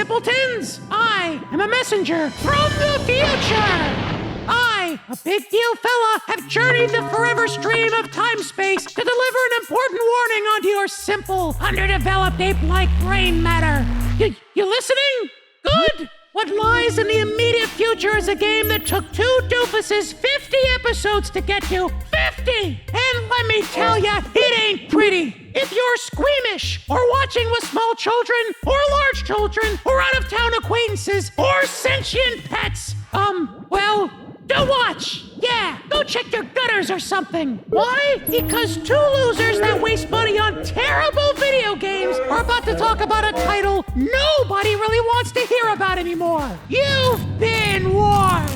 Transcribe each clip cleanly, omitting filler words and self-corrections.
simpletons! I am a messenger from the future! I, a big deal fella, have journeyed the forever stream of time-space to deliver an important warning onto your simple, underdeveloped ape-like brain matter. You listening? Good! What lies in the immediate future is a game that took two doofuses 50 episodes to get to. 50! And let me tell ya, it ain't pretty. If you're squeamish, or watching with small children, or large children, or out-of-town acquaintances, or sentient pets, well, don't watch. Yeah, go check your gutters or something. Why? Because two losers that waste money on terrible video games are about to talk about a title nobody really wants to hear about anymore. You've been warned.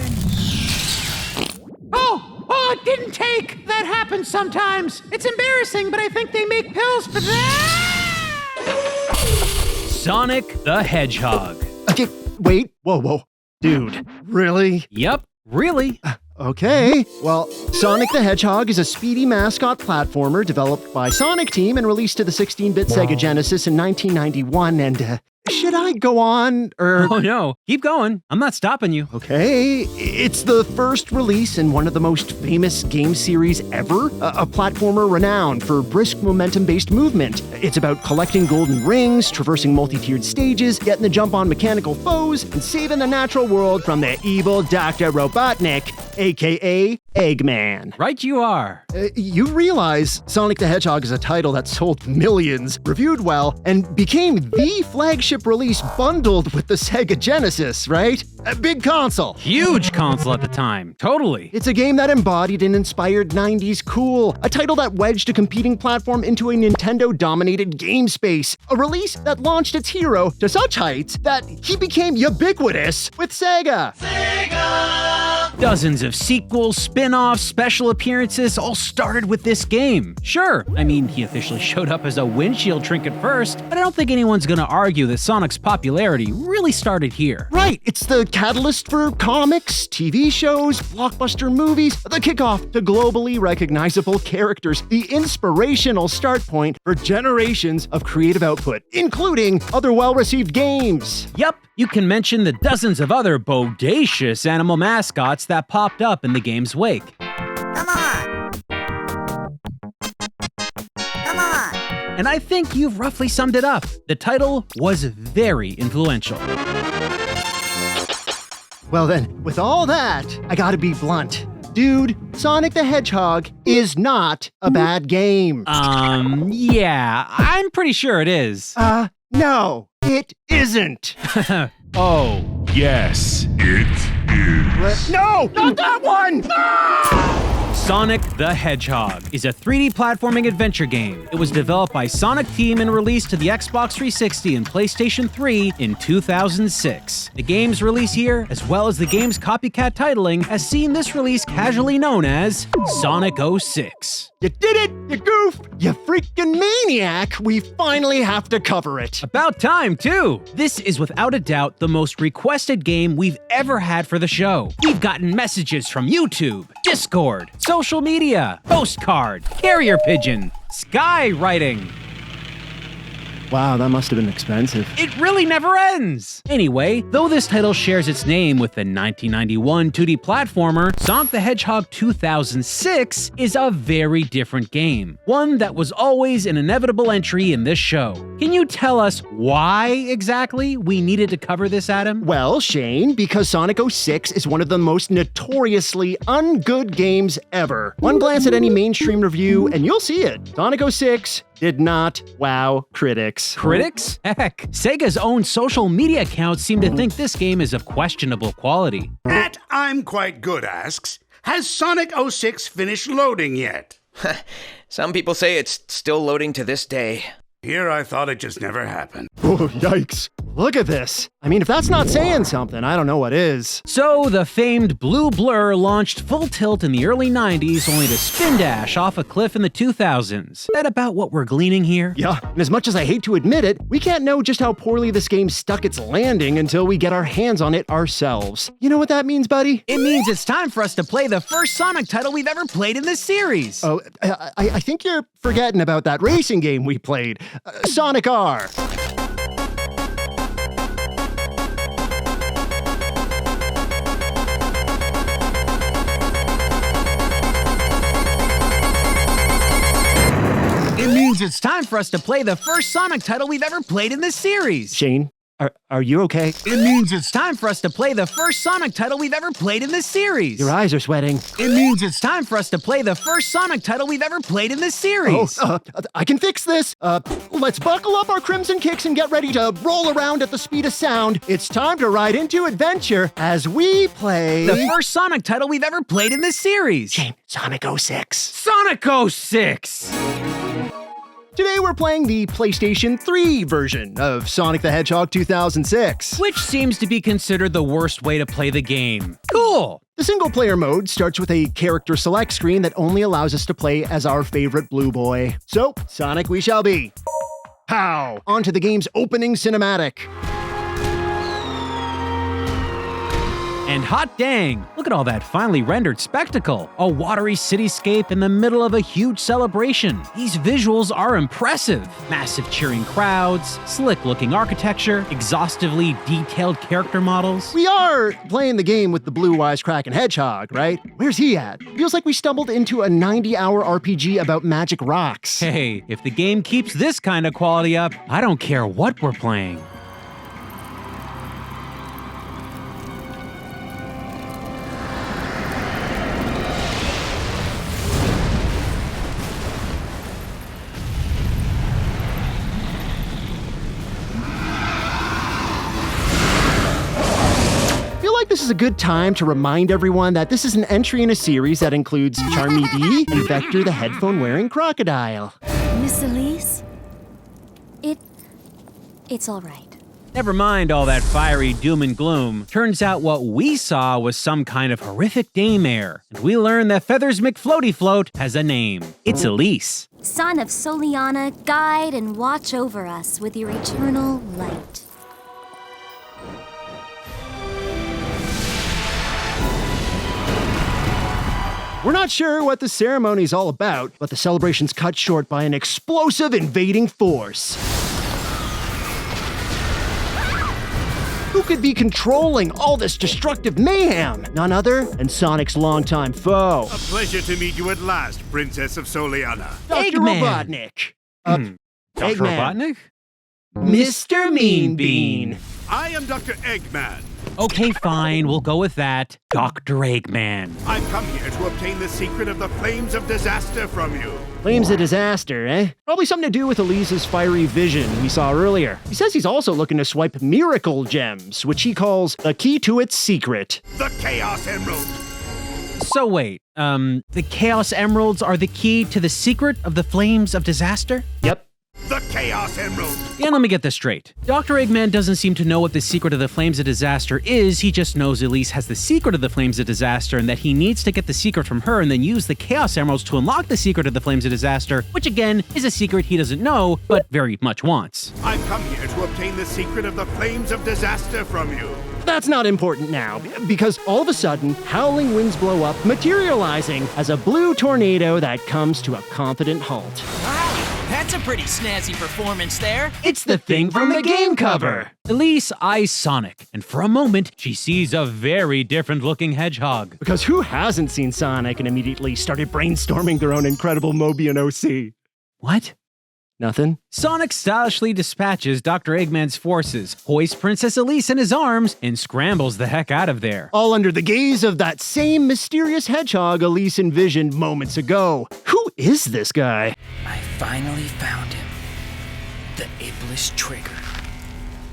Oh, it didn't take. That happens sometimes. It's embarrassing, but I think they make pills for that. Sonic the Hedgehog. Okay, wait. Whoa. Dude, really? Yep, really. Okay, well, Sonic the Hedgehog is a speedy mascot platformer developed by Sonic Team and released to the 16-bit Sega Genesis in 1991, and should I go on, or... Oh no, keep going. I'm not stopping you. Okay, it's the first release in one of the most famous game series ever, a platformer renowned for brisk momentum-based movement. It's about collecting golden rings, traversing multi-tiered stages, getting the jump on mechanical foes, and saving the natural world from the evil Dr. Robotnik, aka Eggman. Right you are. You realize Sonic the Hedgehog is a title that sold millions, reviewed well, and became the flagship release bundled with the Sega Genesis, right? A big console. Huge console at the time. Totally. It's a game that embodied an inspired 90s cool, a title that wedged a competing platform into a Nintendo-dominated game space, a release that launched its hero to such heights that he became ubiquitous with Sega. Dozens of sequels, spin-offs, special appearances all started with this game. Sure, I mean, he officially showed up as a windshield trinket first, but I don't think anyone's gonna argue that Sonic's popularity really started here. Right, it's the catalyst for comics, TV shows, blockbuster movies, the kickoff to globally recognizable characters, the inspirational start point for generations of creative output, including other well-received games. Yup, you can mention the dozens of other bodacious animal mascots that popped up in the game's wake. Come on! And I think you've roughly summed it up. The title was very influential. Well then, with all that, I gotta be blunt. Dude, Sonic the Hedgehog is not a bad game. Yeah, I'm pretty sure it is. No, it isn't. Oh. Yes, it is. No, not that one! Sonic the Hedgehog is a 3D platforming adventure game. It was developed by Sonic Team and released to the Xbox 360 and PlayStation 3 in 2006. The game's release here, as well as the game's copycat titling, has seen this release casually known as Sonic 06. You did it, you goof, you freaking maniac! We finally have to cover it. About time, too! This is without a doubt the most requested game we've ever had for the show. We've gotten messages from YouTube, Discord, social media, postcard, carrier pigeon, skywriting. Wow, that must have been expensive. It really never ends! Anyway, though this title shares its name with the 1991 2D platformer, Sonic the Hedgehog 2006 is a very different game. One that was always an inevitable entry in this show. Can you tell us why exactly we needed to cover this, Adam? Well, Shane, because Sonic 06 is one of the most notoriously ungood games ever. One glance at any mainstream review and you'll see it. Sonic 06 did not wow critics. Critics? Heck, Sega's own social media accounts seem to think this game is of questionable quality. At I'm Quite Good asks, has Sonic 06 finished loading yet? Some people say it's still loading to this day. Here I thought it just never happened. Oh, yikes. Look at this. I mean, if that's not saying something, I don't know what is. So, the famed Blue Blur launched full tilt in the early 90s, only to spin dash off a cliff in the 2000s. Is that about what we're gleaning here? Yeah, and as much as I hate to admit it, we can't know just how poorly this game stuck its landing until we get our hands on it ourselves. You know what that means, buddy? It means it's time for us to play the first Sonic title we've ever played in this series. Oh, I think you're forgetting about that racing game we played, Sonic R. means it's time for us to play the first Sonic title we've ever played in this series. Shane, are you okay? It means it's time for us to play the first Sonic title we've ever played in this series. Your eyes are sweating. It means it's time for us to play the first Sonic title we've ever played in this series. I can fix this. Let's buckle up our crimson kicks and get ready to roll around at the speed of sound. It's time to ride into adventure as we play The first Sonic title we've ever played in this series. Shane, Sonic 06. Sonic 06! Today we're playing the PlayStation 3 version of Sonic the Hedgehog 2006. Which seems to be considered the worst way to play the game. Cool! The single-player mode starts with a character select screen that only allows us to play as our favorite blue boy. So, Sonic we shall be. Pow! On to the game's opening cinematic. And hot dang, look at all that finely rendered spectacle. A watery cityscape in the middle of a huge celebration. These visuals are impressive. Massive cheering crowds, slick looking architecture, exhaustively detailed character models. We are playing the game with the blue wisecracking hedgehog, right? Where's he at? Feels like we stumbled into a 90-hour RPG about magic rocks. Hey, if the game keeps this kind of quality up, I don't care what we're playing. This is a good time to remind everyone that this is an entry in a series that includes Charmy Bee and Vector the headphone-wearing crocodile. Miss Elise? It's all right. Never mind all that fiery doom and gloom. Turns out what we saw was some kind of horrific daymare. And we learned that Feathers McFloaty Float has a name. It's Elise. Son of Soliana, guide and watch over us with your eternal light. We're not sure what the ceremony's all about, but the celebration's cut short by an explosive invading force. Who could be controlling all this destructive mayhem? None other than Sonic's longtime foe. A pleasure to meet you at last, Princess of Soliana. Dr. Eggman. Robotnik. Dr. Eggman. Robotnik? Mr. Mean Bean. I am Dr. Eggman. Okay, fine, we'll go with that. Dr. Eggman. I've come here to obtain the secret of the flames of disaster from you. Flames a disaster, eh? Probably something to do with Elise's fiery vision we saw earlier. He says he's also looking to swipe miracle gems, which he calls the key to its secret. The Chaos Emerald. So wait, the Chaos Emeralds are the key to the secret of the flames of disaster? Yep. The Chaos Emerald. And let me get this straight. Dr. Eggman doesn't seem to know what the secret of the flames of disaster is. He just knows Elise has the secret of the flames of disaster and that he needs to get the secret from her and then use the Chaos Emeralds to unlock the secret of the flames of disaster, which again is a secret he doesn't know, but very much wants. I've come here to obtain the secret of the flames of disaster from you. That's not important now, because all of a sudden, howling winds blow up, materializing as a blue tornado that comes to a confident halt. That's a pretty snazzy performance there. It's the thing from the game cover! Elise eyes Sonic, and for a moment, she sees a very different looking hedgehog. Because who hasn't seen Sonic and immediately started brainstorming their own incredible Mobian OC? What? Nothing? Sonic stylishly dispatches Dr. Eggman's forces, hoists Princess Elise in his arms, and scrambles the heck out of there. All under the gaze of that same mysterious hedgehog Elise envisioned moments ago. Who is this guy? I finally found him. The Iblis Trigger.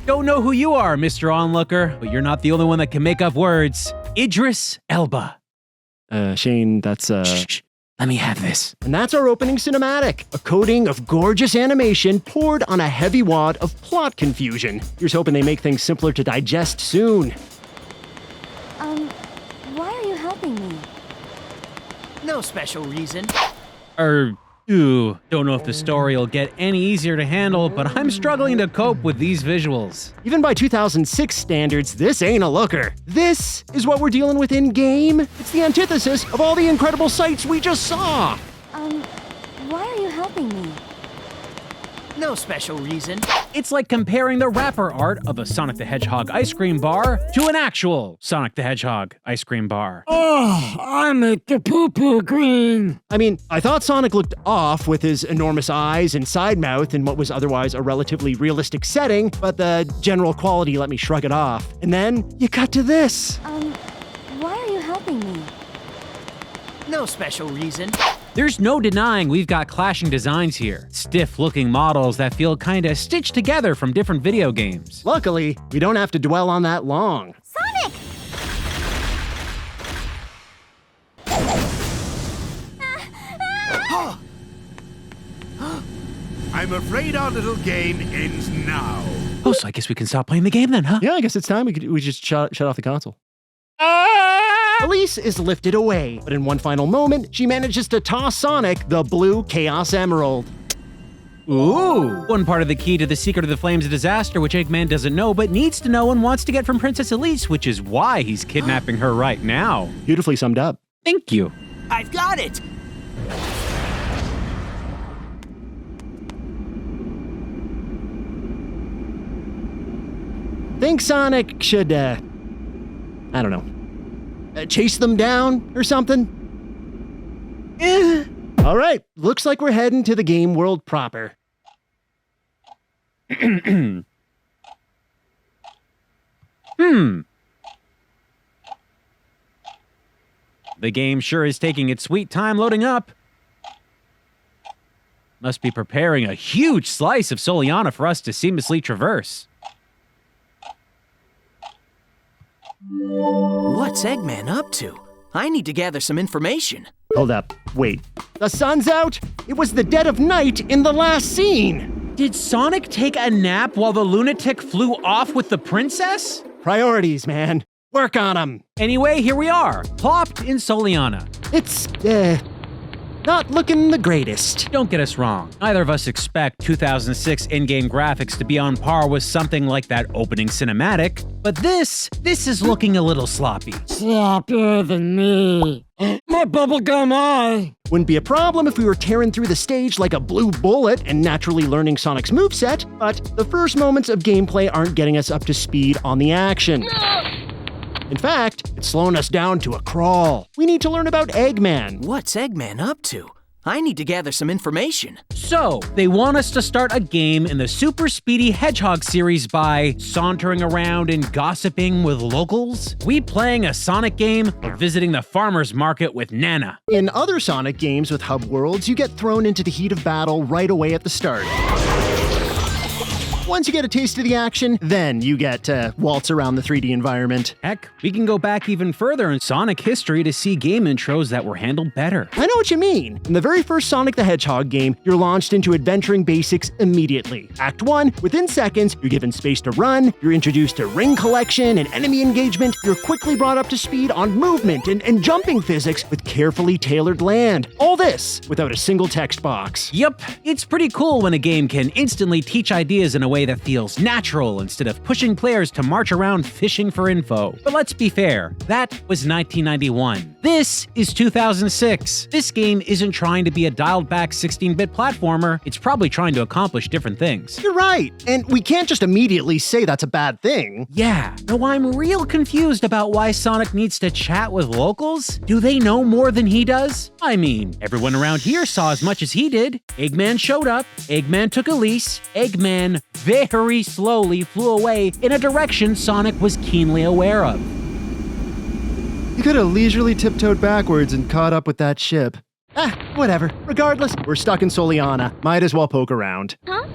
Don't know who you are, Mr. Onlooker, but you're not the only one that can make up words. Idris Elba. Shane, that's, Shh. Let me have this. And that's our opening cinematic, a coating of gorgeous animation poured on a heavy wad of plot confusion. Here's hoping they make things simpler to digest soon. Why are you helping me? No special reason. Don't know if the story will get any easier to handle, but I'm struggling to cope with these visuals. Even by 2006 standards, this ain't a looker. This is what we're dealing with in-game. It's the antithesis of all the incredible sights we just saw. Why are you helping me? No special reason. It's like comparing the wrapper art of a Sonic the Hedgehog ice cream bar to an actual Sonic the Hedgehog ice cream bar. Oh, I make the poo-poo green. I mean, I thought Sonic looked off with his enormous eyes and side mouth in what was otherwise a relatively realistic setting, but the general quality let me shrug it off. And then you cut to this. Why are you helping me? No special reason. There's no denying we've got clashing designs here. Stiff-looking models that feel kinda stitched together from different video games. Luckily, we don't have to dwell on that long. Sonic! I'm afraid our little game ends now. Oh, so I guess we can stop playing the game then, huh? Yeah, I guess it's time. We just shut off the console. Elise is lifted away, but in one final moment, she manages to toss Sonic the blue Chaos Emerald. Ooh! One part of the key to the Secret of the Flames of Disaster, which Eggman doesn't know but needs to know and wants to get from Princess Elise, which is why he's kidnapping her right now. Beautifully summed up. Thank you. I've got it. Think Sonic should, I don't know, chase them down or something? All right, looks like we're heading to the game world proper. The game sure is taking its sweet time loading up. Must be preparing a huge slice of Soliana for us to seamlessly traverse. What's Eggman up to? I need to gather some information. Hold up, wait. The sun's out? It was the dead of night in the last scene. Did Sonic take a nap while the lunatic flew off with the princess? Priorities, man. Work on them. Anyway, here we are, plopped in Soliana. It's, not looking the greatest. Don't get us wrong. Neither of us expect 2006 in-game graphics to be on par with something like that opening cinematic, but this is looking a little sloppy. Sloppier than me. My bubblegum eye. Wouldn't be a problem if we were tearing through the stage like a blue bullet and naturally learning Sonic's moveset, but the first moments of gameplay aren't getting us up to speed on the action. In fact, it's slowing us down to a crawl. We need to learn about Eggman. What's Eggman up to? I need to gather some information. So, they want us to start a game in the Super Speedy Hedgehog series by sauntering around and gossiping with locals? We playing a Sonic game or visiting the farmer's market with Nana? In other Sonic games with hub worlds, you get thrown into the heat of battle right away at the start. Once you get a taste of the action, then you get to waltz around the 3D environment. Heck, we can go back even further in Sonic history to see game intros that were handled better. I know what you mean. In the very first Sonic the Hedgehog game, you're launched into adventuring basics immediately. Act 1, within seconds, you're given space to run, you're introduced to ring collection and enemy engagement, you're quickly brought up to speed on movement and jumping physics with carefully tailored land. All this without a single text box. Yup, it's pretty cool when a game can instantly teach ideas in a way that feels natural instead of pushing players to march around fishing for info. But let's be fair, that was 1991. This is 2006. This game isn't trying to be a dialed-back 16-bit platformer, it's probably trying to accomplish different things. You're right, and we can't just immediately say that's a bad thing. Yeah, though I'm real confused about why Sonic needs to chat with locals. Do they know more than he does? I mean, everyone around here saw as much as he did. Eggman showed up, Eggman took Elise, Eggman very slowly flew away in a direction Sonic was keenly aware of. You could have leisurely tiptoed backwards and caught up with that ship. Whatever. Regardless, we're stuck in Soliana. Might as well poke around. Huh?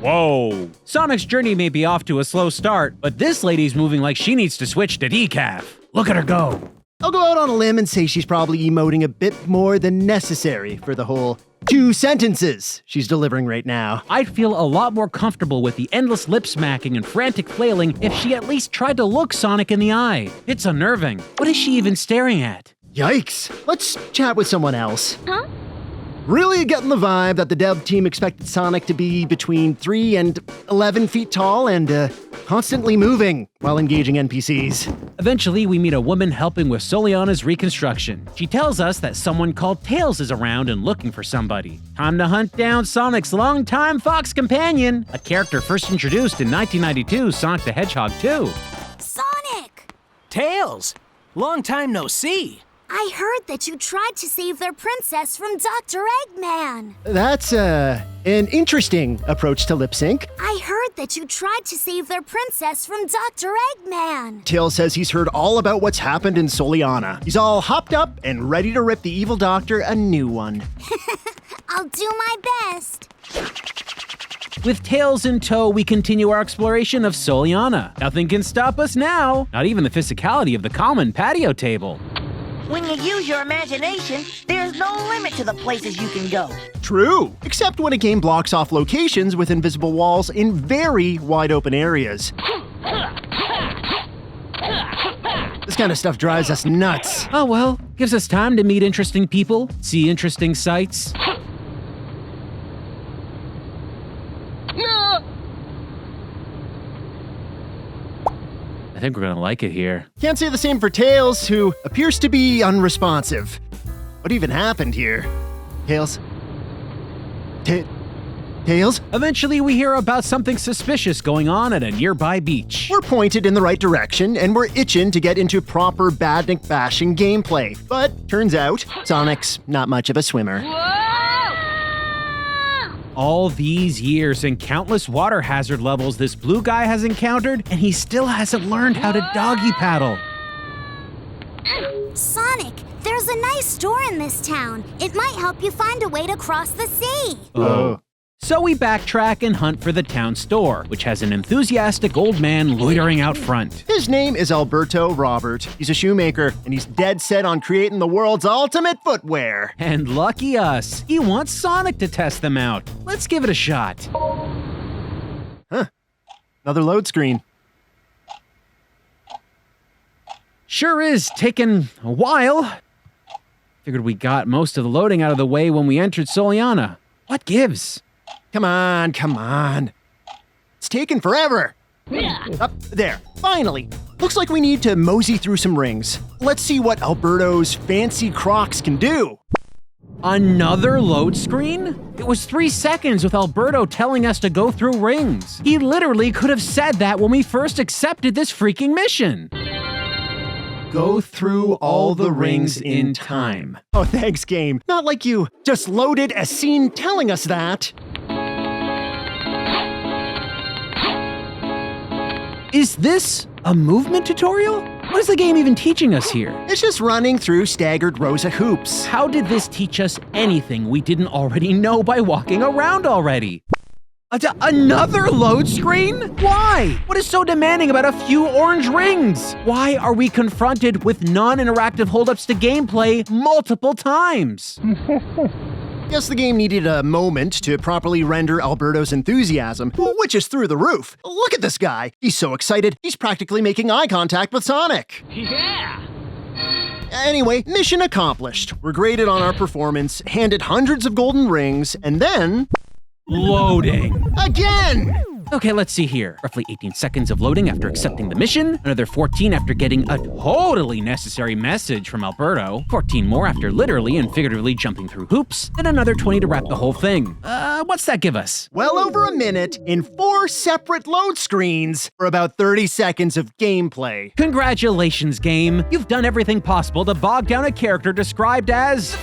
Whoa. Sonic's journey may be off to a slow start, but this lady's moving like she needs to switch to decaf. Look at her go. I'll go out on a limb and say she's probably emoting a bit more than necessary for the whole 2 sentences she's delivering right now. I'd feel a lot more comfortable with the endless lip smacking and frantic flailing if she at least tried to look Sonic in the eye. It's unnerving. What is she even staring at? Yikes. Let's chat with someone else. Huh? Really getting the vibe that the dev team expected Sonic to be between 3 and 11 feet tall and constantly moving while engaging NPCs. Eventually, we meet a woman helping with Soliana's reconstruction. She tells us that someone called Tails is around and looking for somebody. Time to hunt down Sonic's longtime fox companion, a character first introduced in 1992's Sonic the Hedgehog 2. Sonic! Tails! Long time no see. I heard that you tried to save their princess from Dr. Eggman. That's, an interesting approach to lip sync. I heard that you tried to save their princess from Dr. Eggman. Tails says he's heard all about what's happened in Soliana. He's all hopped up and ready to rip the evil doctor a new one. I'll do my best. With Tails in tow, we continue our exploration of Soliana. Nothing can stop us now, not even the physicality of the common patio table. When you use your imagination, there's no limit to the places you can go. True, except when a game blocks off locations with invisible walls in very wide open areas. This kind of stuff drives us nuts. Oh well, gives us time to meet interesting people, see interesting sights. I think we're gonna like it here. Can't say the same for Tails, who appears to be unresponsive. What even happened here? Tails? Tails? Eventually, we hear about something suspicious going on at a nearby beach. We're pointed in the right direction, and we're itching to get into proper badnik bashing gameplay. But turns out, Sonic's not much of a swimmer. All these years and countless water hazard levels this blue guy has encountered, and he still hasn't learned how to doggy paddle. Sonic, there's a nice store in this town. It might help you find a way to cross the sea. So we backtrack and hunt for the town store, which has an enthusiastic old man loitering out front. His name is Alberto Robert. He's a shoemaker, and he's dead set on creating the world's ultimate footwear. And lucky us, he wants Sonic to test them out. Let's give it a shot. Huh. Another load screen. Sure is taking a while. Figured we got most of the loading out of the way when we entered Soliana. What gives? Come on. It's taking forever. Up there, finally. Looks like we need to mosey through some rings. Let's see what Alberto's fancy Crocs can do. Another load screen? It was 3 seconds with Alberto telling us to go through rings. He literally could have said that when we first accepted this freaking mission. Go through all the rings in time. Oh, thanks, game. Not like you just loaded a scene telling us that. Is this a movement tutorial? What is the game even teaching us here? It's just running through staggered rows of hoops. How did this teach us anything we didn't already know by walking around already? Another load screen? Why? What is so demanding about a few orange rings? Why are we confronted with non-interactive holdups to gameplay multiple times? Guess the game needed a moment to properly render Alberto's enthusiasm, which is through the roof. Look at this guy. He's so excited, he's practically making eye contact with Sonic. Yeah! Anyway, mission accomplished. We're graded on our performance, handed hundreds of golden rings, and then... loading. Again! Okay, let's see here. Roughly 18 seconds of loading after accepting the mission, another 14 after getting a totally necessary message from Alberto, 14 more after literally and figuratively jumping through hoops, and another 20 to wrap the whole thing. What's that give us? Well over a minute in 4 separate load screens for about 30 seconds of gameplay. Congratulations, game. You've done everything possible to bog down a character described as...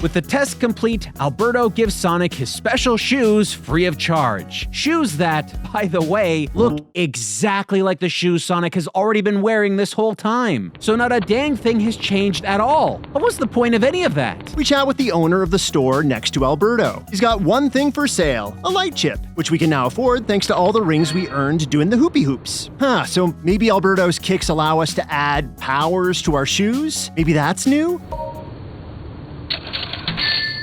With the test complete, Alberto gives Sonic his special shoes free of charge. Shoes that, by the way, look exactly like the shoes Sonic has already been wearing this whole time. So not a dang thing has changed at all. What was the point of any of that? We chat with the owner of the store next to Alberto. He's got one thing for sale, a light chip, which we can now afford thanks to all the rings we earned doing the hoopy hoops. So maybe Alberto's kicks allow us to add powers to our shoes? Maybe that's new?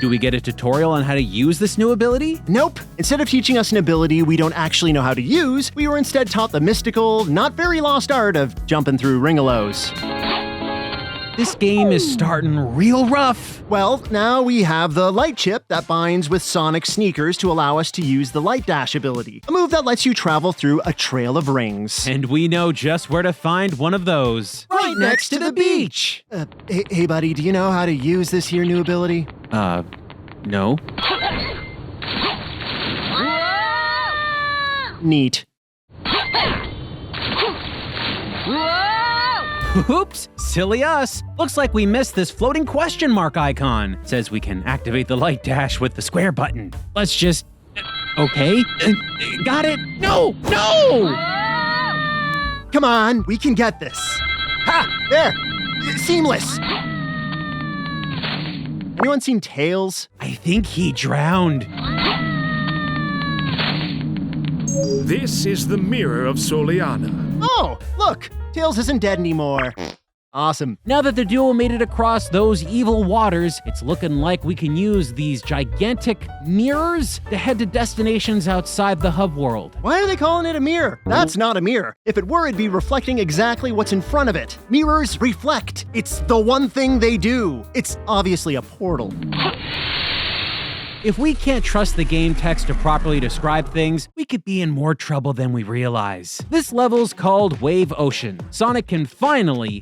Do we get a tutorial on how to use this new ability? Nope. Instead of teaching us an ability we don't actually know how to use, we were instead taught the mystical, not very lost art of jumping through ringalos. This game is starting real rough. Well, now we have the light chip that binds with Sonic sneakers to allow us to use the light dash ability, a move that lets you travel through a trail of rings. And we know just where to find one of those. Right next to the beach! Hey buddy, do you know how to use this here new ability? No. Neat. Oops, silly us. Looks like we missed this floating question mark icon. It says we can activate the light dash with the square button. Let's just... Okay. Got it. No! No! Come on, we can get this. Ha! There! Seamless! Anyone seen Tails? I think he drowned. This is the mirror of Soliana. Oh, look! Tails isn't dead anymore. Awesome. Now that the duo made it across those evil waters, it's looking like we can use these gigantic mirrors to head to destinations outside the hub world. Why are they calling it a mirror? That's not a mirror. If it were, it'd be reflecting exactly what's in front of it. Mirrors reflect. It's the one thing they do. It's obviously a portal. If we can't trust the game text to properly describe things, we could be in more trouble than we realize. This level's called Wave Ocean. Sonic can finally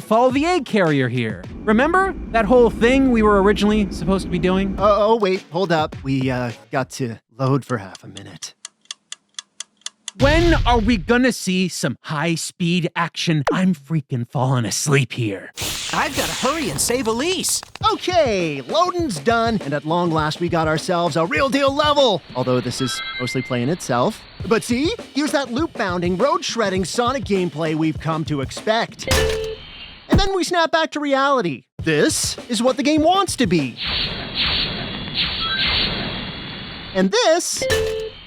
follow the egg carrier here. Remember that whole thing we were originally supposed to be doing? Oh, wait, hold up. We got to load for half a minute. When are we gonna see some high-speed action? I'm freaking falling asleep here. I've got to hurry and save Elise. Okay, loading's done, and at long last we got ourselves a real deal level. Although this is mostly playing itself. But see, here's that loop-bounding, road-shredding Sonic gameplay we've come to expect. And then we snap back to reality. This is what the game wants to be. And this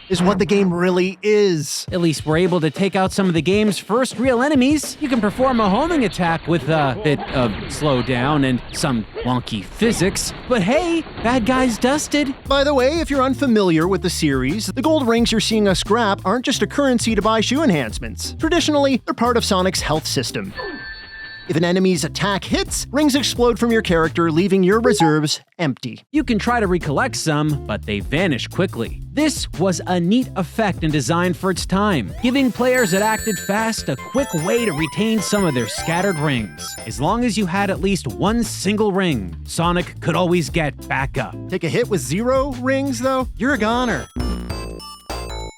is what the game really is. At least we're able to take out some of the game's first real enemies. You can perform a homing attack with a bit of slowdown and some wonky physics. But hey, bad guys dusted. By the way, if you're unfamiliar with the series, the gold rings you're seeing us scrap aren't just a currency to buy shoe enhancements. Traditionally, they're part of Sonic's health system. If an enemy's attack hits, rings explode from your character, leaving your reserves empty. You can try to recollect some, but they vanish quickly. This was a neat effect and design for its time, giving players that acted fast a quick way to retain some of their scattered rings. As long as you had at least one single ring, Sonic could always get back up. Take a hit with 0 rings, though? You're a goner.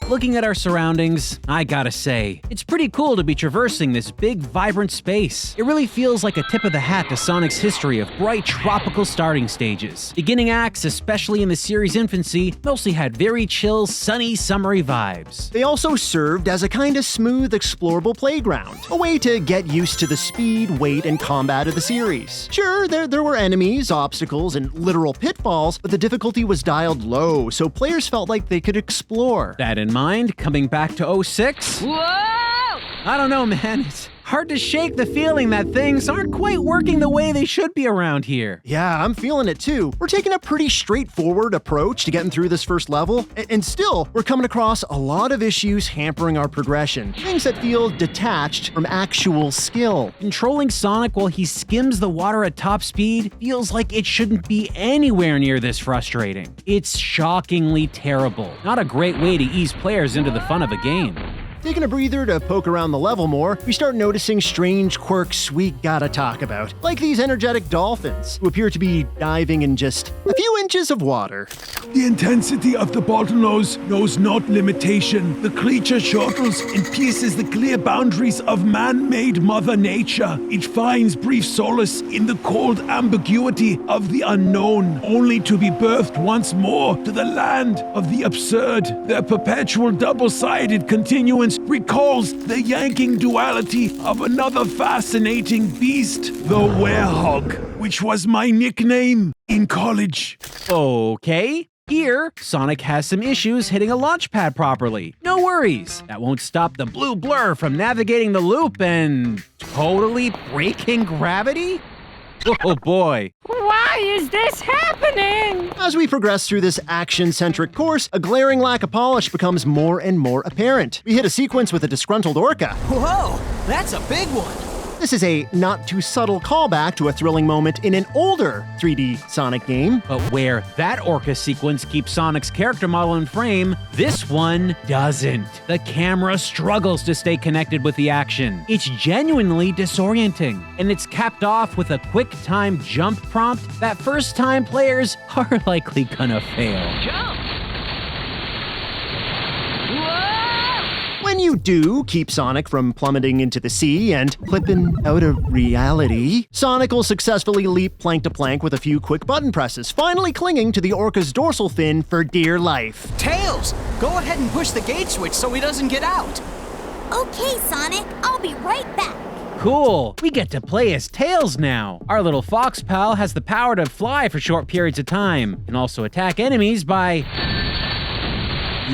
Looking at our surroundings, I gotta say, it's pretty cool to be traversing this big, vibrant space. It really feels like a tip of the hat to Sonic's history of bright, tropical starting stages. Beginning acts, especially in the series' infancy, mostly had very chill, sunny, summery vibes. They also served as a kind of smooth, explorable playground, a way to get used to the speed, weight, and combat of the series. Sure, there were enemies, obstacles, and literal pitfalls, but the difficulty was dialed low, so players felt like they could explore. That in mind, coming back to 06? Whoa! I don't know, man. It's hard to shake the feeling that things aren't quite working the way they should be around here. Yeah, I'm feeling it too. We're taking a pretty straightforward approach to getting through this first level, and still, we're coming across a lot of issues hampering our progression. Things that feel detached from actual skill. Controlling Sonic while he skims the water at top speed feels like it shouldn't be anywhere near this frustrating. It's shockingly terrible. Not a great way to ease players into the fun of a game. Taking a breather to poke around the level more, we start noticing strange quirks we gotta talk about, like these energetic dolphins, who appear to be diving in just a few inches of water. The intensity of the bottlenose knows not limitation. The creature shuttles and pierces the clear boundaries of man-made Mother Nature. It finds brief solace in the cold ambiguity of the unknown, only to be birthed once more to the land of the absurd. Their perpetual double-sided continuance recalls the yanking duality of another fascinating beast, the werehog, which was my nickname in college. Okay. Here, Sonic has some issues hitting a launch pad properly. No worries, that won't stop the blue blur from navigating the loop and totally breaking gravity? Oh boy. Why is this happening? As we progress through this action-centric course, a glaring lack of polish becomes more and more apparent. We hit a sequence with a disgruntled orca. Whoa, that's a big one. This is a not-too-subtle callback to a thrilling moment in an older 3D Sonic game. But where that Orca sequence keeps Sonic's character model in frame, this one doesn't. The camera struggles to stay connected with the action. It's genuinely disorienting, and it's capped off with a quick time jump prompt that first-time players are likely gonna fail. Jump! When you do keep Sonic from plummeting into the sea and flipping out of reality, Sonic will successfully leap plank to plank with a few quick button presses, finally clinging to the Orca's dorsal fin for dear life. Tails, go ahead and push the gate switch so he doesn't get out. Okay, Sonic, I'll be right back. Cool, we get to play as Tails now. Our little fox pal has the power to fly for short periods of time, and also attack enemies by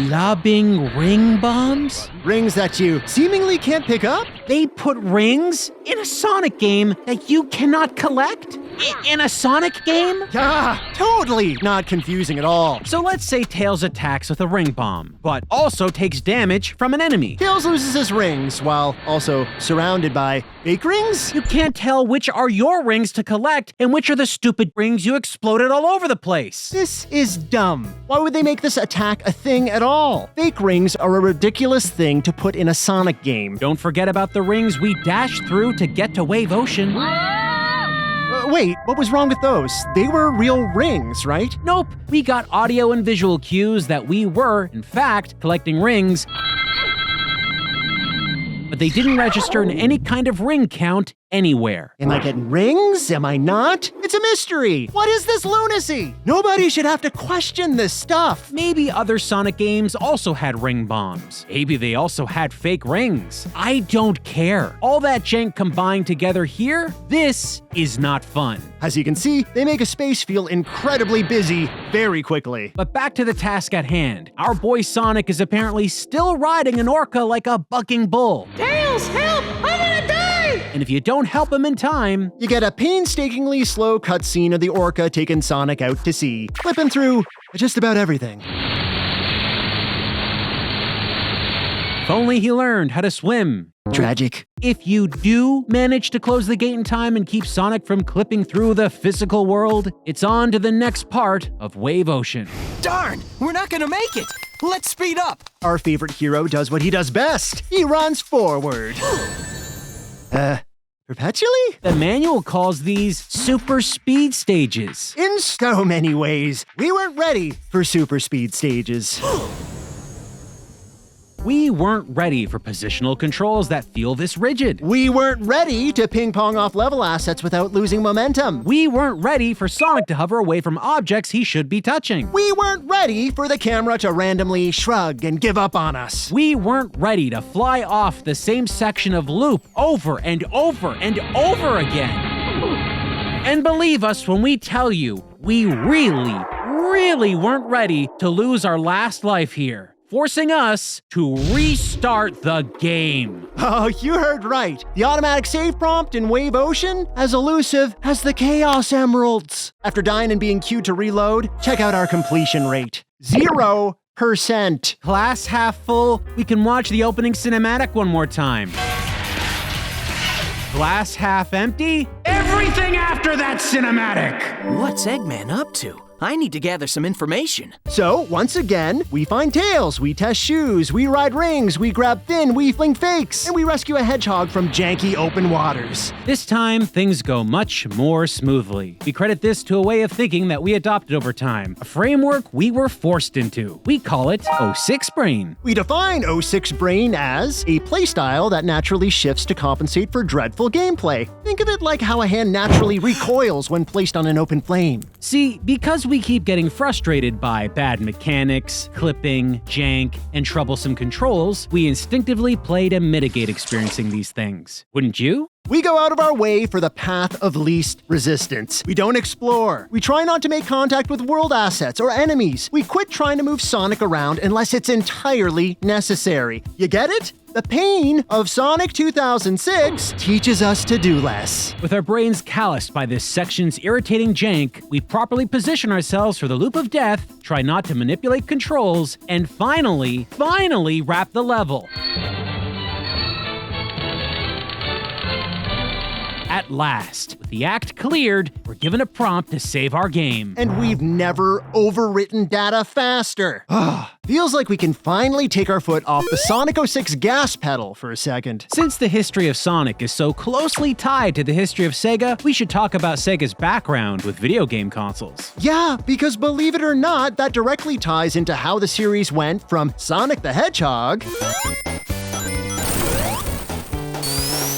lobbing ring bombs? Rings that you seemingly can't pick up? They put rings in a Sonic game that you cannot collect? In a Sonic game? Ah, totally not confusing at all. So let's say Tails attacks with a ring bomb, but also takes damage from an enemy. Tails loses his rings while also surrounded by fake rings? You can't tell which are your rings to collect and which are the stupid rings you exploded all over the place. This is dumb. Why would they make this attack a thing at all? Fake rings are a ridiculous thing to put in a Sonic game. Don't forget about the rings we dashed through to get to Wave Ocean. Wait, what was wrong with those? They were real rings, right? Nope, we got audio and visual cues that we were, in fact, collecting rings, but they didn't register in any kind of ring count anywhere. Am I getting rings? Am I not? It's a mystery. What is this lunacy? Nobody should have to question this stuff. Maybe other Sonic games also had ring bombs. Maybe they also had fake rings. I don't care. All that jank combined together here, this is not fun. As you can see, they make a space feel incredibly busy very quickly. But back to the task at hand. Our boy Sonic is apparently still riding an orca like a bucking bull. Tails, help! I'm gonna die! And if you don't help him in time, you get a painstakingly slow cutscene of the orca taking Sonic out to sea, flipping through just about everything. If only he learned how to swim. Tragic. If you do manage to close the gate in time and keep Sonic from clipping through the physical world, it's on to the next part of Wave Ocean. Darn, we're not gonna make it. Let's speed up. Our favorite hero does what he does best. He runs forward. Perpetually? The manual calls these super speed stages. In so many ways, we weren't ready for super speed stages. We weren't ready for positional controls that feel this rigid. We weren't ready to ping-pong off level assets without losing momentum. We weren't ready for Sonic to hover away from objects he should be touching. We weren't ready for the camera to randomly shrug and give up on us. We weren't ready to fly off the same section of loop over and over and over again. And believe us when we tell you, we really weren't ready to lose our last life here, forcing us to restart the game. Oh, you heard right. The automatic save prompt in Wave Ocean, as elusive as the Chaos Emeralds. After dying and being queued to reload, check out our completion rate. 0%. Glass half full, we can watch the opening cinematic one more time. Glass half empty, everything after that cinematic. What's Eggman up to? I need to gather some information. So, once again, we find Tails, we test shoes, we ride rings, we grab Finn, we fling fakes, and we rescue a hedgehog from janky open waters. This time, things go much more smoothly. We credit this to a way of thinking that we adopted over time, a framework we were forced into. We call it 06 Brain. We define 06 Brain as a playstyle that naturally shifts to compensate for dreadful gameplay. Think of it like how a hand naturally recoils when placed on an open flame. See, because we keep getting frustrated by bad mechanics, clipping, jank, and troublesome controls, we instinctively play to mitigate experiencing these things. Wouldn't you? We go out of our way for the path of least resistance. We don't explore. We try not to make contact with world assets or enemies. We quit trying to move Sonic around unless it's entirely necessary. You get it? The pain of Sonic 2006 teaches us to do less. With our brains calloused by this section's irritating jank, we properly position ourselves for the loop of death, try not to manipulate controls, and finally wrap the level. At last, with the act cleared, we're given a prompt to save our game. And we've never overwritten data faster. Feels like we can finally take our foot off the Sonic 06 gas pedal for a second. Since the history of Sonic is so closely tied to the history of Sega, we should talk about Sega's background with video game consoles. Yeah, because believe it or not, that directly ties into how the series went from Sonic the Hedgehog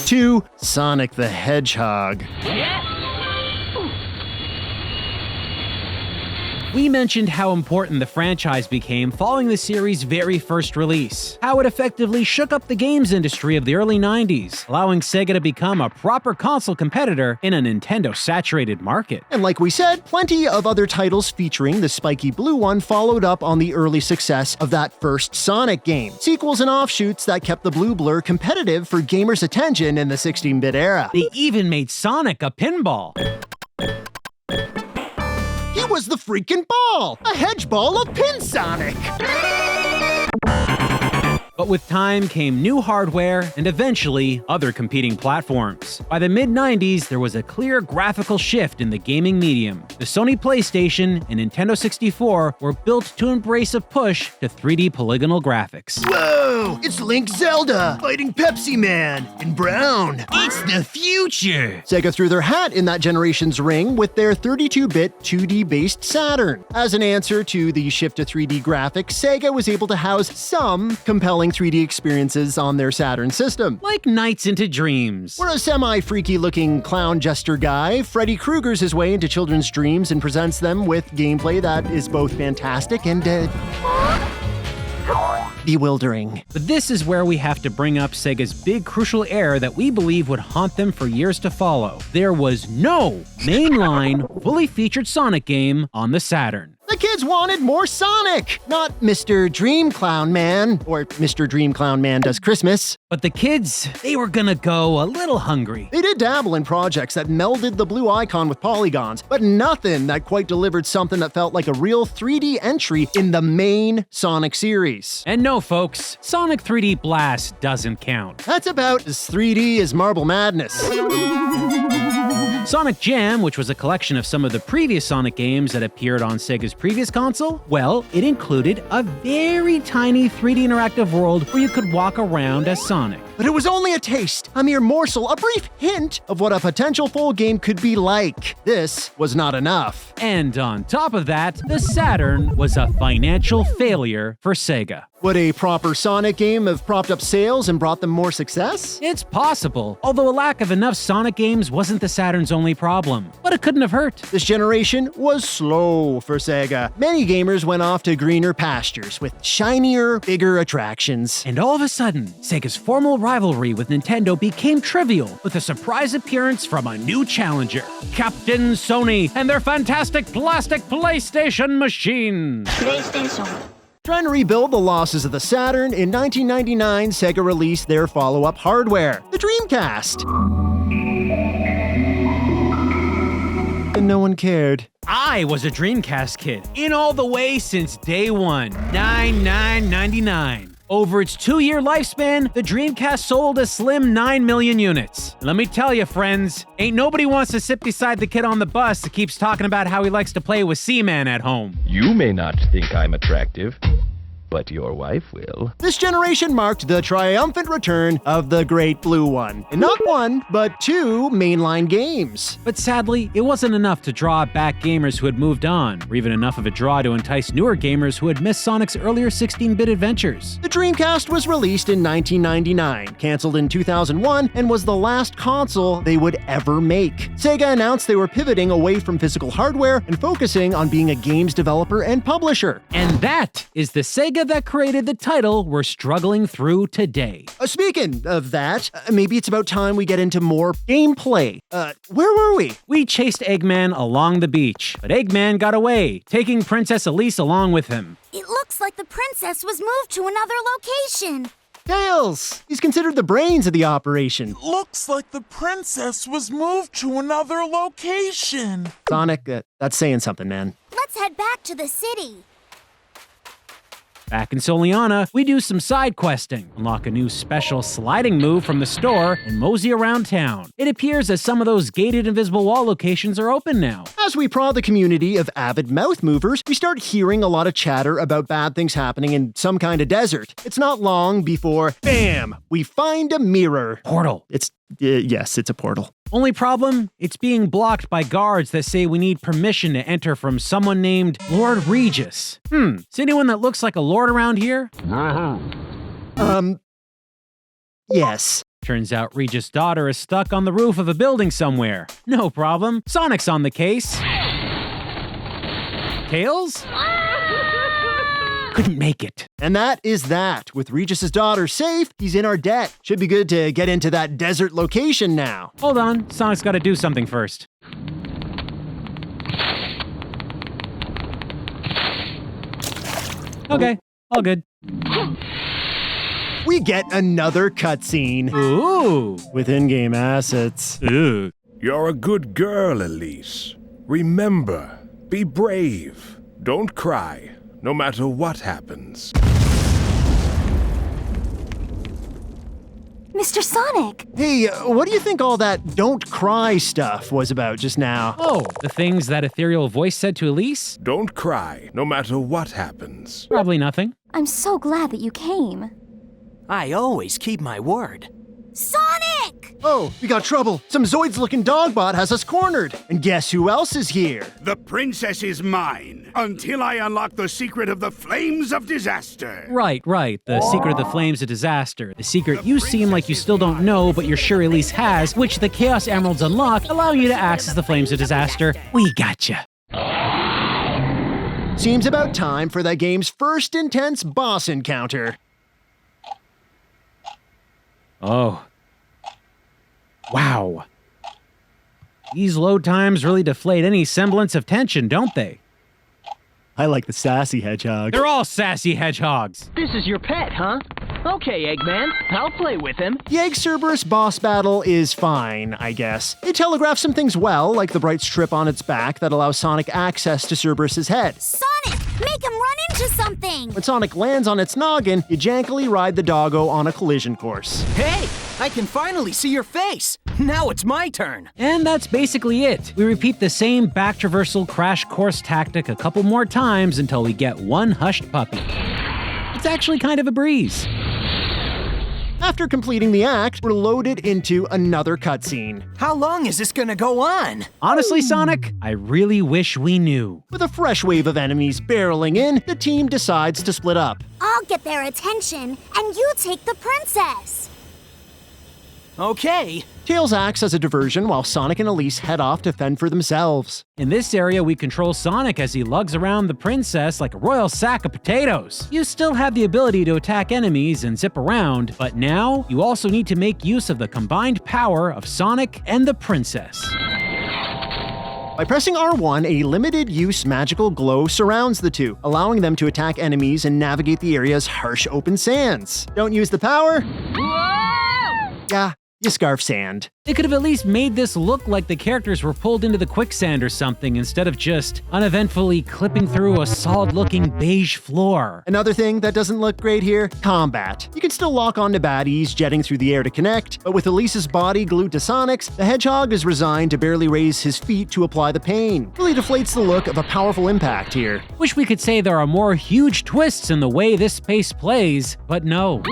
to Sonic the Hedgehog. We mentioned how important the franchise became following the series' very first release, how it effectively shook up the games industry of the early 90s, allowing Sega to become a proper console competitor in a Nintendo-saturated market. And like we said, plenty of other titles featuring the spiky blue one followed up on the early success of that first Sonic game. Sequels and offshoots that kept the blue blur competitive for gamers' attention in the 16-bit era. They even made Sonic a pinball. He was the freaking ball! A hedge ball of Pin Sonic! But with time came new hardware and eventually other competing platforms. By the mid-90s, there was a clear graphical shift in the gaming medium. The Sony PlayStation and Nintendo 64 were built to embrace a push to 3D polygonal graphics. Whoa! It's Link Zelda fighting Pepsi Man in brown. It's the future! Sega threw their hat in that generation's ring with their 32-bit 2D-based Saturn. As an answer to the shift to 3D graphics, Sega was able to house some compelling 3D experiences on their Saturn system. Like Nights into Dreams. Where a semi-freaky looking clown jester guy, Freddy Krueger's his way into children's dreams and presents them with gameplay that is both fantastic and bewildering. But this is where we have to bring up Sega's big crucial error that we believe would haunt them for years to follow. There was no mainline, fully featured Sonic game on the Saturn. The kids wanted more Sonic, not Mr. Dream Clown Man, or Mr. Dream Clown Man Does Christmas. But the kids, they were gonna go a little hungry. They did dabble in projects that melded the blue icon with polygons, but nothing that quite delivered something that felt like a real 3D entry in the main Sonic series. And no, folks, Sonic 3D Blast doesn't count. That's about as 3D as Marble Madness. Sonic Jam, which was a collection of some of the previous Sonic games that appeared on Sega's previous console, well, it included a very tiny 3D interactive world where you could walk around as Sonic. But it was only a taste, a mere morsel, a brief hint of what a potential full game could be like. This was not enough. And on top of that, the Saturn was a financial failure for Sega. Would a proper Sonic game have propped up sales and brought them more success? It's possible, although a lack of enough Sonic games wasn't the Saturn's only problem. But it couldn't have hurt. This generation was slow for Sega. Many gamers went off to greener pastures with shinier, bigger attractions. And all of a sudden, Sega's formal rivalry with Nintendo became trivial with a surprise appearance from a new challenger, Captain Sony and their fantastic plastic PlayStation machine. Trying to rebuild the losses of the Saturn, in 1999, Sega released their follow-up hardware, the Dreamcast. And no one cared. I was a Dreamcast kid, in all the way since day one, 99.99. Over its 2-year lifespan, the Dreamcast sold a slim 9 million units. Let me tell you, friends, ain't nobody wants to sit beside the kid on the bus that keeps talking about how he likes to play with Seaman at home. You may not think I'm attractive, but your wife will. This generation marked the triumphant return of the Great Blue One. And not one, but 2 mainline games. But sadly, it wasn't enough to draw back gamers who had moved on, or even enough of a draw to entice newer gamers who had missed Sonic's earlier 16-bit adventures. The Dreamcast was released in 1999, canceled in 2001, and was the last console they would ever make. Sega announced they were pivoting away from physical hardware and focusing on being a games developer and publisher. And that is the Sega that created the title we're struggling through today. Speaking of that, maybe it's about time we get into more gameplay. Where were we? We chased Eggman along the beach, but Eggman got away, taking Princess Elise along with him. It looks like the princess was moved to another location. Tails! He's considered the brains of the operation. Looks like the princess was moved to another location. Sonic, that's saying something, man. Let's head back to the city. Back in Soliana, we do some side questing, unlock a new special sliding move from the store, and mosey around town. It appears that some of those gated invisible wall locations are open now. As we prod the community of avid mouth movers, we start hearing a lot of chatter about bad things happening in some kind of desert. It's not long before, bam, we find a mirror. Portal. Yes, it's a portal. Only problem? It's being blocked by guards that say we need permission to enter from someone named Lord Regis. Is anyone that looks like a lord around here? Yes. Turns out Regis' daughter is stuck on the roof of a building somewhere. No problem. Sonic's on the case. Tails? Couldn't make it. And that is that. With Regis' daughter safe, he's in our debt. Should be good to get into that desert location now. Hold on, Sonic's gotta do something first. Okay, all good. We get another cutscene. Ooh. With in-game assets. Ooh. You're a good girl, Elise. Remember, be brave. Don't cry, no matter what happens. Mr. Sonic! Hey, what do you think all that don't cry stuff was about just now? Oh, the things that ethereal voice said to Elise? Don't cry, no matter what happens. Probably nothing. I'm so glad that you came. I always keep my word. Sonic! Oh, we got trouble. Some Zoids-looking dogbot has us cornered. And guess who else is here? The princess is mine, until I unlock the secret of the flames of disaster. Right. The secret of the flames of disaster. The secret you seem like you still don't know, but you're sure Elise has, which the Chaos Emeralds unlock, allowing you to access the flames of disaster. We gotcha. Seems about time for that game's first intense boss encounter. Oh. Wow. These load times really deflate any semblance of tension, don't they? I like the sassy hedgehog. They're all sassy hedgehogs. This is your pet, huh? Okay, Eggman, I'll play with him. The Egg Cerberus boss battle is fine, I guess. It telegraphs some things well, like the bright strip on its back that allows Sonic access to Cerberus's head. Sonic, make him run into something! When Sonic lands on its noggin, you jankily ride the doggo on a collision course. Hey, I can finally see your face. Now it's my turn. And that's basically it. We repeat the same back traversal crash course tactic a couple more times until we get one hushed puppy. It's actually kind of a breeze. After completing the act, we're loaded into another cutscene. How long is this gonna go on? Honestly, Sonic, I really wish we knew. With a fresh wave of enemies barreling in, the team decides to split up. I'll get their attention, and you take the princess. Okay. Tails acts as a diversion while Sonic and Elise head off to fend for themselves. In this area, we control Sonic as he lugs around the princess like a royal sack of potatoes. You still have the ability to attack enemies and zip around, but now you also need to make use of the combined power of Sonic and the princess. By pressing R1, a limited-use magical glow surrounds the two, allowing them to attack enemies and navigate the area's harsh open sands. Don't use the power? Yeah, you scarf sand. They could have at least made this look like the characters were pulled into the quicksand or something instead of just uneventfully clipping through a solid-looking beige floor. Another thing that doesn't look great here, combat. You can still lock onto baddies jetting through the air to connect, but with Elise's body glued to Sonic's, the Hedgehog is resigned to barely raise his feet to apply the pain. Really deflates the look of a powerful impact here. Wish we could say there are more huge twists in the way this space plays, but no.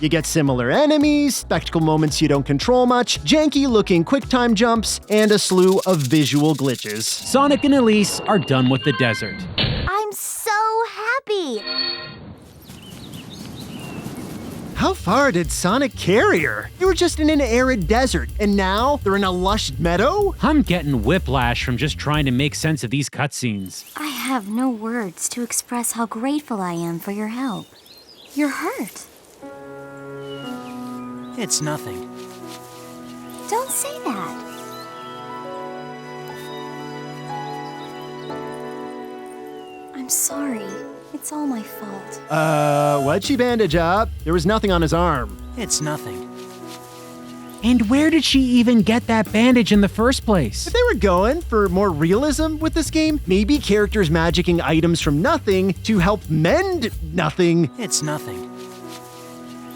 You get similar enemies, spectacle moments you don't control much, janky-looking quick-time jumps, and a slew of visual glitches. Sonic and Elise are done with the desert. I'm so happy! How far did Sonic carry her? They were just in an arid desert, and now they're in a lush meadow? I'm getting whiplash from just trying to make sense of these cutscenes. I have no words to express how grateful I am for your help. You're hurt. It's nothing. Don't say that. I'm sorry. It's all my fault. What'd she bandage up? There was nothing on his arm. It's nothing. And where did she even get that bandage in the first place? If they were going for more realism with this game, maybe characters magicking items from nothing to help mend nothing It's nothing.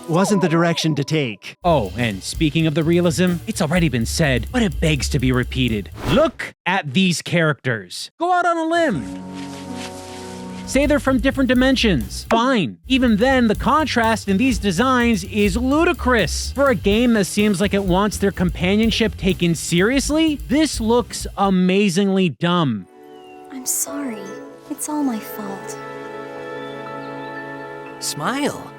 wasn't the direction to take. Oh, and speaking of the realism, it's already been said, but it begs to be repeated. Look at these characters. Go out on a limb. Say they're from different dimensions. Fine. Even then, the contrast in these designs is ludicrous. For a game that seems like it wants their companionship taken seriously, this looks amazingly dumb. I'm sorry. It's all my fault. Smile.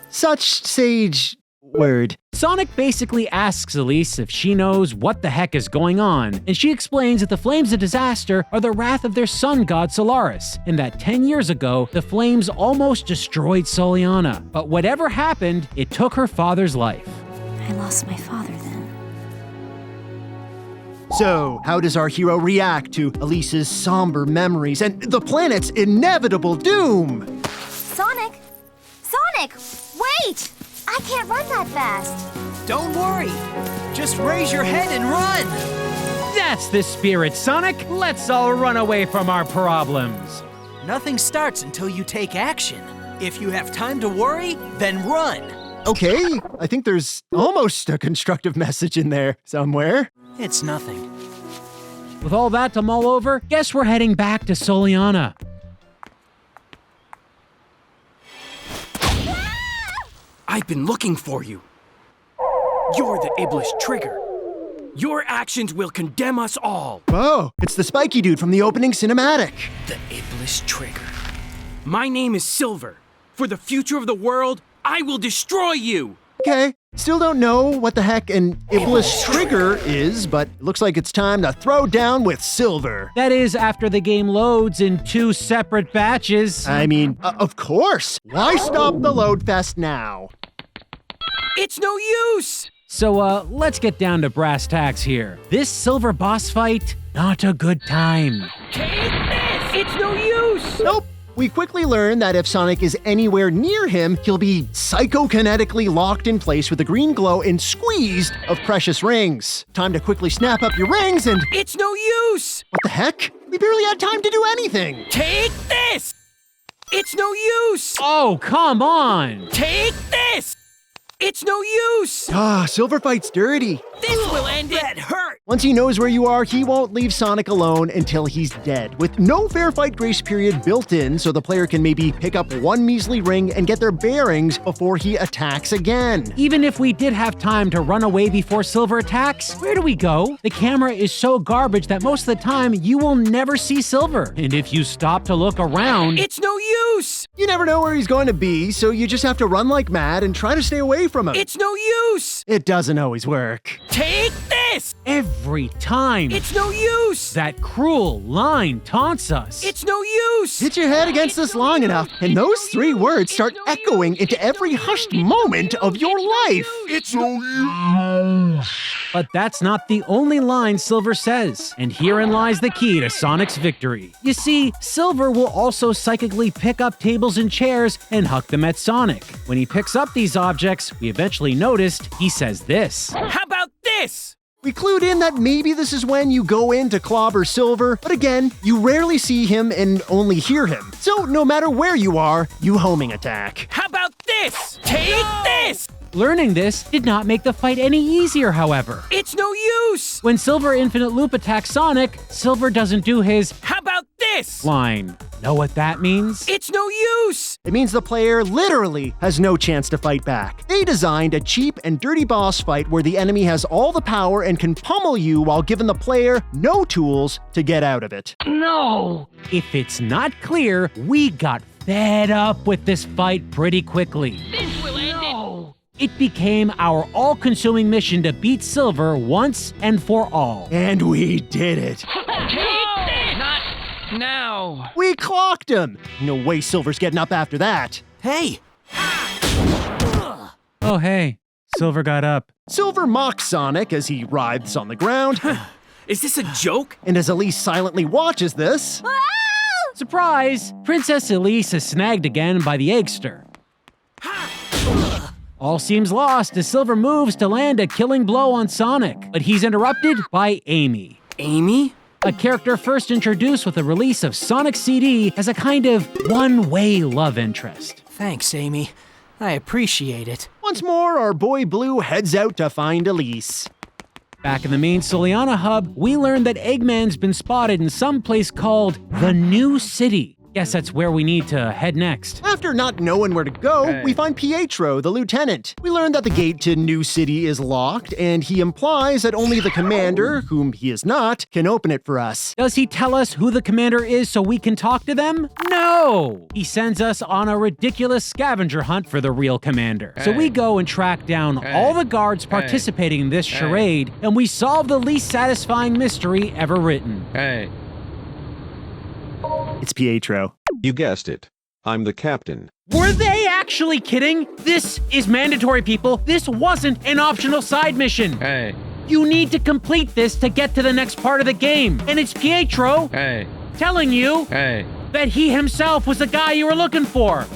Such sage word. Sonic basically asks Elise if she knows what the heck is going on, and she explains that the flames of disaster are the wrath of their sun god Solaris, and that 10 years ago, the flames almost destroyed Soliana. But whatever happened, it took her father's life. I lost my father then. So, how does our hero react to Elise's somber memories and the planet's inevitable doom? Sonic! Sonic! Wait! I can't run that fast. Don't worry. Just raise your head and run. That's the spirit, Sonic. Let's all run away from our problems. Nothing starts until you take action. If you have time to worry, then run. Okay, I think there's almost a constructive message in there somewhere. It's nothing. With all that to mull over, guess we're heading back to Soliana. I've been looking for you. You're the Iblis Trigger. Your actions will condemn us all. Oh, it's the spiky dude from the opening cinematic. The Iblis Trigger. My name is Silver. For the future of the world, I will destroy you. Okay, still don't know what the heck an Iblis Trigger is, but it looks like it's time to throw down with Silver. That is after the game loads in 2 separate batches. I mean, of course. Why stop the load fest now? It's no use! So, let's get down to brass tacks here. This Silver boss fight, not a good time. Take this! It's no use! Nope. We quickly learn that if Sonic is anywhere near him, he'll be psychokinetically locked in place with a green glow and squeezed of precious rings. Time to quickly snap up your rings and... It's no use! What the heck? We barely had time to do anything. Take this! It's no use! Oh, come on! Take this! It's no use! Silver Fight's dirty. This will end it! That hurt! Once he knows where you are, he won't leave Sonic alone until he's dead, with no fair fight grace period built in so the player can maybe pick up one measly ring and get their bearings before he attacks again. Even if we did have time to run away before Silver attacks, where do we go? The camera is so garbage that most of the time you will never see Silver. And if you stop to look around... It's no use! You never know where he's going to be, so you just have to run like mad and try to stay away from him. It's no use! It doesn't always work. Take this! Every time. It's no use! That cruel line taunts us. It's no use! Hit your head against this long enough, and those 3 words start echoing into every hushed moment of your life. It's no use! But that's not the only line Silver says, and herein lies the key to Sonic's victory. You see, Silver will also psychically pick up tables and chairs and huck them at Sonic. When he picks up these objects, we eventually noticed he says this. How about this? We clued in that maybe this is when you go in to clobber Silver, but again, you rarely see him and only hear him. So no matter where you are, you homing attack. How about this? Take this! Learning this did not make the fight any easier, however. It's no use! When Silver Infinite Loop attacks Sonic, Silver doesn't do his "How about this?" line. Know what that means? It's no use! It means the player literally has no chance to fight back. They designed a cheap and dirty boss fight where the enemy has all the power and can pummel you while giving the player no tools to get out of it. No! If it's not clear, we got fed up with this fight pretty quickly. This will end it! It became our all-consuming mission to beat Silver once and for all. And we did it. Not now. We clocked him. No way Silver's getting up after that. Hey! Oh, hey. Silver got up. Silver mocks Sonic as he writhes on the ground. Is this a joke? And as Elise silently watches this... Surprise! Princess Elise is snagged again by the Eggster. All seems lost as Silver moves to land a killing blow on Sonic, but he's interrupted by Amy. Amy? A character first introduced with the release of Sonic CD as a kind of one-way love interest. Thanks, Amy. I appreciate it. Once more, our boy Blue heads out to find Elise. Back in the main Soliana hub, we learned that Eggman's been spotted in some place called the New City. Guess that's where we need to head next. After not knowing where to go, we find Pietro, the lieutenant. We learn that the gate to New City is locked, and he implies that only the commander, whom he is not, can open it for us. Does he tell us who the commander is so we can talk to them? No! He sends us on a ridiculous scavenger hunt for the real commander. So we go and track down all the guards participating in this charade, and we solve the least satisfying mystery ever written. It's Pietro. You guessed it. I'm the captain. Were they actually kidding? This is mandatory, people. This wasn't an optional side mission. You need to complete this to get to the next part of the game. And it's Pietro telling you that he himself was the guy you were looking for.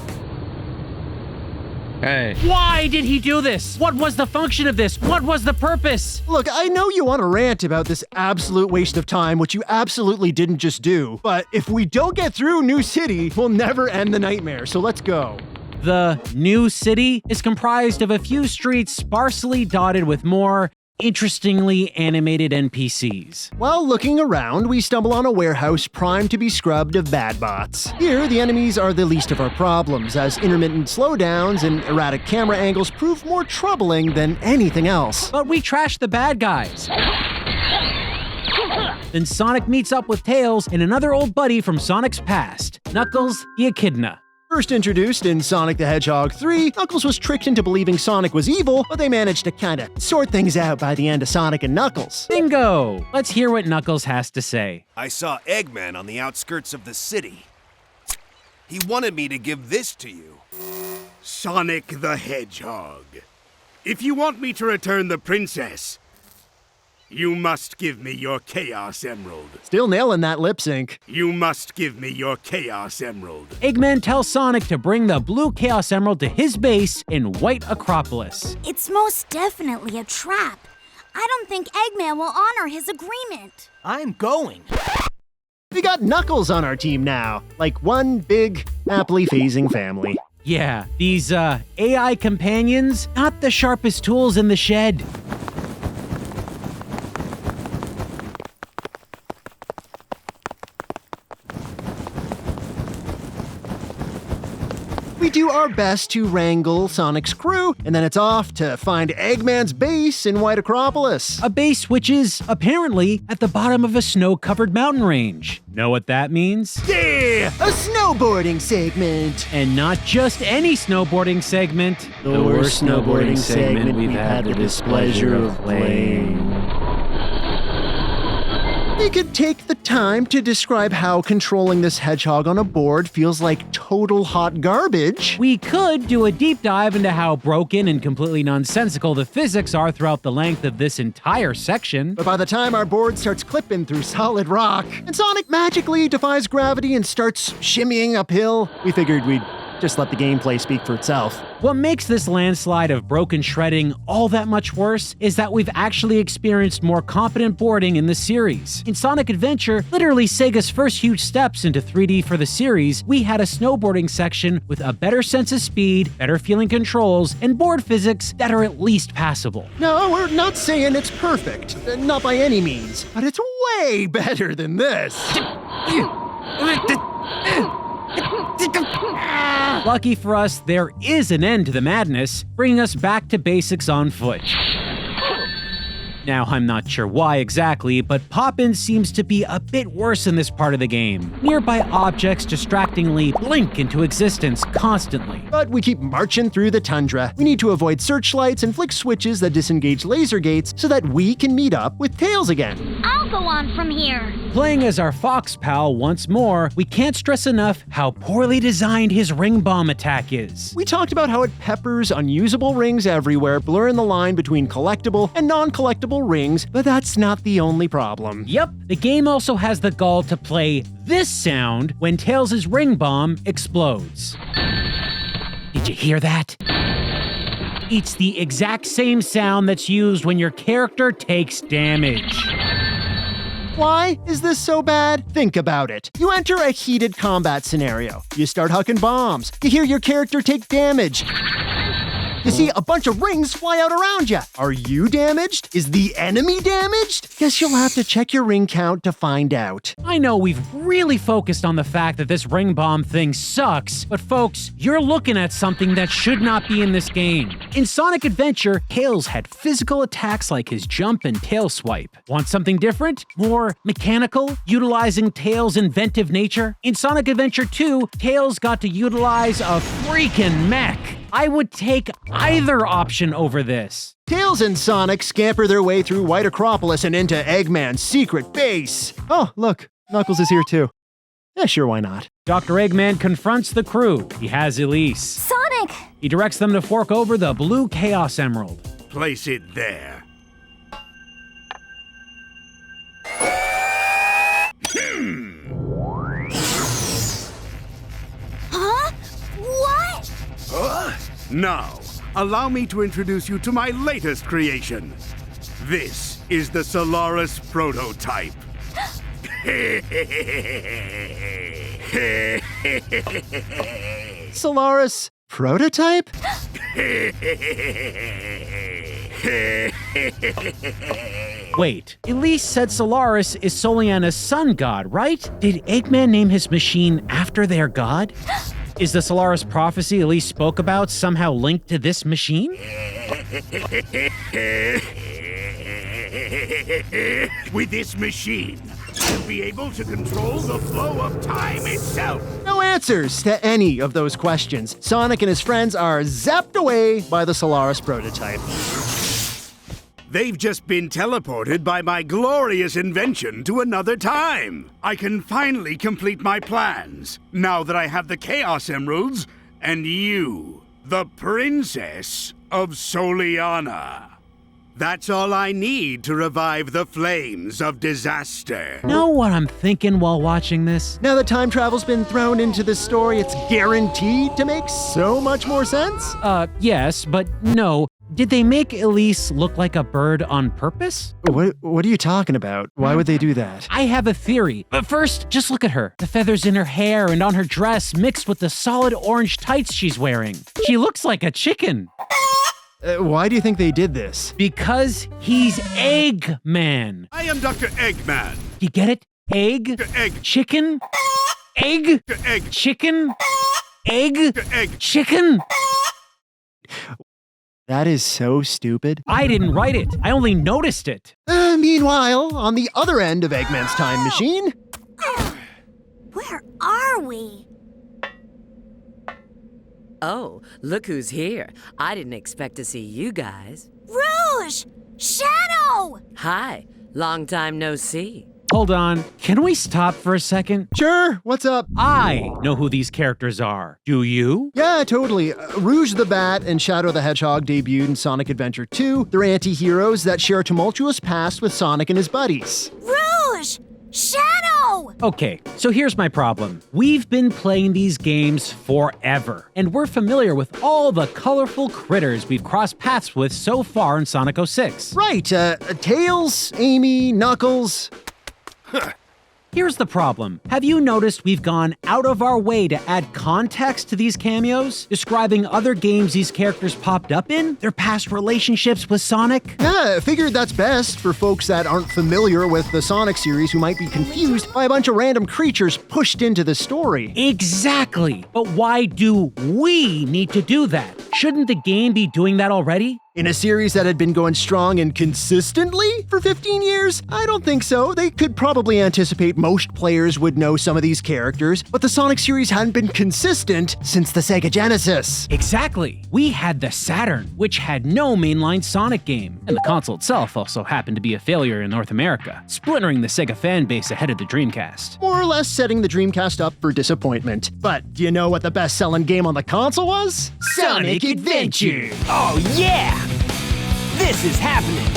Why did he do this? What was the function of this? What was the purpose? Look, I know you want to rant about this absolute waste of time, which you absolutely didn't just do. But if we don't get through New City, we'll never end the nightmare, so let's go. The New City is comprised of a few streets sparsely dotted with more interestingly animated NPCs. While looking around, we stumble on a warehouse primed to be scrubbed of bad bots. Here, the enemies are the least of our problems, as intermittent slowdowns and erratic camera angles prove more troubling than anything else. But we trash the bad guys. Then Sonic meets up with Tails and another old buddy from Sonic's past, Knuckles the Echidna. First introduced in Sonic the Hedgehog 3, Knuckles was tricked into believing Sonic was evil, but they managed to kinda sort things out by the end of Sonic and Knuckles. Bingo! Let's hear what Knuckles has to say. I saw Eggman on the outskirts of the city. He wanted me to give this to you. Sonic the Hedgehog. If you want me to return the princess, you must give me your Chaos Emerald. Still nailing that lip sync. You must give me your Chaos Emerald. Eggman tells Sonic to bring the blue Chaos Emerald to his base in White Acropolis. It's most definitely a trap. I don't think Eggman will honor his agreement. I'm going. We got Knuckles on our team now, like one big, happily phasing family. Yeah, these AI companions, not the sharpest tools in the shed. We do our best to wrangle Sonic's crew, and then it's off to find Eggman's base in White Acropolis. A base which is, apparently, at the bottom of a snow-covered mountain range. Know what that means? Yeah! A snowboarding segment! And not just any snowboarding segment. The worst snowboarding segment we've had the displeasure of playing. We could take the time to describe how controlling this hedgehog on a board feels like total hot garbage. We could do a deep dive into how broken and completely nonsensical the physics are throughout the length of this entire section. But by the time our board starts clipping through solid rock, and Sonic magically defies gravity and starts shimmying uphill, we figured we'd just let the gameplay speak for itself. What makes this landslide of broken shredding all that much worse is that we've actually experienced more competent boarding in the series. In Sonic Adventure, literally Sega's first huge steps into 3D for the series, we had a snowboarding section with a better sense of speed, better feeling controls, and board physics that are at least passable. No, we're not saying it's perfect. Not by any means. But it's way better than this. Lucky for us, there is an end to the madness, bringing us back to basics on foot. Now, I'm not sure why exactly, but Poppin seems to be a bit worse in this part of the game. Nearby objects distractingly blink into existence constantly. But we keep marching through the tundra. We need to avoid searchlights and flick switches that disengage laser gates so that we can meet up with Tails again. I'll go on from here. Playing as our fox pal once more, we can't stress enough how poorly designed his ring bomb attack is. We talked about how it peppers unusable rings everywhere, blurring the line between collectible and non-collectible rings, but that's not the only problem. Yep, the game also has the gall to play this sound when Tails' ring bomb explodes. Did you hear that? It's the exact same sound that's used when your character takes damage. Why is this so bad? Think about it. You enter a heated combat scenario. You start hucking bombs. You hear your character take damage. You see a bunch of rings fly out around you. Are you damaged? Is the enemy damaged? Guess you'll have to check your ring count to find out. I know we've really focused on the fact that this ring bomb thing sucks, but folks, you're looking at something that should not be in this game. In Sonic Adventure, Tails had physical attacks like his jump and tail swipe. Want something different? More mechanical? Utilizing Tails' inventive nature? In Sonic Adventure 2, Tails got to utilize a freaking mech. I would take either option over this. Tails and Sonic scamper their way through White Acropolis and into Eggman's secret base. Oh, look, Knuckles is here too. Yeah, sure, why not? Dr. Eggman confronts the crew. He has Elise. Sonic! He directs them to fork over the blue Chaos Emerald. Place it there. Huh? What? Now, allow me to introduce you to my latest creation. This is the Solaris prototype. Solaris prototype? Wait, Elise said Solaris is Soliana's sun god, right? Did Eggman name his machine after their god? Is the Solaris prophecy Elise spoke about somehow linked to this machine? With this machine, you'll be able to control the flow of time itself. No answers to any of those questions. Sonic and his friends are zapped away by the Solaris prototype. They've just been teleported by my glorious invention to another time. I can finally complete my plans, now that I have the Chaos Emeralds and you, the Princess of Soliana. That's all I need to revive the flames of disaster. Know what I'm thinking while watching this? Now that time travel's been thrown into this story, it's guaranteed to make so much more sense? Yes, but no. Did they make Elise look like a bird on purpose? What are you talking about? Why would they do that? I have a theory. But first, just look at her. The feathers in her hair and on her dress mixed with the solid orange tights she's wearing. She looks like a chicken. Why do you think they did this? Because he's Eggman. I am Dr. Eggman. You get it? Egg? Egg. Chicken? Egg? Egg. Chicken? Egg? Egg. Chicken? That is so stupid. I didn't write it. I only noticed it. Meanwhile, on the other end of Eggman's time machine... Where are we? Oh, look who's here. I didn't expect to see you guys. Rouge! Shadow! Hi, long time no see. Hold on, can we stop for a second? Sure, what's up? I know who these characters are. Do you? Yeah, totally. Rouge the Bat and Shadow the Hedgehog debuted in Sonic Adventure 2. They're anti-heroes that share a tumultuous past with Sonic and his buddies. Rouge! Shadow! Okay, so here's my problem. We've been playing these games forever, and we're familiar with all the colorful critters we've crossed paths with so far in Sonic 06. Right, Tails, Amy, Knuckles... Here's the problem. Have you noticed we've gone out of our way to add context to these cameos? Describing other games these characters popped up in? Their past relationships with Sonic? Yeah, I figured that's best for folks that aren't familiar with the Sonic series who might be confused by a bunch of random creatures pushed into the story. Exactly. But why do we need to do that? Shouldn't the game be doing that already? In a series that had been going strong and consistently for 15 years? I don't think so. They could probably anticipate most players would know some of these characters, but the Sonic series hadn't been consistent since the Sega Genesis. Exactly. We had the Saturn, which had no mainline Sonic game, and the console itself also happened to be a failure in North America, splintering the Sega fan base ahead of the Dreamcast. More or less setting the Dreamcast up for disappointment. But do you know what the best-selling game on the console was? Sonic Adventure! Oh yeah! This is happening!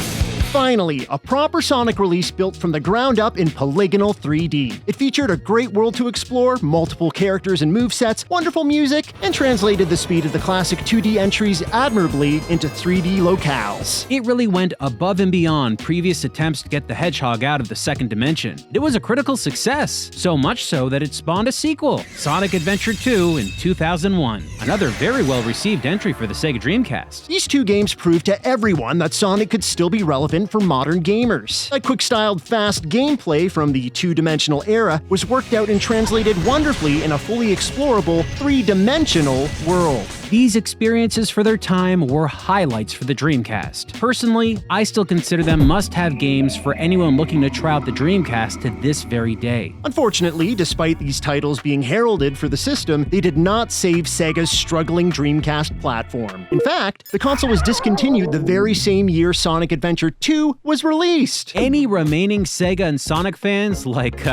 Finally, a proper Sonic release built from the ground up in polygonal 3D. It featured a great world to explore, multiple characters and movesets, wonderful music, and translated the speed of the classic 2D entries admirably into 3D locales. It really went above and beyond previous attempts to get the Hedgehog out of the second dimension. It was a critical success, so much so that it spawned a sequel, Sonic Adventure 2 in 2001, another very well-received entry for the Sega Dreamcast. These two games proved to everyone that Sonic could still be relevant for modern gamers. That quick-styled, fast gameplay from the two-dimensional era was worked out and translated wonderfully in a fully explorable, three-dimensional world. These experiences for their time were highlights for the Dreamcast. Personally, I still consider them must-have games for anyone looking to try out the Dreamcast to this very day. Unfortunately, despite these titles being heralded for the system, they did not save Sega's struggling Dreamcast platform. In fact, the console was discontinued the very same year Sonic Adventure 2 was released. Any remaining Sega and Sonic fans, like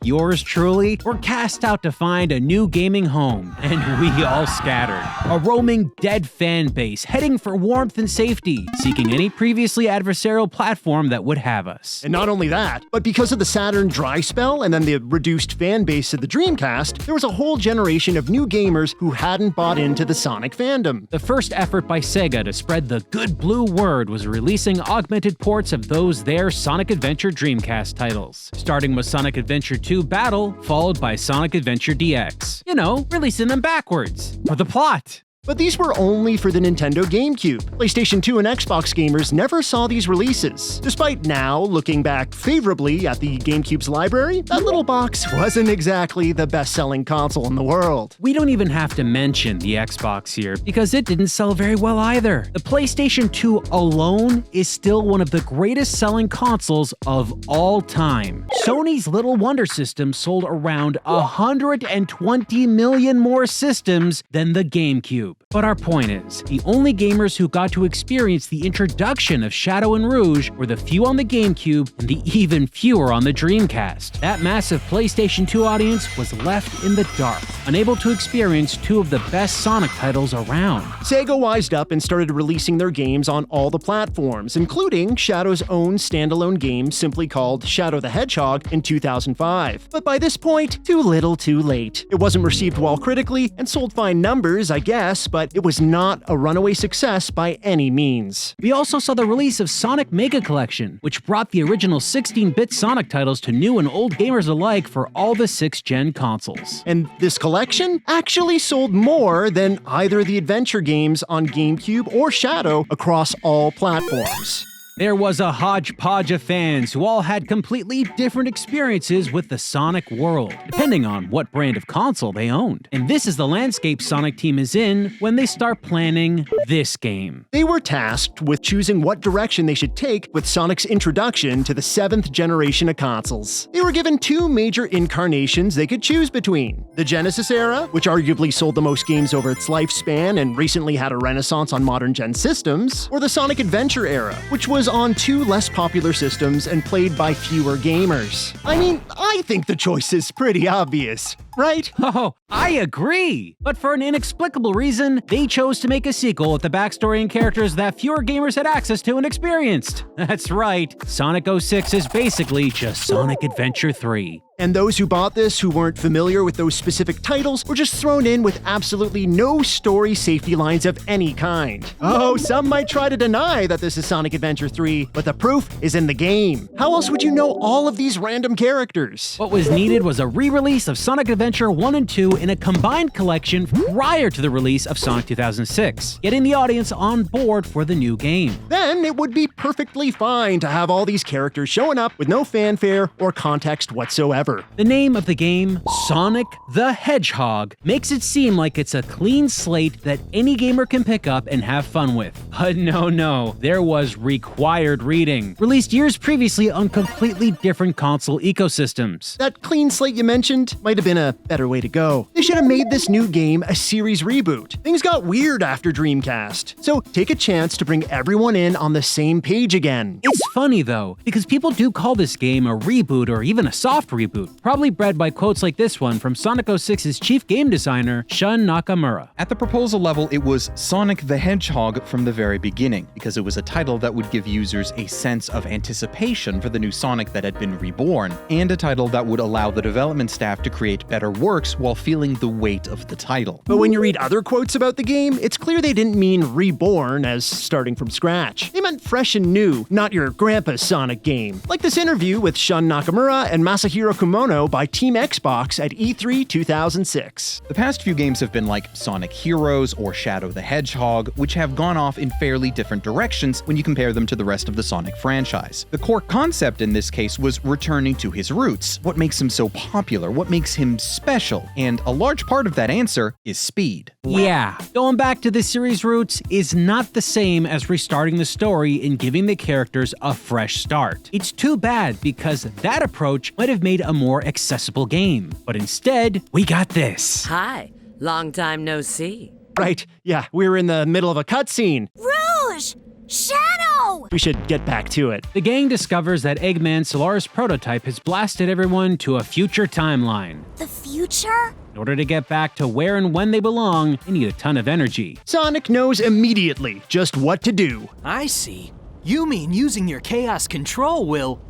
yours truly, were cast out to find a new gaming home, and we all scattered. A roaming dead fan base, heading for warmth and safety, seeking any previously adversarial platform that would have us. And not only that, but because of the Saturn dry spell and then the reduced fan base of the Dreamcast, there was a whole generation of new gamers who hadn't bought into the Sonic fandom. The first effort by Sega to spread the good blue word was releasing augmented ports of those there Sonic Adventure Dreamcast titles, starting with Sonic Adventure 2 Battle, followed by Sonic Adventure DX. You know, releasing them backwards, for the plot. But these were only for the Nintendo GameCube. PlayStation 2 and Xbox gamers never saw these releases. Despite now looking back favorably at the GameCube's library, that little box wasn't exactly the best-selling console in the world. We don't even have to mention the Xbox here, because it didn't sell very well either. The PlayStation 2 alone is still one of the greatest selling consoles of all time. Sony's Little Wonder system sold around 120 million more systems than the GameCube. But our point is, the only gamers who got to experience the introduction of Shadow and Rouge were the few on the GameCube and the even fewer on the Dreamcast. That massive PlayStation 2 audience was left in the dark, unable to experience two of the best Sonic titles around. Sega wised up and started releasing their games on all the platforms, including Shadow's own standalone game simply called Shadow the Hedgehog in 2005. But by this point, too little too late. It wasn't received well critically and sold fine numbers, I guess, but it was not a runaway success by any means. We also saw the release of Sonic Mega Collection, which brought the original 16-bit Sonic titles to new and old gamers alike for all the 6th-gen consoles. And this collection actually sold more than either the adventure games on GameCube or Shadow across all platforms. There was a hodgepodge of fans who all had completely different experiences with the Sonic world, depending on what brand of console they owned. And this is the landscape Sonic Team is in when they start planning this game. They were tasked with choosing what direction they should take with Sonic's introduction to the 7th generation of consoles. They were given two major incarnations they could choose between: the Genesis era, which arguably sold the most games over its lifespan and recently had a renaissance on modern-gen systems, or the Sonic Adventure era, which was on two less popular systems and played by fewer gamers. I mean, I think the choice is pretty obvious, right? Oh, I agree! But for an inexplicable reason, they chose to make a sequel with the backstory and characters that fewer gamers had access to and experienced. That's right, Sonic 06 is basically just Sonic Adventure 3. And those who bought this who weren't familiar with those specific titles were just thrown in with absolutely no story safety lines of any kind. Oh, some might try to deny that this is Sonic Adventure 3, but the proof is in the game. How else would you know all of these random characters? What was needed was a re-release of Sonic Adventure 1 and 2 in a combined collection prior to the release of Sonic 2006, getting the audience on board for the new game. Then it would be perfectly fine to have all these characters showing up with no fanfare or context whatsoever. The name of the game, Sonic the Hedgehog, makes it seem like it's a clean slate that any gamer can pick up and have fun with. But no, there was required reading, released years previously on completely different console ecosystems. That clean slate you mentioned might have been a better way to go. They should have made this new game a series reboot. Things got weird after Dreamcast, so take a chance to bring everyone in on the same page again. It's funny though, because people do call this game a reboot or even a soft reboot, probably bred by quotes like this one from Sonic 06's chief game designer, Shun Nakamura. At the proposal level, it was Sonic the Hedgehog from the very beginning, because it was a title that would give users a sense of anticipation for the new Sonic that had been reborn, and a title that would allow the development staff to create better works while feeling the weight of the title. But when you read other quotes about the game, it's clear they didn't mean reborn as starting from scratch. They meant fresh and new, not your grandpa's Sonic game. Like this interview with Shun Nakamura and Masahiro Kumono by Team Xbox at E3 2006. The past few games have been like Sonic Heroes or Shadow the Hedgehog, which have gone off in fairly different directions when you compare them to the rest of the Sonic franchise. The core concept in this case was returning to his roots. What makes him so popular? What makes him special? And a large part of that answer is speed. Yeah, going back to the series' roots is not the same as restarting the story and giving the characters a fresh start. It's too bad because that approach might have made a more accessible game. But instead, we got this. Hi, long time no see. Right, yeah, we were in the middle of a cutscene. Rouge! Shadow! We should get back to it. The gang discovers that Eggman Solaris' prototype has blasted everyone to a future timeline. The future? In order to get back to where and when they belong, they need a ton of energy. Sonic knows immediately just what to do. I see. You mean using your Chaos Control will...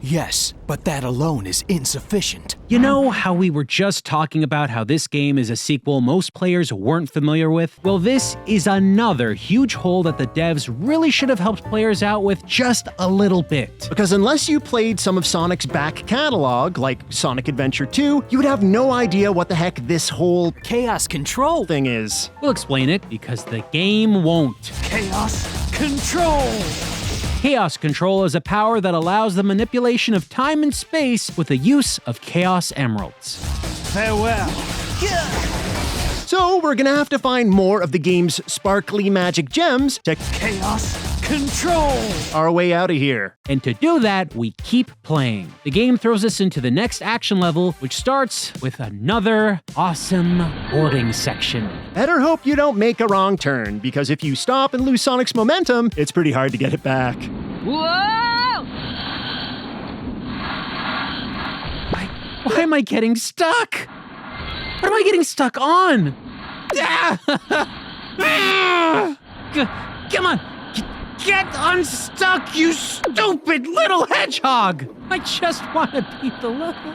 Yes, but that alone is insufficient. You know how we were just talking about how this game is a sequel most players weren't familiar with? Well, this is another huge hole that the devs really should have helped players out with just a little bit. Because unless you played some of Sonic's back catalog, like Sonic Adventure 2, you would have no idea what the heck this whole Chaos Control thing is. We'll explain it because the game won't. Chaos Control! Chaos Control is a power that allows the manipulation of time and space with the use of Chaos Emeralds. Farewell. So we're gonna have to find more of the game's sparkly magic gems to Chaos Control our way out of here. And to do that, we keep playing. The game throws us into the next action level, which starts with another awesome boarding section. Better hope you don't make a wrong turn, because if you stop and lose Sonic's momentum, it's pretty hard to get it back. Whoa! Why am I getting stuck? What am I getting stuck on? Come on! Get unstuck, you stupid little hedgehog! I just want to beat the level.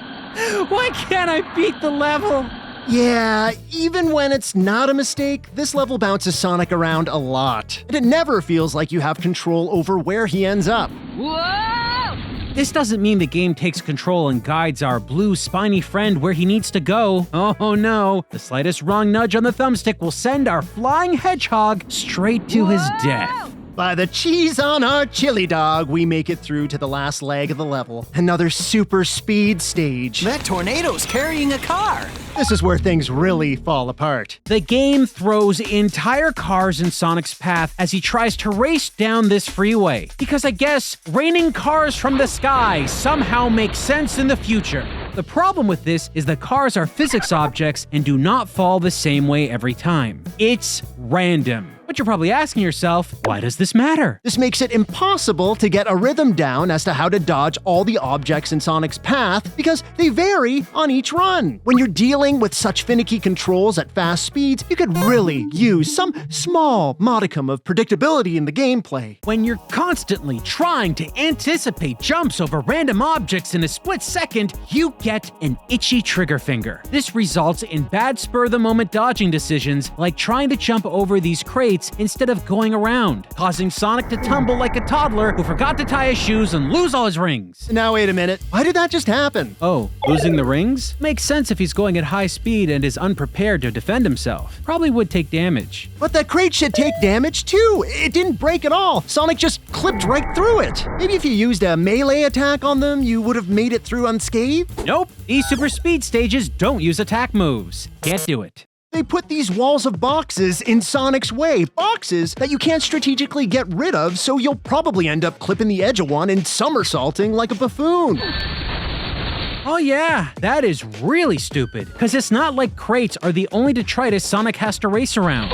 Why can't I beat the level? Yeah, even when it's not a mistake, this level bounces Sonic around a lot. And it never feels like you have control over where he ends up. Whoa! This doesn't mean the game takes control and guides our blue spiny friend where he needs to go. Oh no, the slightest wrong nudge on the thumbstick will send our flying hedgehog straight to his death. By the cheese on our chili dog, we make it through to the last leg of the level. Another super speed stage. That tornado's carrying a car. This is where things really fall apart. The game throws entire cars in Sonic's path as he tries to race down this freeway. Because I guess raining cars from the sky somehow makes sense in the future. The problem with this is the cars are physics objects and do not fall the same way every time. It's random. But you're probably asking yourself, why does this matter? This makes it impossible to get a rhythm down as to how to dodge all the objects in Sonic's path because they vary on each run. When you're dealing with such finicky controls at fast speeds, you could really use some small modicum of predictability in the gameplay. When you're constantly trying to anticipate jumps over random objects in a split second, you get an itchy trigger finger. This results in bad spur-of-the-moment dodging decisions like trying to jump over these crates instead of going around, causing Sonic to tumble like a toddler who forgot to tie his shoes and lose all his rings. Now wait a minute, why did that just happen? Oh, losing the rings? Makes sense if he's going at high speed and is unprepared to defend himself. Probably would take damage. But that crate should take damage too. It didn't break at all. Sonic just clipped right through it. Maybe if you used a melee attack on them, you would have made it through unscathed? Nope, these super speed stages don't use attack moves. Can't do it. They put these walls of boxes in Sonic's way, boxes that you can't strategically get rid of, so you'll probably end up clipping the edge of one and somersaulting like a buffoon. Oh yeah, that is really stupid, because it's not like crates are the only detritus Sonic has to race around.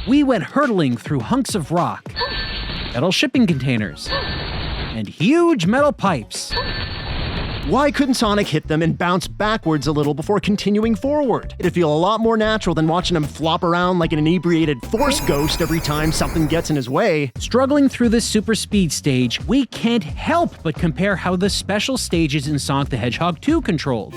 We went hurtling through hunks of rock, metal shipping containers, and huge metal pipes. Why couldn't Sonic hit them and bounce backwards a little before continuing forward? It'd feel a lot more natural than watching him flop around like an inebriated force ghost every time something gets in his way. Struggling through this super speed stage, we can't help but compare how the special stages in Sonic the Hedgehog 2 controlled.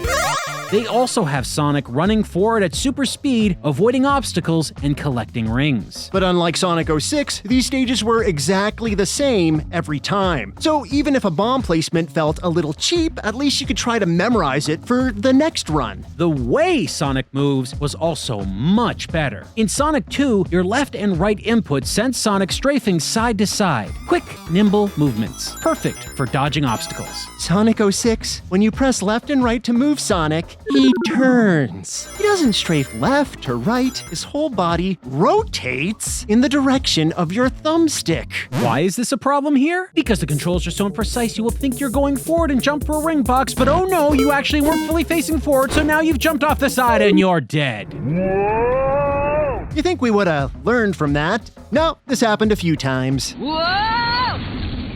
They also have Sonic running forward at super speed, avoiding obstacles, and collecting rings. But unlike Sonic 06, these stages were exactly the same every time. So even if a bomb placement felt a little cheap, at least you could try to memorize it for the next run. The way Sonic moves was also much better. In Sonic 2, your left and right input sent Sonic strafing side to side. Quick, nimble movements. Perfect for dodging obstacles. Sonic 06, when you press left and right to move Sonic, he turns. He doesn't strafe left or right. His whole body rotates in the direction of your thumbstick. Why is this a problem here? Because the controls are so imprecise you will think you're going forward and jump for a ring box, but oh no, you actually weren't fully facing forward, so now you've jumped off the side and you're dead. You think we would have learned from that? No, this happened a few times.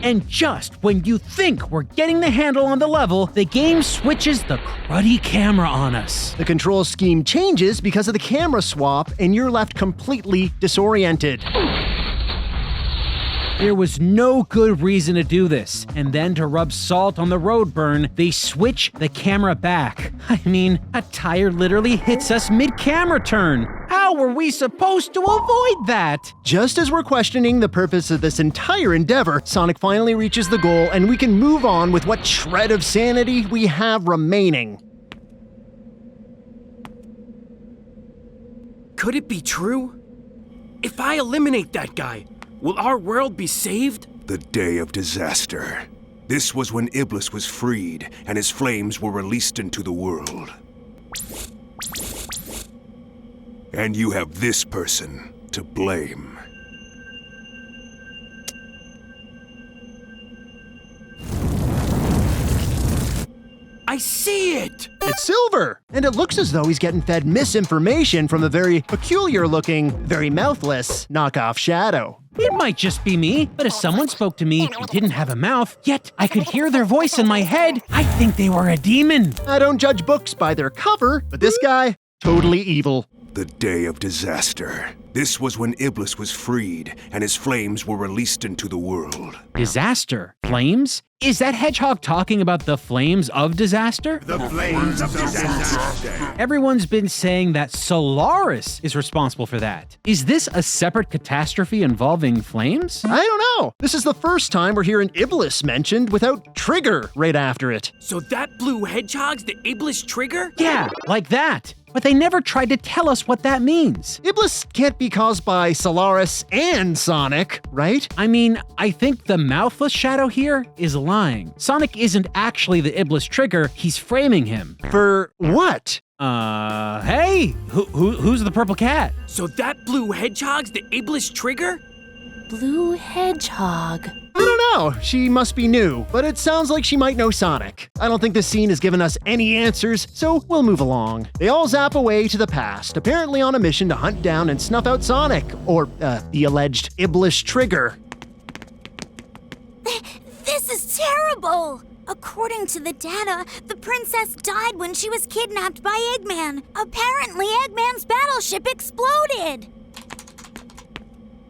And just when you think we're getting the handle on the level, the game switches the cruddy camera on us. The control scheme changes because of the camera swap, and you're left completely disoriented. There was no good reason to do this, and then to rub salt on the road burn, they switch the camera back. I mean, a tire literally hits us mid-camera turn. How were we supposed to avoid that? Just as we're questioning the purpose of this entire endeavor, Sonic finally reaches the goal, and we can move on with what shred of sanity we have remaining. Could it be true? If I eliminate that guy, will our world be saved? The day of disaster. This was when Iblis was freed and his flames were released into the world. And you have this person to blame. I see it! It's Silver! And it looks as though he's getting fed misinformation from a very peculiar-looking, very mouthless knockoff Shadow. It might just be me, but if someone spoke to me and didn't have a mouth, yet I could hear their voice in my head, I'd think they were a demon. I don't judge books by their cover, but this guy, totally evil. The day of disaster. This was when Iblis was freed and his flames were released into the world. Disaster? Flames? Is that Hedgehog talking about the flames of disaster? The flames of disaster. Everyone's been saying that Solaris is responsible for that. Is this a separate catastrophe involving flames? I don't know. This is the first time we're hearing Iblis mentioned without Trigger right after it. So that blue hedgehog's the Iblis trigger? Yeah, like that. But they never tried to tell us what that means. Iblis can't be caused by Solaris and Sonic, right? I mean, I think the mouthless Shadow here is lying. Sonic isn't actually the Iblis trigger, he's framing him. For what? Hey, who's the purple cat? So that blue hedgehog's the Iblis trigger? Blue hedgehog. I don't know. She must be new, but it sounds like she might know Sonic. I don't think this scene has given us any answers, so we'll move along. They all zap away to the past, apparently on a mission to hunt down and snuff out Sonic, or the alleged Iblis trigger. This is terrible! According to the data, the princess died when she was kidnapped by Eggman. Apparently, Eggman's battleship exploded.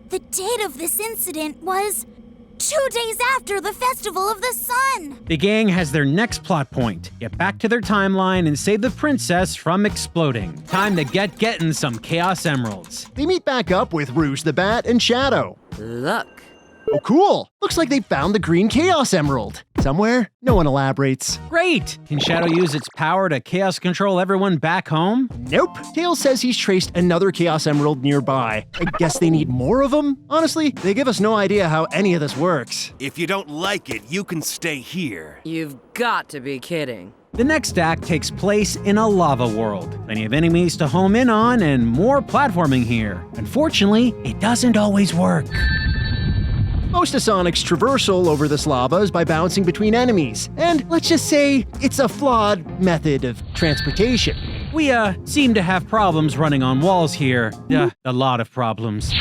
The date of this incident was 2 days after the Festival of the Sun. The gang has their next plot point. Get back to their timeline and save the princess from exploding. Time to getting some Chaos Emeralds. They meet back up with Rouge the Bat and Shadow. Look. Oh, cool. Looks like they found the green Chaos Emerald. Somewhere, no one elaborates. Great! Can Shadow use its power to chaos control everyone back home? Nope. Tails says he's traced another Chaos Emerald nearby. I guess they need more of them? Honestly, they give us no idea how any of this works. If you don't like it, you can stay here. You've got to be kidding. The next act takes place in a lava world. Plenty of enemies to home in on and more platforming here. Unfortunately, it doesn't always work. Most of Sonic's traversal over this lava is by bouncing between enemies, and let's just say it's a flawed method of transportation. We, seem to have problems running on walls here. A lot of problems.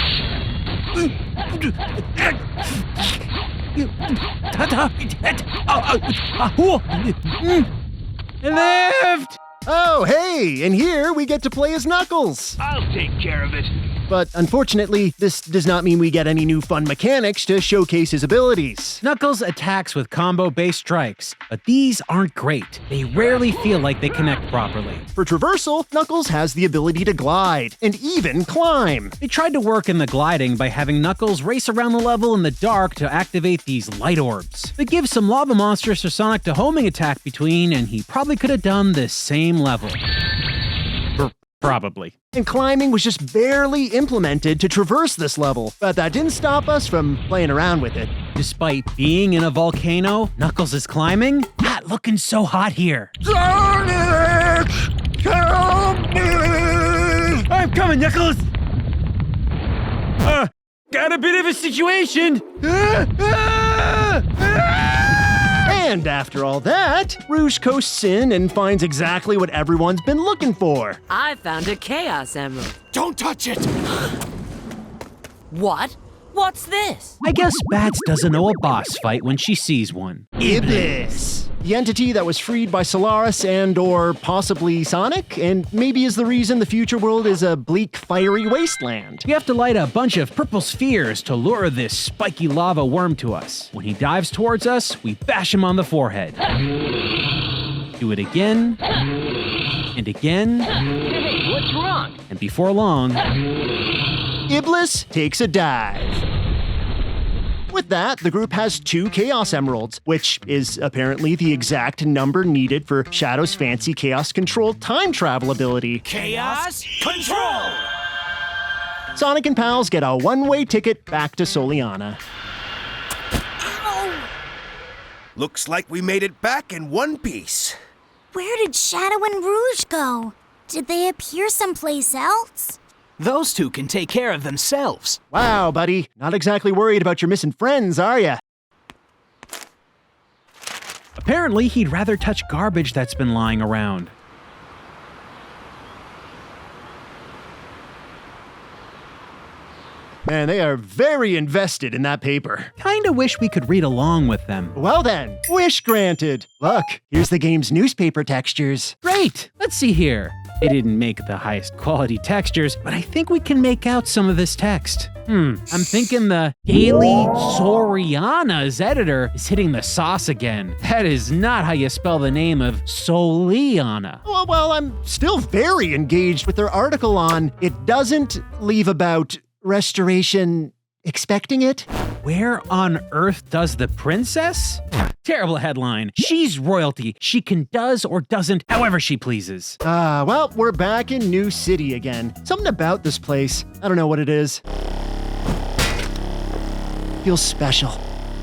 Lived! Oh, hey, and here we get to play as Knuckles. I'll take care of it. But unfortunately, this does not mean we get any new fun mechanics to showcase his abilities. Knuckles attacks with combo-based strikes, but these aren't great. They rarely feel like they connect properly. For traversal, Knuckles has the ability to glide and even climb. They tried to work in the gliding by having Knuckles race around the level in the dark to activate these light orbs. They give some lava monsters for Sonic to homing attack between, and he probably could have done the same level. Probably. And climbing was just barely implemented to traverse this level, but that didn't stop us from playing around with it. Despite being in a volcano, Knuckles is climbing? Not looking so hot here. Sonic! Help me! I'm coming, Knuckles! Got a bit of a situation! And after all that, Rouge coasts in and finds exactly what everyone's been looking for. I found a Chaos Emerald. Don't touch it! What? What's this? I guess Bats doesn't know a boss fight when she sees one. Iblis! The entity that was freed by Solaris and/or possibly Sonic, and maybe is the reason the future world is a bleak, fiery wasteland. We have to light a bunch of purple spheres to lure this spiky lava worm to us. When he dives towards us, we bash him on the forehead. Do it again, and again. Hey, what's wrong? And before long, Iblis takes a dive. With that, the group has 2 Chaos Emeralds, which is apparently the exact number needed for Shadow's fancy Chaos Control time travel ability. Chaos Control! Sonic and pals get a one-way ticket back to Soliana. Ow! Looks like we made it back in one piece. Where did Shadow and Rouge go? Did they appear someplace else? Those two can take care of themselves. Wow, buddy. Not exactly worried about your missing friends, are ya? apparently he'd rather touch garbage that's been lying around. Man, they are very invested in that paper. Kinda wish we could read along with them. Well then, wish granted. Look, here's the game's newspaper textures. Great! Let's see here. They didn't make the highest quality textures, but I think we can make out some of this text. I'm thinking the Daily Soriana's editor is hitting the sauce again. That is not how you spell the name of Soliana. Well, I'm still very engaged with their article on It Doesn't Leave About Restoration Expecting It. Where on earth does the princess? Terrible headline. She's royalty. She can does or doesn't however she pleases. Well, we're back in New City again. Something about this place. I don't know what it is. Feels special.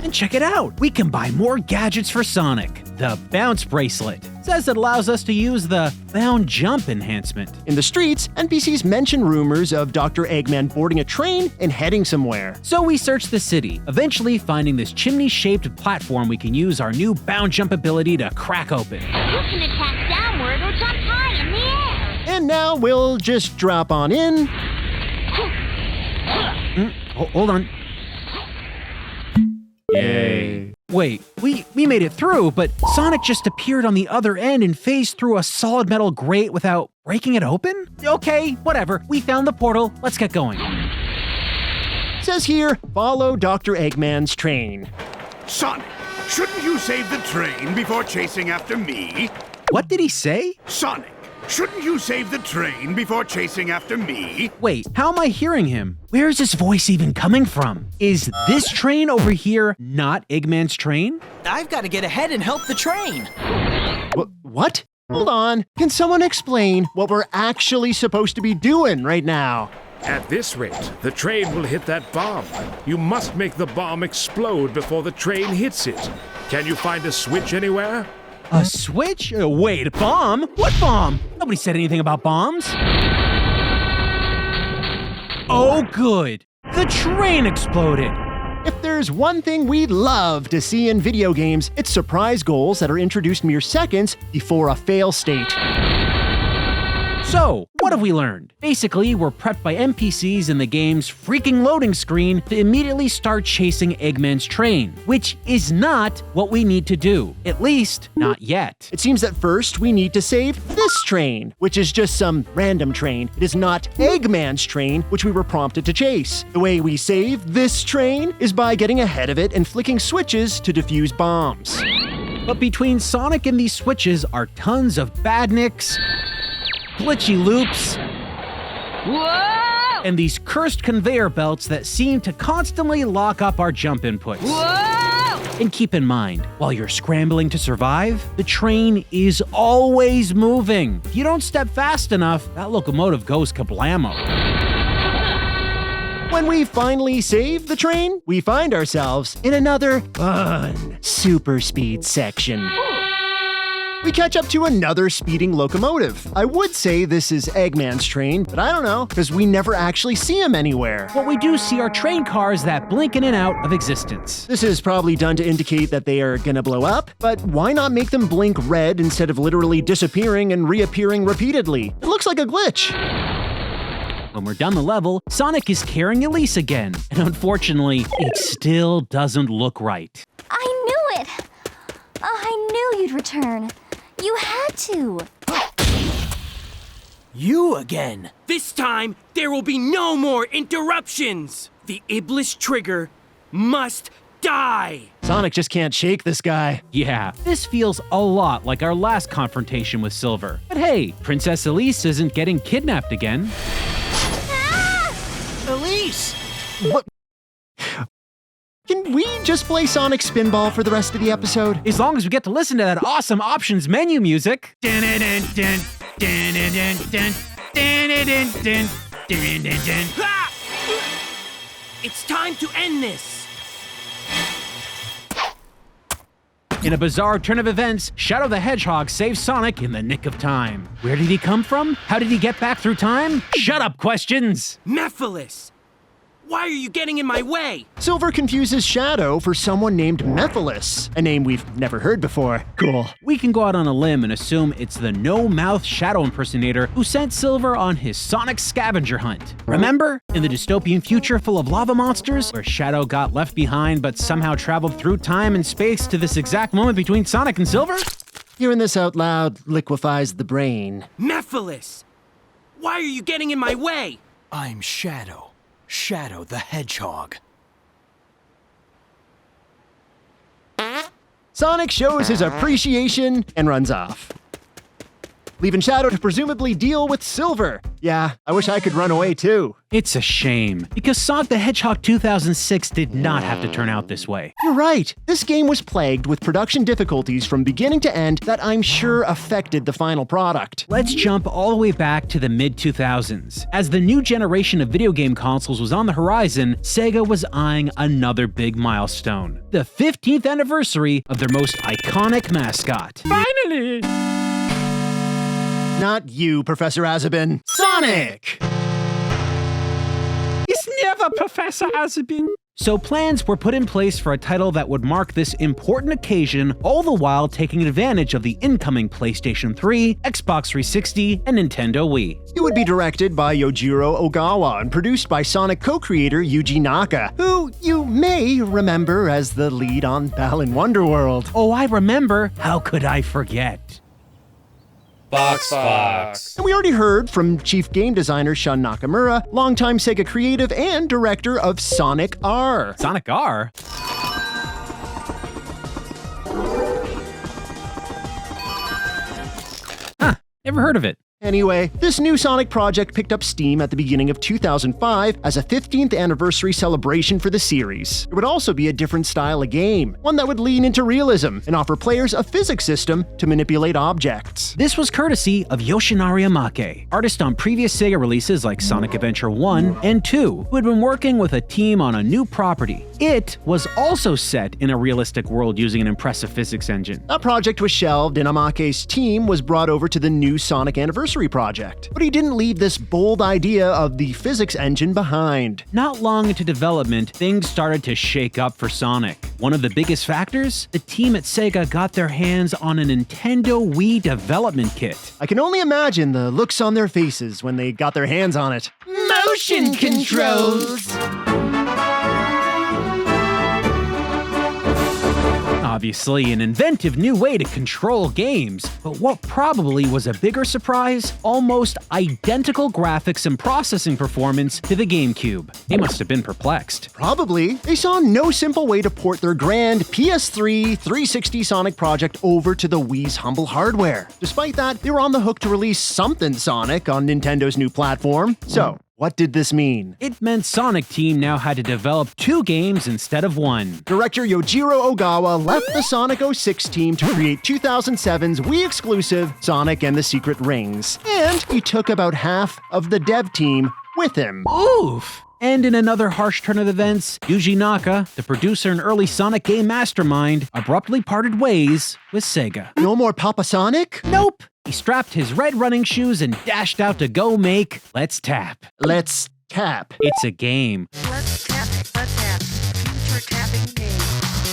And check it out. We can buy more gadgets for Sonic. The Bounce Bracelet. Says it allows us to use the Bound Jump enhancement. In the streets, NPCs mention rumors of Dr. Eggman boarding a train and heading somewhere. So we search the city, eventually finding this chimney-shaped platform we can use our new Bound Jump ability to crack open. You can attack downward or jump high in the air. And now we'll just drop on in. Hold on. Yay. Wait, we made it through, but Sonic just appeared on the other end and phased through a solid metal grate without breaking it open? Okay, whatever. We found the portal. Let's get going. Says here, follow Dr. Eggman's train. Sonic, shouldn't you save the train before chasing after me? What did he say? Sonic, shouldn't you save the train before chasing after me? Wait, how am I hearing him? Where is his voice even coming from? Is this train over here not Eggman's train? I've got to get ahead and help the train. What? Hold on. Can someone explain what we're actually supposed to be doing right now? At this rate, the train will hit that bomb. You must make the bomb explode before the train hits it. Can you find a switch anywhere? A switch? Wait, a bomb? What bomb? Nobody said anything about bombs. Oh, good. The train exploded. If there's one thing we'd love to see in video games, it's surprise goals that are introduced mere seconds before a fail state. So, What have we learned? Basically, we're prepped by NPCs in the game's freaking loading screen to immediately start chasing Eggman's train, which is not what we need to do. At least, not yet. It seems that first we need to save this train, which is just some random train. It is not Eggman's train, which we were prompted to chase. The way we save this train is by getting ahead of it and flicking switches to defuse bombs. But between Sonic and these switches are tons of badniks, glitchy loops, and these cursed conveyor belts that seem to constantly lock up our jump inputs. And keep in mind, while you're scrambling to survive, the train is always moving. If you don't step fast enough, that locomotive goes kablamo. When we finally save the train, we find ourselves in another fun super speed section. We catch up to another speeding locomotive. I would say this is Eggman's train, but I don't know, because we never actually see him anywhere. What we do see are train cars that blink in and out of existence. This is probably done to indicate that they are gonna blow up, but why not make them blink red instead of literally disappearing and reappearing repeatedly? It looks like a glitch. When we're done the level, Sonic is carrying Elise again, and unfortunately, it still doesn't look right. I knew it! I knew you'd return. You had to. You again. This time, there will be no more interruptions. The Iblis trigger must die. Sonic just can't shake this guy. Yeah, this feels a lot like our last confrontation with Silver. But hey, Princess Elise isn't getting kidnapped again. Elise! What? Can we just play Sonic Spinball for the rest of the episode? As long as we get to listen to that awesome options menu music. It's time to end this. In a bizarre turn of events, Shadow the Hedgehog saves Sonic in the nick of time. Where did he come from? How did he get back through time? Shut up, questions! Mephiles! Why are you getting in my way? Silver confuses Shadow for someone named Mephiles, a name we've never heard before. Cool. We can go out on a limb and assume it's the no-mouth Shadow impersonator who sent Silver on his Sonic scavenger hunt. Remember? In the dystopian future full of lava monsters, where Shadow got left behind but somehow traveled through time and space to this exact moment between Sonic and Silver? Hearing this out loud liquefies the brain. Mephiles! Why are you getting in my way? I'm Shadow. Shadow the Hedgehog. Sonic shows his appreciation and runs off, leaving Shadow to presumably deal with Silver. Yeah, I wish I could run away too. It's a shame, because Sonic the Hedgehog 2006 did not have to turn out this way. You're right. This game was plagued with production difficulties from beginning to end that I'm sure affected the final product. Let's jump all the way back to the mid-2000s. As the new generation of video game consoles was on the horizon, Sega was eyeing another big milestone: the 15th anniversary of their most iconic mascot. Finally! Not you, Professor Azabin. Sonic! It's never Professor Azabin. So plans were put in place for a title that would mark this important occasion, all the while taking advantage of the incoming PlayStation 3, Xbox 360, and Nintendo Wii. It would be directed by Yojiro Ogawa and produced by Sonic co-creator Yuji Naka, who you may remember as the lead on Balan Wonderworld. Oh, I remember. How could I forget? Fox. And we already heard from chief game designer Shun Nakamura, longtime Sega creative and director of Sonic R. Sonic R? Huh, never heard of it. Anyway, this new Sonic project picked up steam at the beginning of 2005 as a 15th anniversary celebration for the series. It would also be a different style of game, one that would lean into realism and offer players a physics system to manipulate objects. This was courtesy of Yoshinari Amake, artist on previous Sega releases like Sonic Adventure 1 and 2, who had been working with a team on a new property. It was also set in a realistic world using an impressive physics engine. That project was shelved and Amake's team was brought over to the new Sonic Anniversary anniversary project. But he didn't leave this bold idea of the physics engine behind. Not long into development, things started to shake up for Sonic. One of the biggest factors? The team at Sega got their hands on a Nintendo Wii development kit. I can only imagine the looks on their faces when they got their hands on it. Motion controls! Obviously, an inventive new way to control games, but what probably was a bigger surprise? Almost identical graphics and processing performance to the GameCube. They must have been perplexed. Probably. They saw no simple way to port their grand PS3 360 Sonic project over to the Wii's humble hardware. Despite that, they were on the hook to release something Sonic on Nintendo's new platform. So, what did this mean? It meant Sonic Team now had to develop 2 games instead of 1. Director Yojiro Ogawa left the Sonic 06 team to create 2007's Wii exclusive Sonic and the Secret Rings. And he took about half of the dev team with him. Oof! And in another harsh turn of events, Yuji Naka, the producer and early Sonic game mastermind, abruptly parted ways with Sega. No more Papa Sonic? Nope! He strapped his red running shoes and dashed out to go make Let's Tap. Let's Tap. It's a game. Let's tap. Future tapping game.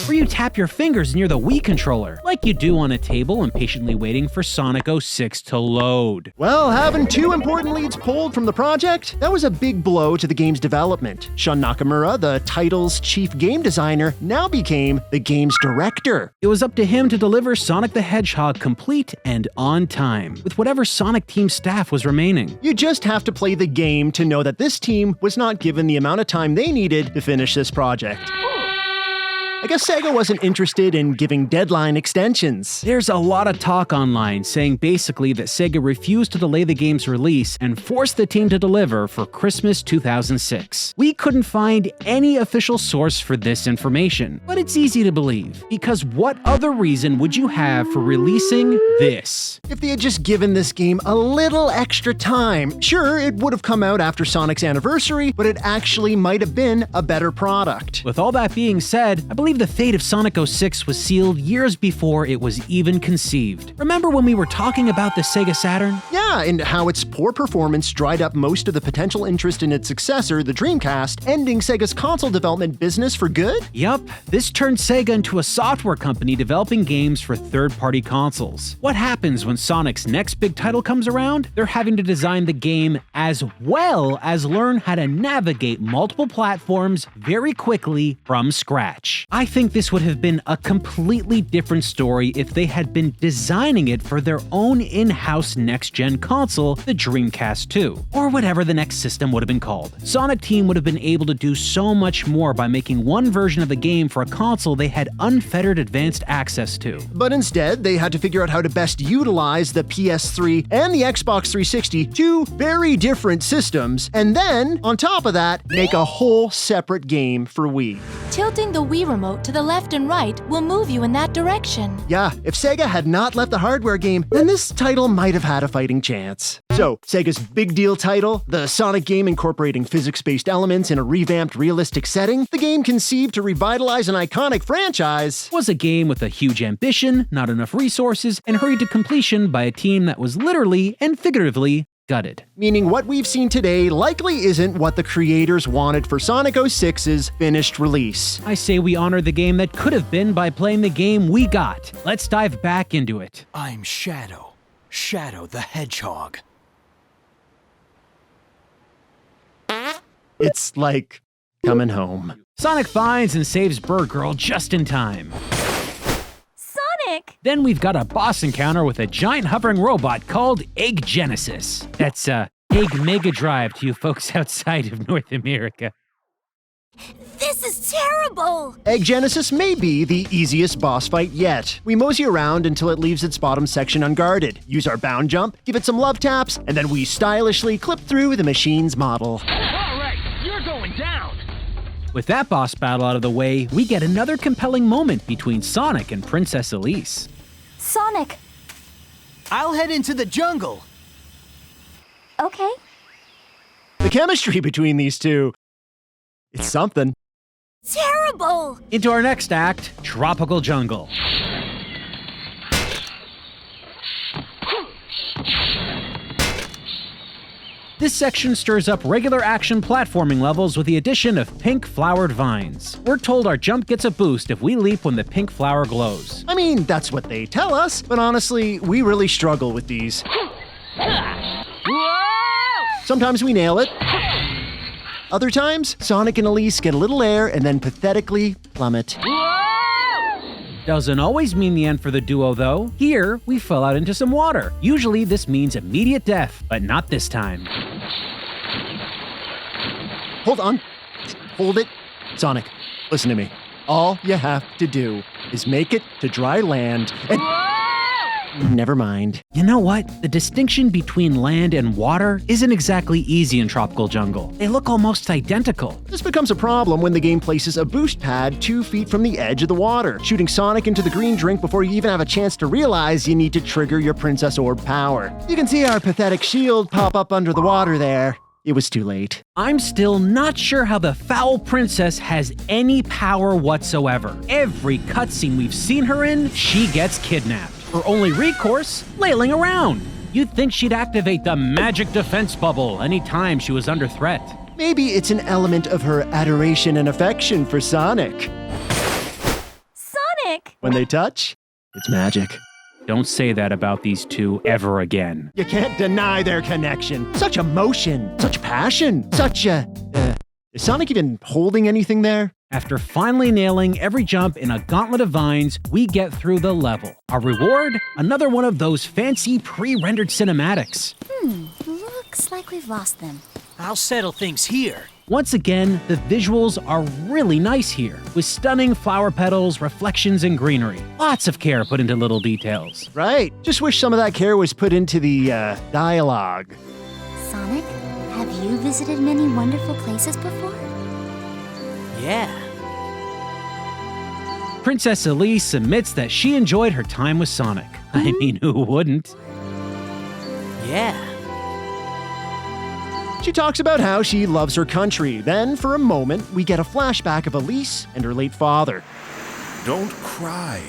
Where you tap your fingers near the Wii controller, like you do on a table impatiently waiting for Sonic 06 to load. Well, having 2 important leads pulled from the project, that was a big blow to the game's development. Shun Nakamura, the title's chief game designer, now became the game's director. It was up to him to deliver Sonic the Hedgehog complete and on time, with whatever Sonic Team staff was remaining. You just have to play the game to know that this team was not given the amount of time they needed to finish this project. I guess Sega wasn't interested in giving deadline extensions. There's a lot of talk online saying basically that Sega refused to delay the game's release and forced the team to deliver for Christmas 2006. We couldn't find any official source for this information, but it's easy to believe, because what other reason would you have for releasing this? If they had just given this game a little extra time, sure, it would have come out after Sonic's anniversary, but it actually might have been a better product. With all that being said, I believe the fate of Sonic 06 was sealed years before it was even conceived. Remember when we were talking about the Sega Saturn? Yeah, and how its poor performance dried up most of the potential interest in its successor, the Dreamcast, ending Sega's console development business for good? Yup, this turned Sega into a software company developing games for third-party consoles. What happens when Sonic's next big title comes around? They're having to design the game as well as learn how to navigate multiple platforms very quickly from scratch. I think this would have been a completely different story if they had been designing it for their own in-house next-gen console, the Dreamcast 2, or whatever the next system would have been called. Sonic Team would have been able to do so much more by making one version of the game for a console they had unfettered advanced access to. But instead, they had to figure out how to best utilize the PS3 and the Xbox 360, 2 very different systems, and then, on top of that, make a whole separate game for Wii. Tilting the Wii remote to the left and right will move you in that direction. Yeah, if Sega had not left the hardware game, then this title might have had a fighting chance. So, Sega's big deal title, the Sonic game incorporating physics-based elements in a revamped realistic setting, the game conceived to revitalize an iconic franchise, was a game with a huge ambition, not enough resources, and hurried to completion by a team that was literally and figuratively gutted. Meaning what we've seen today likely isn't what the creators wanted for Sonic 06's finished release. I say we honor the game that could have been by playing the game we got. Let's dive back into it. I'm Shadow the Hedgehog. It's like coming home. Sonic finds and saves Bird Girl just in time. Sonic! Then we've got a boss encounter with a giant hovering robot called Egg Genesis. That's Egg Mega Drive to you folks outside of North America. This is terrible! Egg Genesis may be the easiest boss fight yet. We mosey around until it leaves its bottom section unguarded, use our bound jump, give it some love taps, and then we stylishly clip through the machine's model. Alright, you're going down! With that boss battle out of the way, we get another compelling moment between Sonic and Princess Elise. Sonic! I'll head into the jungle! Okay. The chemistry between these two, it's something. Terrible! Into our next act, Tropical Jungle. This section stirs up regular action platforming levels with the addition of pink flowered vines. We're told our jump gets a boost if we leap when the pink flower glows. I mean, that's what they tell us, but honestly, we really struggle with these. Sometimes we nail it. Other times, Sonic and Elise get a little air and then pathetically plummet. Doesn't always mean the end for the duo, though. Here, we fell out into some water. Usually this means immediate death, but not this time. Hold on. Hold it. Sonic, listen to me. All you have to do is make it to dry land and... Never mind. You know what? The distinction between land and water isn't exactly easy in tropical jungle. They look almost identical. This becomes a problem when the game places a boost pad 2 feet from the edge of the water, shooting Sonic into the green drink before you even have a chance to realize you need to trigger your Princess Orb power. You can see our pathetic shield pop up under the water there. It was too late. I'm still not sure how the foul princess has any power whatsoever. Every cutscene we've seen her in, she gets kidnapped. Her only recourse? Flailing around. You'd think she'd activate the magic defense bubble anytime she was under threat. Maybe it's an element of her adoration and affection for Sonic. Sonic! When they touch, it's magic. Don't say that about these two ever again. You can't deny their connection. Such emotion, such passion, such a... is Sonic even holding anything there? After finally nailing every jump in a gauntlet of vines, we get through the level. Our reward? Another one of those fancy pre-rendered cinematics. Looks like we've lost them. I'll settle things here. Once again, the visuals are really nice here, with stunning flower petals, reflections, and greenery. Lots of care put into little details. Right. Just wish some of that care was put into the, dialogue. Sonic, have you visited many wonderful places before? Yeah. Princess Elise admits that she enjoyed her time with Sonic. I mean, who wouldn't? Yeah. She talks about how she loves her country. Then, for a moment, we get a flashback of Elise and her late father. Don't cry,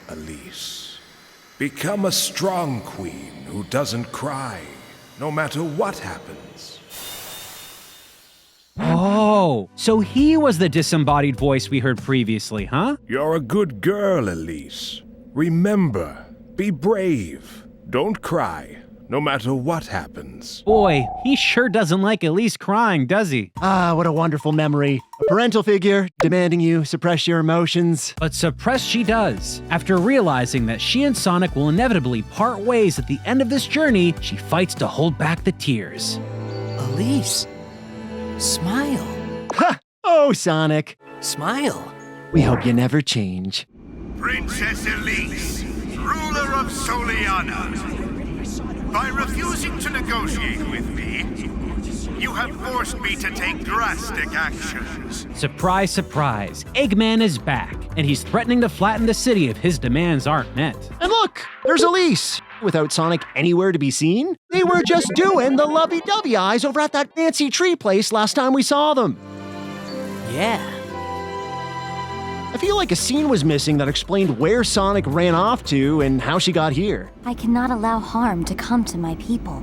Elise. Become a strong queen who doesn't cry, no matter what happens. Oh, so he was the disembodied voice we heard previously, huh? You're a good girl, Elise. Remember, be brave. Don't cry, no matter what happens. Boy, he sure doesn't like Elise crying, does he? Ah, what a wonderful memory. A parental figure demanding you suppress your emotions. But suppress she does. After realizing that she and Sonic will inevitably part ways at the end of this journey, she fights to hold back the tears. Elise, smile. Ha! Oh, Sonic. Smile. We hope you never change. Princess Elise, ruler of Soliana. By refusing to negotiate with me, you have forced me to take drastic actions. Surprise, surprise. Eggman is back, and he's threatening to flatten the city if his demands aren't met. And look, there's Elise. Without Sonic anywhere to be seen, they were just doing the lovey-dovey eyes over at that fancy tree place last time we saw them. Yeah. I feel like a scene was missing that explained where Sonic ran off to and how she got here. I cannot allow harm to come to my people.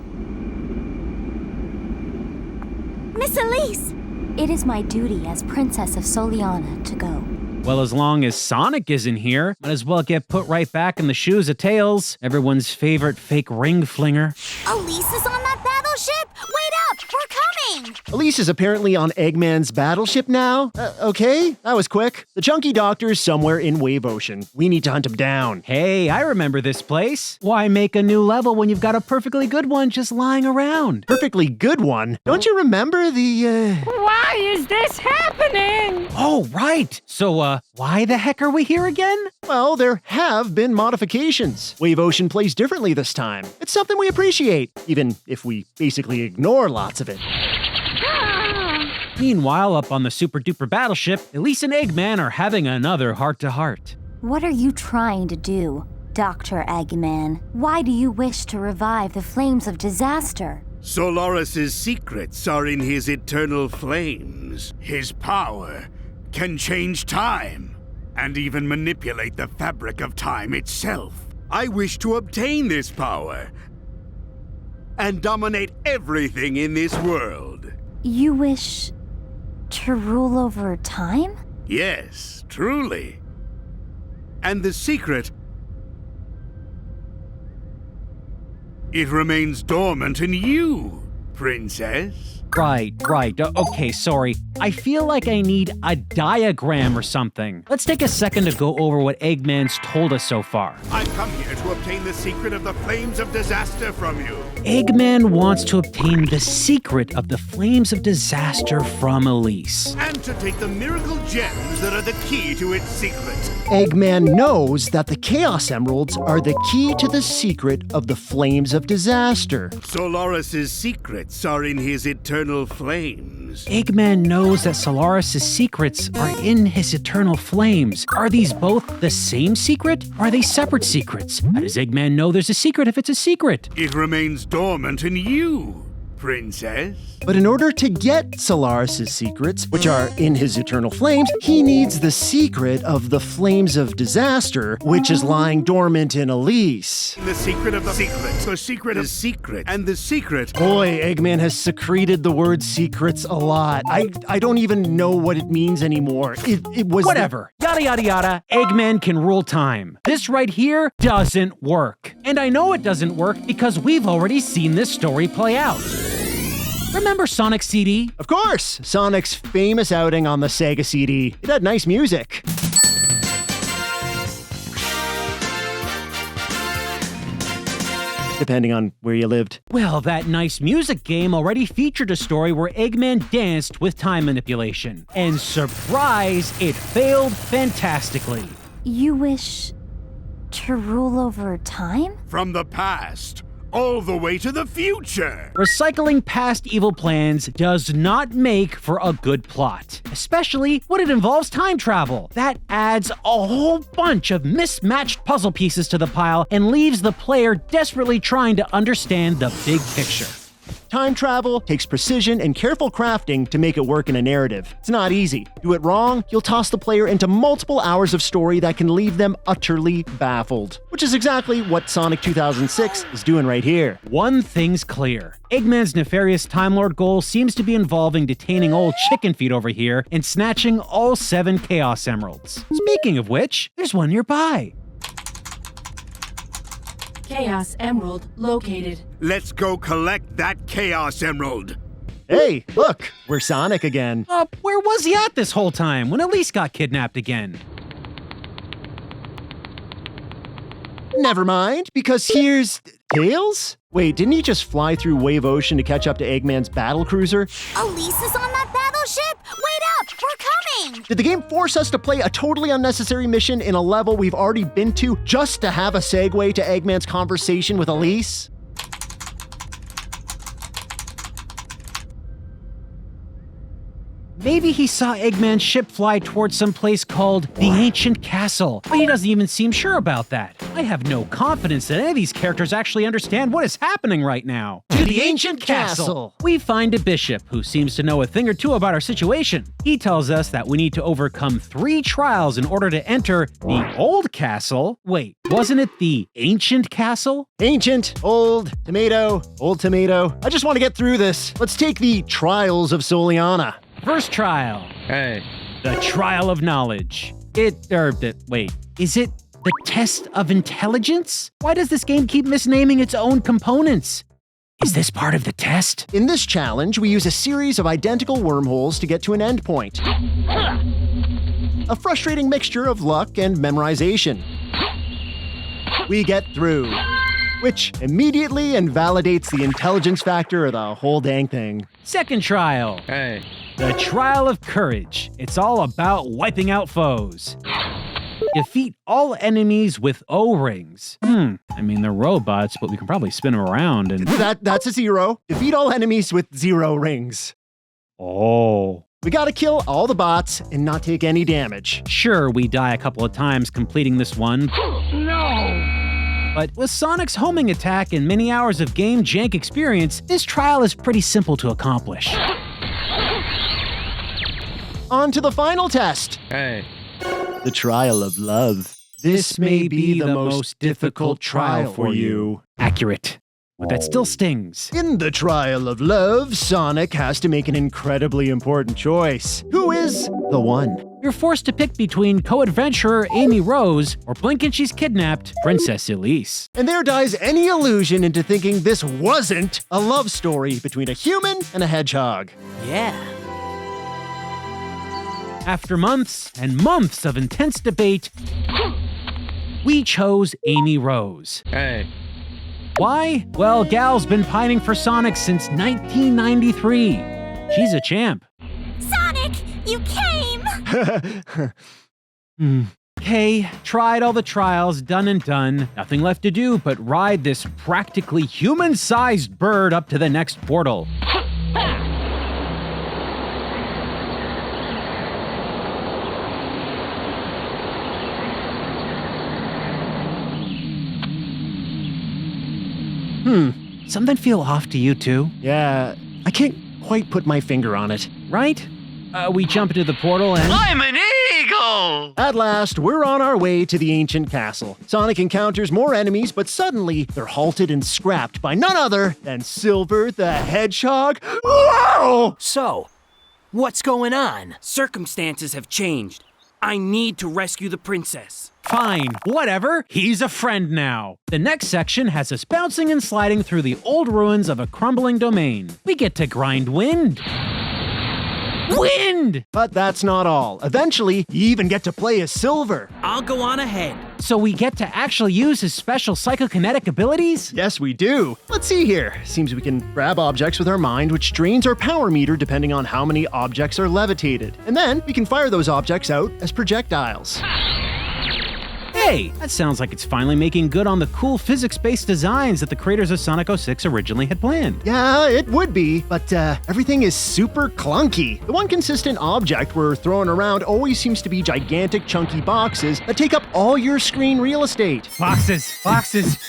Miss Elise! It is my duty as Princess of Soliana to go. Well, as long as Sonic isn't here, might as well get put right back in the shoes of Tails, everyone's favorite fake ring flinger. Elise is on that battleship? Wait up! We're coming! Elise is apparently on Eggman's battleship now? Okay, that was quick. The Chunky Doctor's somewhere in Wave Ocean. We need to hunt him down. Hey, I remember this place. Why make a new level when you've got a perfectly good one just lying around? Perfectly good one? Don't you remember the, Why is this happening? Oh, right. So, why the heck are we here again? Well, there have been modifications. Wave Ocean plays differently this time. It's something we appreciate, even if we basically ignore lots of it. Meanwhile, up on the super-duper battleship, Elise and Eggman are having another heart-to-heart. What are you trying to do, Dr. Eggman? Why do you wish to revive the flames of disaster? Solaris's secrets are in his eternal flames. His power can change time, and even manipulate the fabric of time itself. I wish to obtain this power, and dominate everything in this world. You wish to rule over time? Yes, truly. And the secret... it remains dormant in you, Princess. Right. Okay, sorry. I feel like I need a diagram or something. Let's take a second to go over what Eggman's told us so far. I've come here to obtain the secret of the flames of disaster from you. Eggman wants to obtain the secret of the flames of disaster from Elise. And to take the miracle gems that are the key to its secret. Eggman knows that the Chaos Emeralds are the key to the secret of the flames of disaster. Solaris's secrets are in his eternal flames. Eggman knows that Solaris's secrets are in his eternal flames. Are these both the same secret? Or are they separate secrets? How does Eggman know there's a secret if it's a secret? It remains dormant in you, Princess. But in order to get Solaris's secrets, which are in his eternal flames, he needs the secret of the flames of disaster, which is lying dormant in Elise. The secret of the secret. The secret is secret. And the secret... Boy, Eggman has secreted the word secrets a lot. I don't even know what it means anymore. It was... Whatever. Yada yada yada. Eggman can rule time. This right here doesn't work. And I know it doesn't work because we've already seen this story play out. Remember Sonic CD? Of course! Sonic's famous outing on the Sega CD. It had nice music. Depending on where you lived. Well, that nice music game already featured a story where Eggman danced with time manipulation. And surprise, it failed fantastically. You wish to rule over time? From the past, all the way to the future. Recycling past evil plans does not make for a good plot, especially when it involves time travel. That adds a whole bunch of mismatched puzzle pieces to the pile and leaves the player desperately trying to understand the big picture. Time travel takes precision and careful crafting to make it work in a narrative. It's not easy. Do it wrong, you'll toss the player into multiple hours of story that can leave them utterly baffled. Which is exactly what Sonic 2006 is doing right here. One thing's clear. Eggman's nefarious Time Lord goal seems to be involving detaining old Chicken Feet over here and snatching all 7 Chaos Emeralds. Speaking of which, there's one nearby. Chaos Emerald located. Let's go collect that Chaos Emerald. Hey, look, we're Sonic again. Where was he at this whole time when Elise got kidnapped again? Never mind, because here's... Tails? Wait, didn't he just fly through Wave Ocean to catch up to Eggman's battle cruiser? Elise is on that battleship? Wait up, we're coming! Did the game force us to play a totally unnecessary mission in a level we've already been to just to have a segue to Eggman's conversation with Elise? Maybe he saw Eggman's ship fly towards some place called the Ancient Castle, but he doesn't even seem sure about that. I have no confidence that any of these characters actually understand what is happening right now. To the Ancient Castle! We find a bishop who seems to know a thing or two about our situation. He tells us that we need to overcome 3 trials in order to enter the Old Castle. Wait, wasn't it the Ancient Castle? Ancient, old, tomato, old tomato. I just want to get through this. Let's take the Trials of Soliana. First trial. Hey. The Trial of Knowledge. Wait, is it the Test of Intelligence? Why does this game keep misnaming its own components? Is this part of the test? In this challenge, we use a series of identical wormholes to get to an endpoint. A frustrating mixture of luck and memorization. We get through, which immediately invalidates the intelligence factor of the whole dang thing. Second trial. Hey. The Trial of Courage. It's all about wiping out foes. Defeat all enemies with O-rings. I mean, they're robots, but we can probably spin them around and... That's a 0. Defeat all enemies with 0 rings. Oh. We gotta kill all the bots and not take any damage. Sure, we die a couple of times completing this one. No! But with Sonic's homing attack and many hours of game jank experience, this trial is pretty simple to accomplish. On to the final test. Hey. The Trial of Love. This may be the most difficult trial for you. Accurate. but that still stings. In the trial of love, Sonic has to make an incredibly important choice. Who is the one? You're forced to pick between co-adventurer Amy Rose or blink and she's kidnapped Princess Elise. And there dies any illusion into thinking this wasn't a love story between a human and a hedgehog. Yeah. After months and months of intense debate, we chose Amy Rose. Hey. Why? Well, Gal's been pining for Sonic since 1993. She's a champ. Sonic, you came! Kay tried all the trials, done and done. Nothing left to do but ride this practically human-sized bird up to the next portal. Something feel off to you too? Yeah, I can't quite put my finger on it. Right? We jump into the portal and... I'm an eagle! At last, we're on our way to the ancient castle. Sonic encounters more enemies, but suddenly they're halted and scrapped by none other than Silver the Hedgehog. Whoa! So, what's going on? Circumstances have changed. I need to rescue the princess. Fine, whatever. He's a friend now. The next section has us bouncing and sliding through the old ruins of a crumbling domain. We get to grind wind. Wind! But that's not all. Eventually, you even get to play as Silver. I'll go on ahead. So we get to actually use his special psychokinetic abilities? Yes, we do. Let's see here. Seems we can grab objects with our mind, which drains our power meter depending on how many objects are levitated. And then we can fire those objects out as projectiles. Hey, that sounds like it's finally making good on the cool physics-based designs that the creators of Sonic 06 originally had planned. Yeah, it would be, but everything is super clunky. The one consistent object we're throwing around always seems to be gigantic chunky boxes that take up all your screen real estate. Boxes,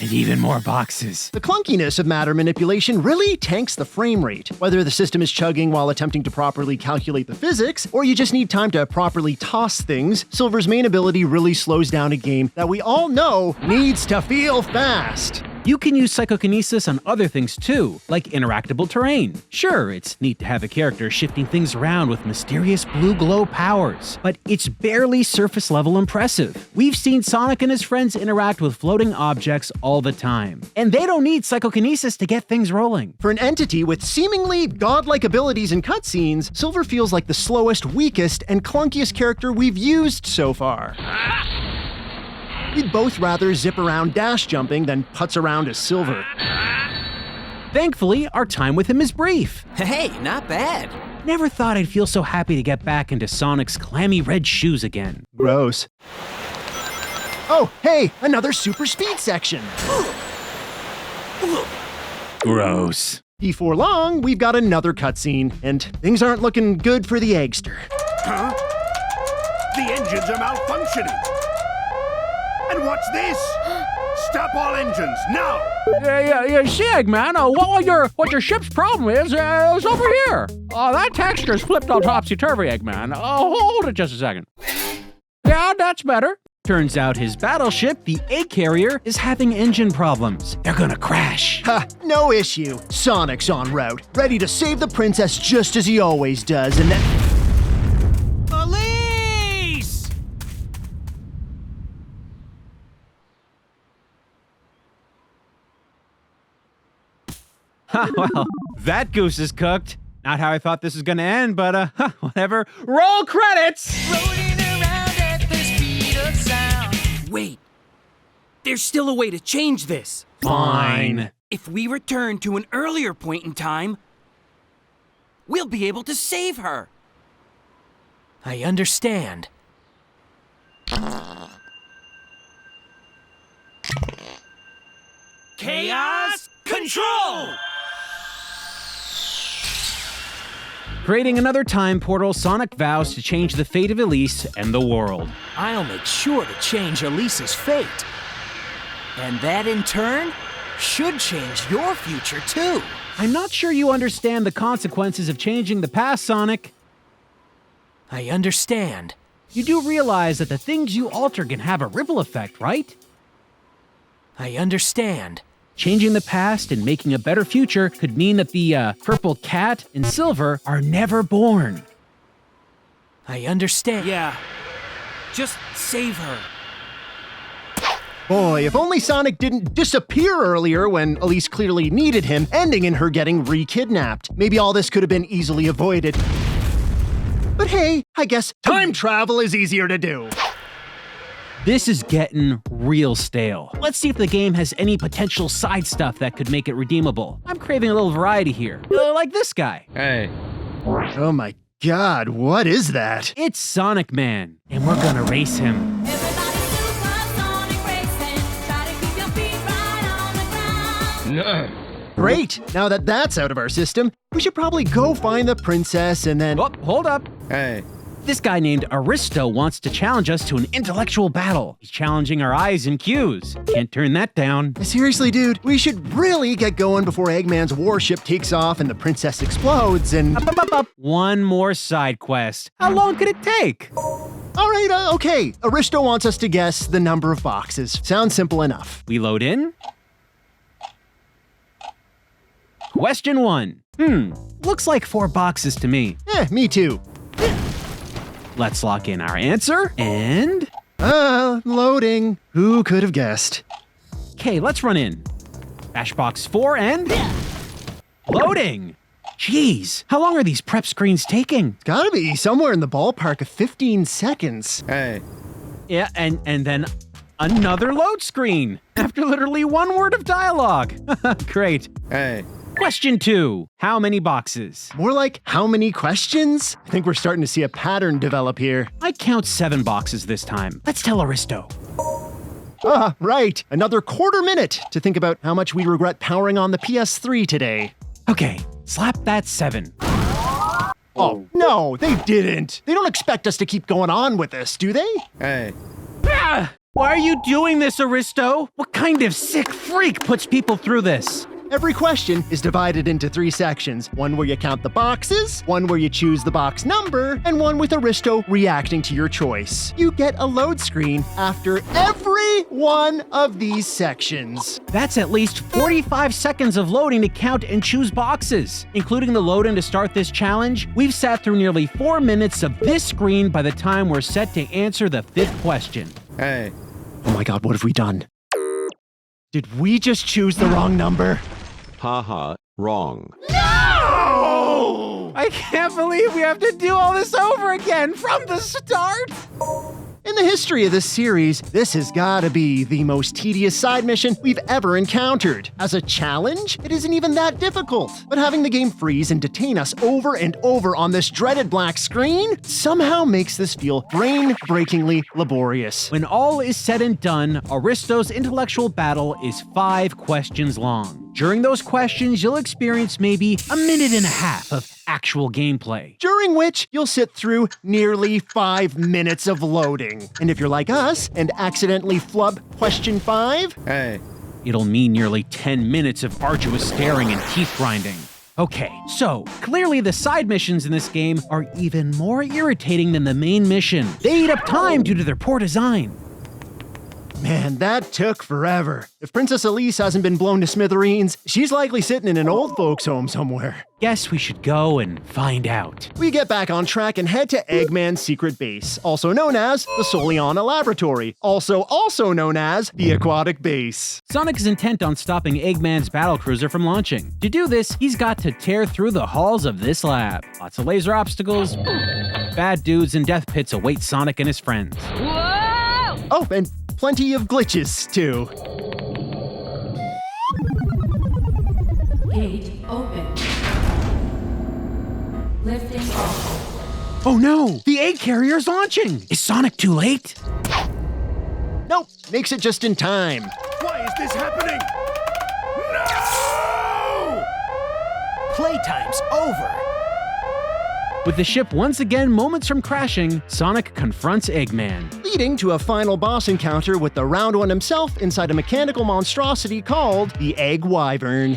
and even more boxes. The clunkiness of matter manipulation really tanks the frame rate. Whether the system is chugging while attempting to properly calculate the physics, or you just need time to properly toss things, Silver's main ability really slows down a game that we all know needs to feel fast. You can use psychokinesis on other things too, like interactable terrain. Sure, it's neat to have a character shifting things around with mysterious blue glow powers, but it's barely surface level impressive. We've seen Sonic and his friends interact with floating objects all the time, and they don't need psychokinesis to get things rolling. For an entity with seemingly godlike abilities and cutscenes, Silver feels like the slowest, weakest, and clunkiest character we've used so far. We'd both rather zip around dash jumping than putz around as Silver. Thankfully, our time with him is brief. Hey, not bad. Never thought I'd feel so happy to get back into Sonic's clammy red shoes again. Gross. Oh, hey, another super speed section. Gross. Before long, we've got another cutscene, and things aren't looking good for the Eggster. Huh? The engines are malfunctioning. And what's this? Stop all engines, now! Yeah, Sig, man, what your ship's problem is over here. That texture's flipped all topsy-turvy, Eggman. Hold it just a second. Yeah, that's better. Turns out his battleship, the Egg Carrier, is having engine problems. They're gonna crash. Ha, no issue. Sonic's en route, ready to save the princess just as he always does, and then... Elise! Well, that goose is cooked. Not how I thought this was gonna end, but whatever. Roll credits! Rolling around at the speed of sound. Wait. There's still a way to change this. Fine. If we return to an earlier point in time, we'll be able to save her. I understand. Chaos Control! Creating another time portal, Sonic vows to change the fate of Elise and the world. I'll make sure to change Elise's fate. And that, in turn, should change your future, too. I'm not sure you understand the consequences of changing the past, Sonic. I understand. You do realize that the things you alter can have a ripple effect, right? I understand. Changing the past and making a better future could mean that the purple cat and Silver are never born. I understand. Yeah. Just save her. Boy, if only Sonic didn't disappear earlier when Elise clearly needed him, ending in her getting re-kidnapped. Maybe all this could have been easily avoided. But hey, I guess time travel is easier to do. This is getting real stale. Let's see if the game has any potential side stuff that could make it redeemable. I'm craving a little variety here. Like this guy. Hey. Oh my god, what is that? It's Sonic Man, and we're gonna race him. Great! Now that that's out of our system, we should probably go find the princess and then... Oh, hold up. Hey. This guy named Aristo wants to challenge us to an intellectual battle. He's challenging our I's and Q's. Can't turn that down. Seriously, dude, we should really get going before Eggman's warship takes off and the princess explodes and... Up. One more side quest. How long could it take? All right, okay. Aristo wants us to guess the number of boxes. Sounds simple enough. We load in. Question 1. Looks like 4 boxes to me. Me too. Let's lock in our answer, and... Loading. Who could have guessed? Okay, let's run in. Dashbox 4 and... Loading! Jeez, how long are these prep screens taking? It's gotta be somewhere in the ballpark of 15 seconds. Hey. Yeah, and then another load screen, after literally 1 word of dialogue. Great. Hey. Question 2. How many boxes? More like, how many questions? I think we're starting to see a pattern develop here. I count 7 boxes this time. Let's tell Aristo. Right. Another quarter minute to think about how much we regret powering on the PS3 today. Okay, slap that 7. Oh, no, they didn't. They don't expect us to keep going on with this, do they? Hey. Why are you doing this, Aristo? What kind of sick freak puts people through this? Every question is divided into 3 sections. One where you count the boxes, one where you choose the box number, and one with Aristo reacting to your choice. You get a load screen after every one of these sections. That's at least 45 seconds of loading to count and choose boxes. Including the load-in to start this challenge, we've sat through nearly 4 minutes of this screen by the time we're set to answer the 5th question. Hey. Oh my god, what have we done? Did we just choose the wrong number? Haha, wrong. No! I can't believe we have to do all this over again from the start! In the history of this series, this has gotta be the most tedious side mission we've ever encountered. As a challenge, it isn't even that difficult. But having the game freeze and detain us over and over on this dreaded black screen somehow makes this feel brain-breakingly laborious. When all is said and done, Aristo's intellectual battle is 5 questions long. During those questions, you'll experience maybe a minute and a half of actual gameplay, during which you'll sit through nearly 5 minutes of loading. And if you're like us and accidentally flub question 5, hey, it'll mean nearly 10 minutes of arduous staring and teeth grinding. Okay, so clearly the side missions in this game are even more irritating than the main mission. They eat up time due to their poor design. Man, that took forever. If Princess Elise hasn't been blown to smithereens, she's likely sitting in an old folks' home somewhere. Guess we should go and find out. We get back on track and head to Eggman's secret base, also known as the Soliana Laboratory, also known as the Aquatic Base. Sonic is intent on stopping Eggman's battlecruiser from launching. To do this, he's got to tear through the halls of this lab. Lots of laser obstacles, bad dudes, and death pits await Sonic and his friends. Whoa! Oh, and plenty of glitches, too. Gate open. Lifting off. Oh no! The egg carrier's launching! Is Sonic too late? Nope, makes it just in time. Why is this happening? No! Playtime's over. With the ship once again moments from crashing, Sonic confronts Eggman, leading to a final boss encounter with the Round One himself inside a mechanical monstrosity called the Egg Wyvern.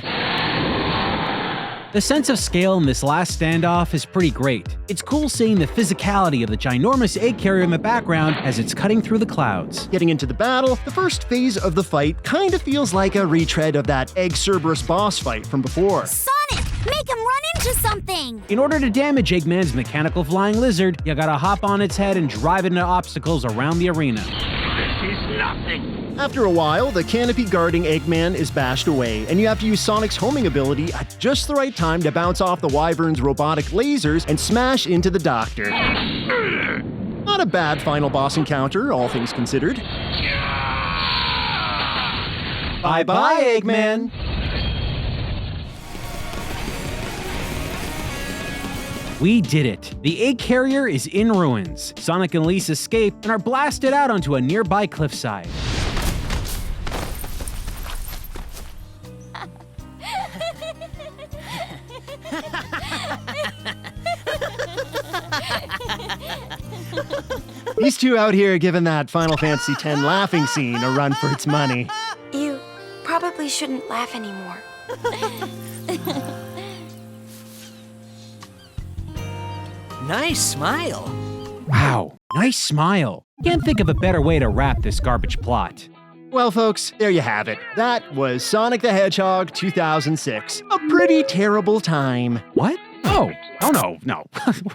The sense of scale in this last standoff is pretty great. It's cool seeing the physicality of the ginormous egg carrier in the background as it's cutting through the clouds. Getting into the battle, the first phase of the fight kinda feels like a retread of that Egg Cerberus boss fight from before. Sonic, make him run into something! In order to damage Eggman's mechanical flying lizard, you gotta hop on its head and drive into obstacles around the arena. This is nothing. After a while, the canopy guarding Eggman is bashed away, and you have to use Sonic's homing ability at just the right time to bounce off the Wyvern's robotic lasers and smash into the Doctor. Not a bad final boss encounter, all things considered. Bye-bye, Eggman! We did it! The egg carrier is in ruins. Sonic and Lisa escape and are blasted out onto a nearby cliffside. These two out here giving that Final Fantasy X laughing scene a run for its money. You probably shouldn't laugh anymore. Nice smile. Wow, nice smile. Can't think of a better way to wrap this garbage plot. Well, folks, there you have it. That was Sonic the Hedgehog 2006. A pretty terrible time. What? Oh, no.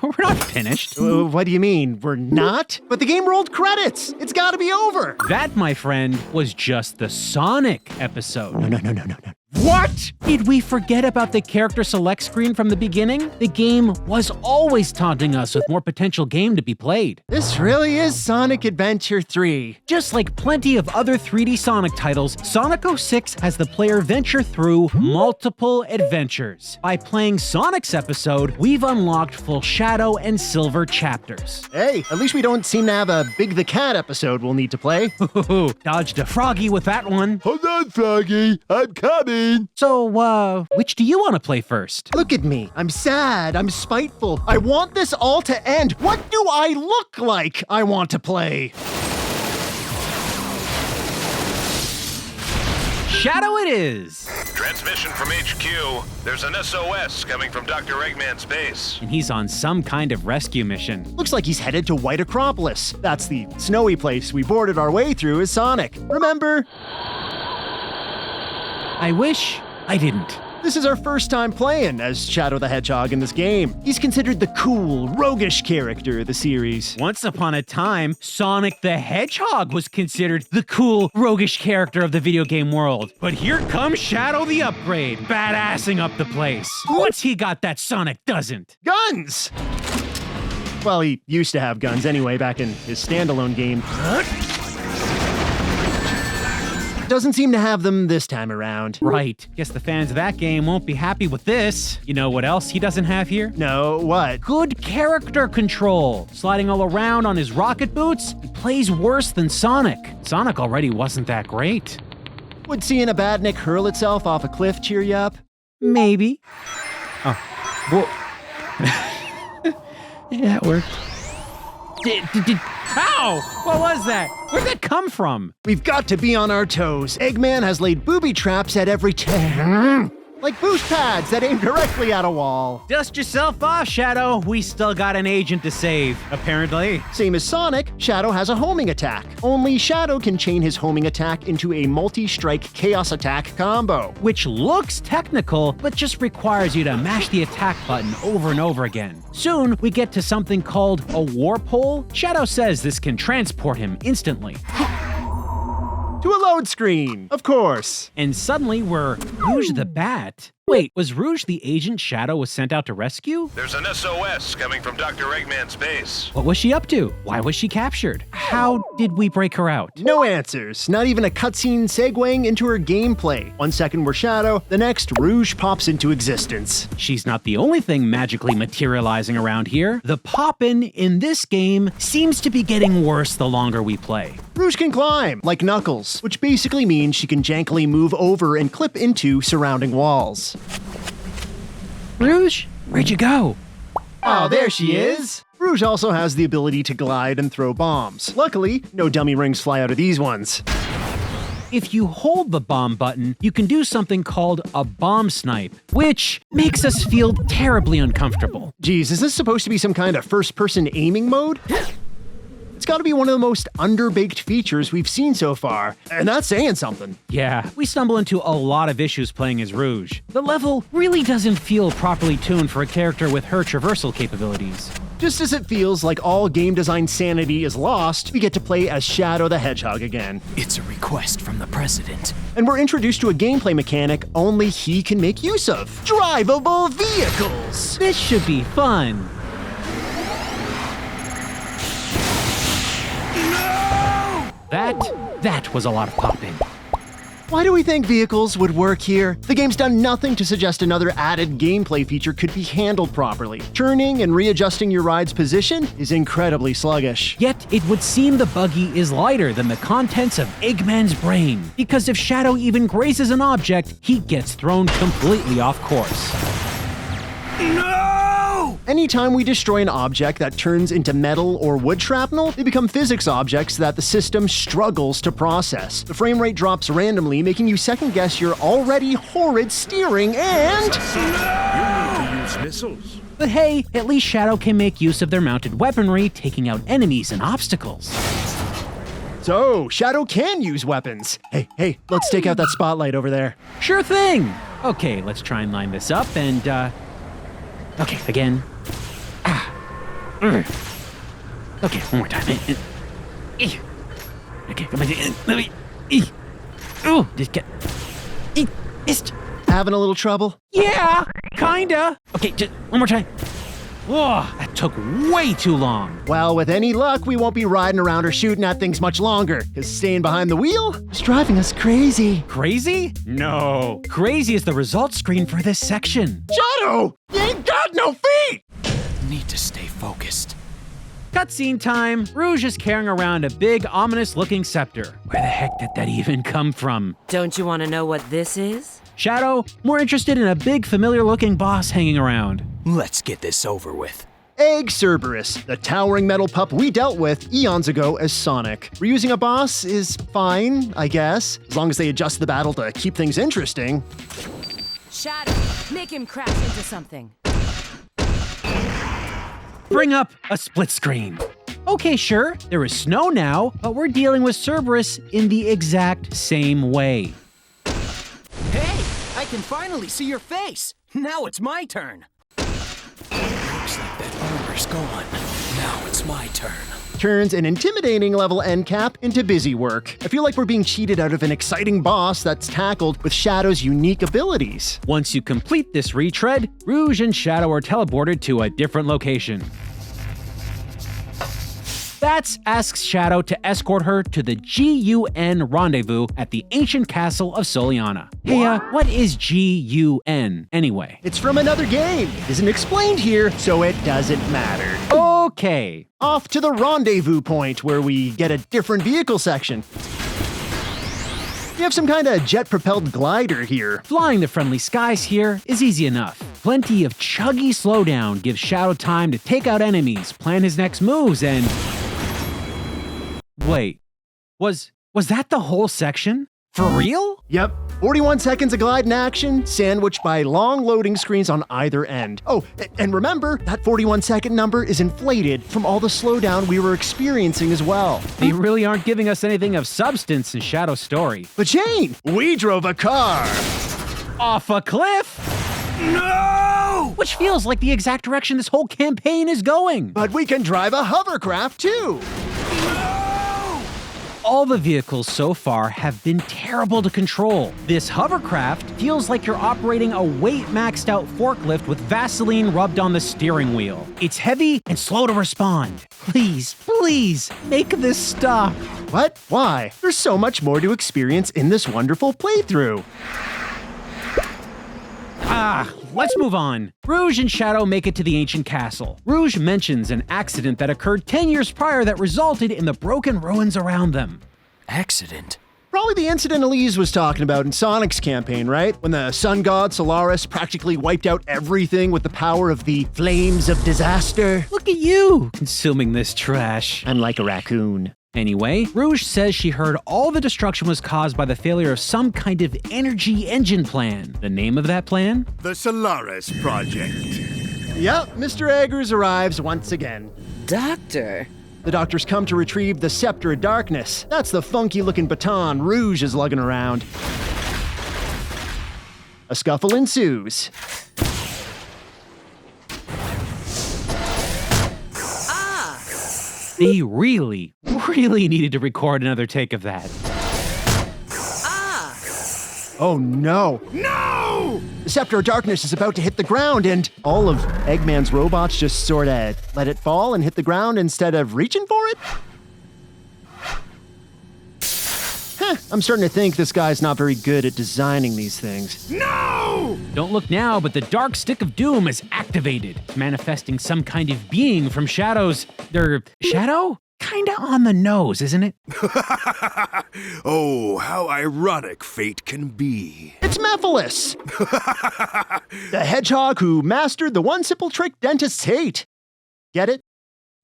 We're not finished. What do you mean, we're not? But the game rolled credits. It's gotta be over. That, my friend, was just the Sonic episode. No. What? Did we forget about the character select screen from the beginning? The game was always taunting us with more potential game to be played. This really is Sonic Adventure 3. Just like plenty of other 3D Sonic titles, Sonic 06 has the player venture through multiple adventures. By playing Sonic's episode, we've unlocked full Shadow and Silver chapters. Hey, at least we don't seem to have a Big the Cat episode we'll need to play. Dodged a Froggy with that one. Hold on, Froggy. I'm coming. So, which do you want to play first? Look at me. I'm sad. I'm spiteful. I want this all to end. What do I look like? I want to play. Shadow it is! Transmission from HQ. There's an SOS coming from Dr. Eggman's base. And he's on some kind of rescue mission. Looks like he's headed to White Acropolis. That's the snowy place we boarded our way through as Sonic. Remember? I wish I didn't. This is our first time playing as Shadow the Hedgehog in this game. He's considered the cool, roguish character of the series. Once upon a time, Sonic the Hedgehog was considered the cool, roguish character of the video game world. But here comes Shadow the Upgrade, badassing up the place. What's he got that Sonic doesn't? Guns! Well, he used to have guns anyway back in his standalone game. Doesn't seem to have them this time around. Right. Guess the fans of that game won't be happy with this. You know what else he doesn't have here? No, what? Good character control. Sliding all around on his rocket boots, he plays worse than Sonic. Sonic already wasn't that great. Would seeing a badnik hurl itself off a cliff cheer you up? Maybe. Oh. Whoa. Yeah, it worked. Ow! What was that? Where'd that come from? We've got to be on our toes. Eggman has laid booby traps at every turn. Like boost pads that aim directly at a wall. Dust yourself off, Shadow. We still got an agent to save, apparently. Same as Sonic, Shadow has a homing attack. Only Shadow can chain his homing attack into a multi-strike chaos attack combo. Which looks technical, but just requires you to mash the attack button over and over again. Soon, we get to something called a warp hole. Shadow says this can transport him instantly. To a load screen, of course. And suddenly we're Rouge the Bat. Wait, was Rouge the agent Shadow was sent out to rescue? There's an SOS coming from Dr. Eggman's base. What was she up to? Why was she captured? How did we break her out? No answers. Not even a cutscene segueing into her gameplay. 1 second we're Shadow, the next Rouge pops into existence. She's not the only thing magically materializing around here. The poppin' in this game seems to be getting worse the longer we play. Rouge can climb, like Knuckles, which basically means she can jankily move over and clip into surrounding walls. Rouge, where'd you go? Oh, there she is! Rouge also has the ability to glide and throw bombs. Luckily, no dummy rings fly out of these ones. If you hold the bomb button, you can do something called a bomb snipe, which makes us feel terribly uncomfortable. Geez, is this supposed to be some kind of first-person aiming mode? It's gotta be one of the most underbaked features we've seen so far, and that's saying something. Yeah, we stumble into a lot of issues playing as Rouge. The level really doesn't feel properly tuned for a character with her traversal capabilities. Just as it feels like all game design sanity is lost, we get to play as Shadow the Hedgehog again. It's a request from the president. And we're introduced to a gameplay mechanic only he can make use of: drivable vehicles! This should be fun. That was a lot of popping. Why do we think vehicles would work here? The game's done nothing to suggest another added gameplay feature could be handled properly. Turning and readjusting your ride's position is incredibly sluggish. Yet, it would seem the buggy is lighter than the contents of Eggman's brain, because if Shadow even grazes an object, he gets thrown completely off course. Anytime we destroy an object that turns into metal or wood shrapnel, they become physics objects that the system struggles to process. The frame rate drops randomly, making you second-guess your already horrid steering and... You need to use missiles. But hey, at least Shadow can make use of their mounted weaponry, taking out enemies and obstacles. So, Shadow can use weapons. Hey, let's take out that spotlight over there. Sure thing! Okay, let's try and line this up and, okay, again. Okay, one more time. Okay, come on. Oh, just get... Missed. Having a little trouble? Yeah, kinda. Okay, just one more time. Whoa, that took way too long. Well, with any luck, we won't be riding around or shooting at things much longer, because staying behind the wheel is driving us crazy. Crazy? No. Crazy is the results screen for this section. Shadow! You ain't got no feet! Need to stay focused. Cutscene time. Rouge is carrying around a big, ominous-looking scepter. Where the heck did that even come from? Don't you want to know what this is? Shadow, more interested in a big, familiar-looking boss hanging around. Let's get this over with. Egg Cerberus, the towering metal pup we dealt with eons ago as Sonic. Reusing a boss is fine, I guess, as long as they adjust the battle to keep things interesting. Shadow, make him crash into something. Bring up a split screen. Okay, sure, there is snow now, but we're dealing with Cerberus in the exact same way. Hey, I can finally see your face. Now it's my turn. Looks like that armor's gone. Now it's my turn. Turns an intimidating level end cap into busy work. I feel like we're being cheated out of an exciting boss that's tackled with Shadow's unique abilities. Once you complete this retread, Rouge and Shadow are teleported to a different location. Bats asks Shadow to escort her to the GUN rendezvous at the ancient castle of Soliana. Hey, what is GUN anyway? It's from another game. It isn't explained here, so it doesn't matter. Okay. Off to the rendezvous point where we get a different vehicle section. We have some kind of jet-propelled glider here. Flying the friendly skies here is easy enough. Plenty of chuggy slowdown gives Shadow time to take out enemies, plan his next moves, and... Wait, was that the whole section? For real? Yep. 41 seconds of glide in action, sandwiched by long loading screens on either end. Oh, and remember, that 41-second number is inflated from all the slowdown we were experiencing as well. They really aren't giving us anything of substance in Shadow's story. But Jane, we drove a car. Off a cliff? No! Which feels like the exact direction this whole campaign is going. But we can drive a hovercraft too. All the vehicles so far have been terrible to control. This hovercraft feels like you're operating a weight-maxed out forklift with Vaseline rubbed on the steering wheel. It's heavy and slow to respond. Please, make this stop. What? Why? There's so much more to experience in this wonderful playthrough. Let's move on. Rouge and Shadow make it to the ancient castle. Rouge mentions an accident that occurred 10 years prior that resulted in the broken ruins around them. Accident? Probably the incident Elise was talking about in Sonic's campaign, right? When the sun god Solaris practically wiped out everything with the power of the flames of disaster. Look at you, consuming this trash. I'm like a raccoon. Anyway, Rouge says she heard all the destruction was caused by the failure of some kind of energy engine plan. The name of that plan? The Solaris Project. Yep, Mr. Eggers arrives once again. Doctor? The doctors come to retrieve the Scepter of Darkness. That's the funky-looking baton Rouge is lugging around. A scuffle ensues. They really needed to record another take of that. Oh no. No! The Scepter of Darkness is about to hit the ground, and all of Eggman's robots just sorta let it fall and hit the ground instead of reaching for it? I'm starting to think this guy's not very good at designing these things. No! Don't look now, but the Dark Stick of Doom is activated, manifesting some kind of being from Shadow's... Shadow? Kinda on the nose, isn't it? Oh, how ironic fate can be. It's Mephiles! The hedgehog who mastered the one simple trick dentists hate. Get it?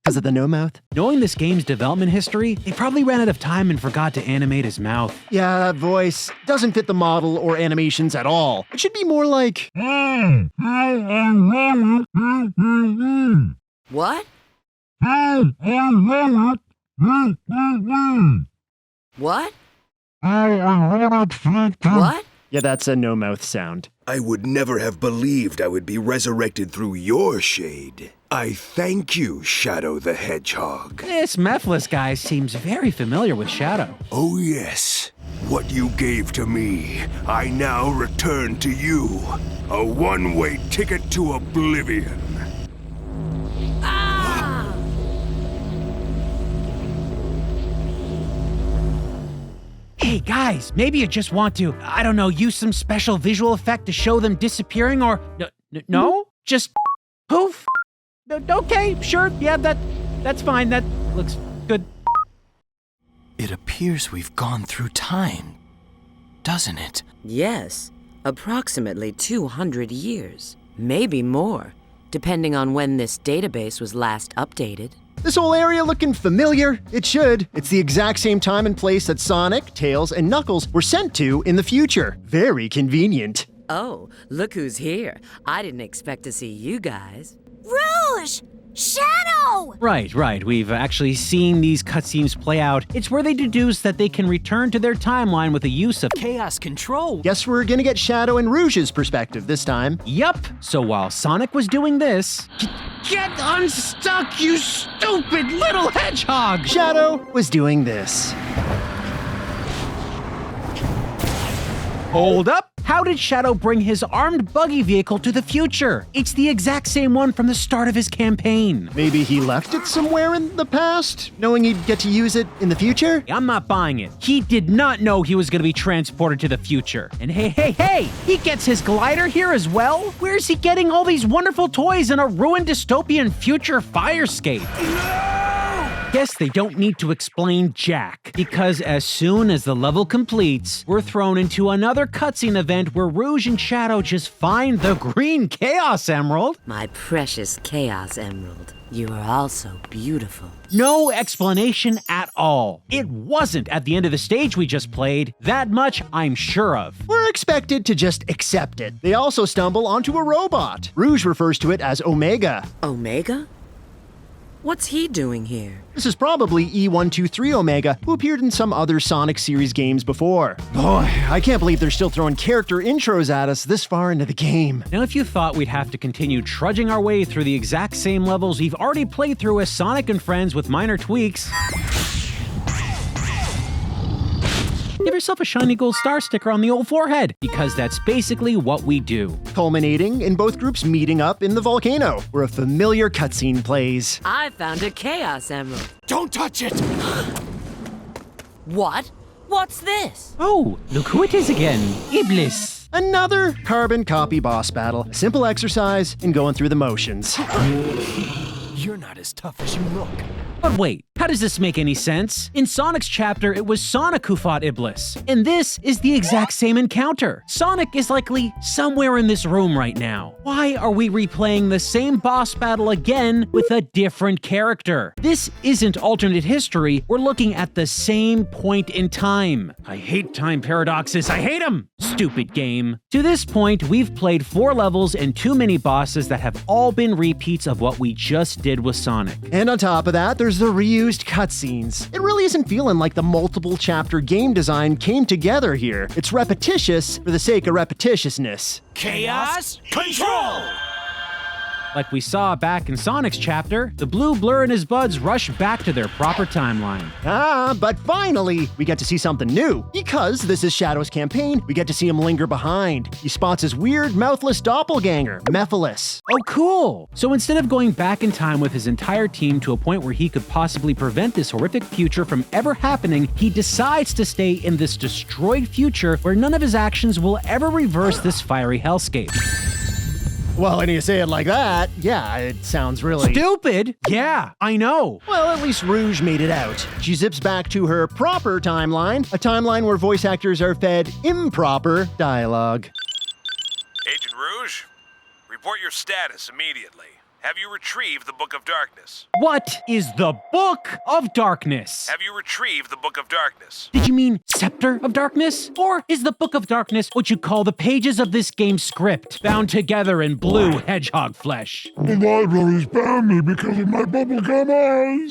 Because of the no mouth? Knowing this game's development history, they probably ran out of time and forgot to animate his mouth. Yeah, that voice doesn't fit the model or animations at all. It should be more like... What? What? What? Yeah, that's a no-mouth sound. I would never have believed I would be resurrected through your shade. I thank you, Shadow the Hedgehog. This Mephiles guy seems very familiar with Shadow. Oh yes. What you gave to me, I now return to you. A one-way ticket to oblivion. Hey guys, maybe you just want to, I don't know, use some special visual effect to show them disappearing or... No? Just poof? Okay, sure, yeah, that's fine, that looks good. It appears we've gone through time, doesn't it? Yes, approximately 200 years, maybe more, depending on when this database was last updated. This whole area looking familiar? It should. It's the exact same time and place that Sonic, Tails, and Knuckles were sent to in the future. Very convenient. Oh, look who's here. I didn't expect to see you guys. Rouge! Shadow! Right. We've actually seen these cutscenes play out. It's where they deduce that they can return to their timeline with the use of chaos control. Guess we're gonna get Shadow and Rouge's perspective this time. Yup. So while Sonic was doing this... Get unstuck, you stupid little hedgehog! Shadow was doing this. Hold up! How did Shadow bring his armed buggy vehicle to the future? It's the exact same one from the start of his campaign. Maybe he left it somewhere in the past, knowing he'd get to use it in the future? I'm not buying it. He did not know he was going to be transported to the future. And hey, he gets his glider here as well? Where's he getting all these wonderful toys in a ruined dystopian future firescape? Guess they don't need to explain jack, because as soon as the level completes, we're thrown into another cutscene event where Rouge and Shadow just find the green Chaos Emerald. My precious Chaos Emerald, you are also beautiful. No explanation at all. It wasn't at the end of the stage we just played. That much I'm sure of. We're expected to just accept it. They also stumble onto a robot. Rouge refers to it as Omega. Omega? What's he doing here? This is probably E123 Omega, who appeared in some other Sonic series games before. Boy, I can't believe they're still throwing character intros at us this far into the game. Now, if you thought we'd have to continue trudging our way through the exact same levels we've already played through as Sonic and Friends with minor tweaks, give yourself a shiny gold star sticker on the old forehead, because that's basically what we do. Culminating in both groups meeting up in the volcano, where a familiar cutscene plays. I found a Chaos Emerald. Don't touch it! What? What's this? Oh, look who it is again. Iblis. Another carbon copy boss battle. Simple exercise and going through the motions. You're You're not as tough as you look. But wait, how does this make any sense? In Sonic's chapter, it was Sonic who fought Iblis, and this is the exact same encounter. Sonic is likely somewhere in this room right now. Why are we replaying the same boss battle again with a different character? This isn't alternate history, we're looking at the same point in time. I hate time paradoxes, I hate them! Stupid game. To this point, we've played 4 levels and 2 mini-bosses that have all been repeats of what we just did with Sonic. And on top of that, there's the reused cutscenes. It really isn't feeling like the multiple chapter game design came together here. It's repetitious for the sake of repetitiousness. Chaos Control! Like we saw back in Sonic's chapter, the blue blur and his buds rush back to their proper timeline. But finally, we get to see something new. Because this is Shadow's campaign, we get to see him linger behind. He spots his weird, mouthless doppelganger, Mephiles. Oh, cool! So instead of going back in time with his entire team to a point where he could possibly prevent this horrific future from ever happening, he decides to stay in this destroyed future where none of his actions will ever reverse this fiery hellscape. Well, when you say it like that, yeah, it sounds really... Stupid! Yeah, I know. Well, at least Rouge made it out. She zips back to her proper timeline, a timeline where voice actors are fed improper dialogue. Agent Rouge, report your status immediately. Have you retrieved the Book of Darkness? What is the Book of Darkness? Have you retrieved the Book of Darkness? Did you mean Scepter of Darkness? Or is the Book of Darkness what you call the pages of this game's script, bound together in blue hedgehog flesh? The library's banned me because of my bubblegum eyes.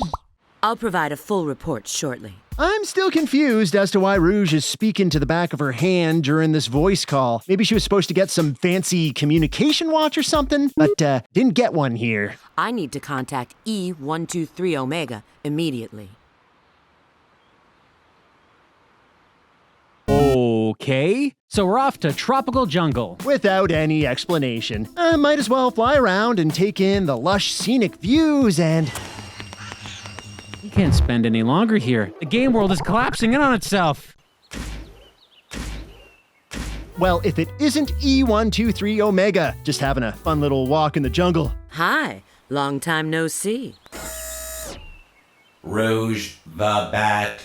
I'll provide a full report shortly. I'm still confused as to why Rouge is speaking to the back of her hand during this voice call. Maybe she was supposed to get some fancy communication watch or something, but didn't get one here. I need to contact E123 Omega immediately. Okay, so we're off to Tropical Jungle. Without any explanation. I might as well fly around and take in the lush scenic views and... We can't spend any longer here. The game world is collapsing in on itself. Well, if it isn't E123 Omega, just having a fun little walk in the jungle. Hi, long time no see. Rouge the Bat.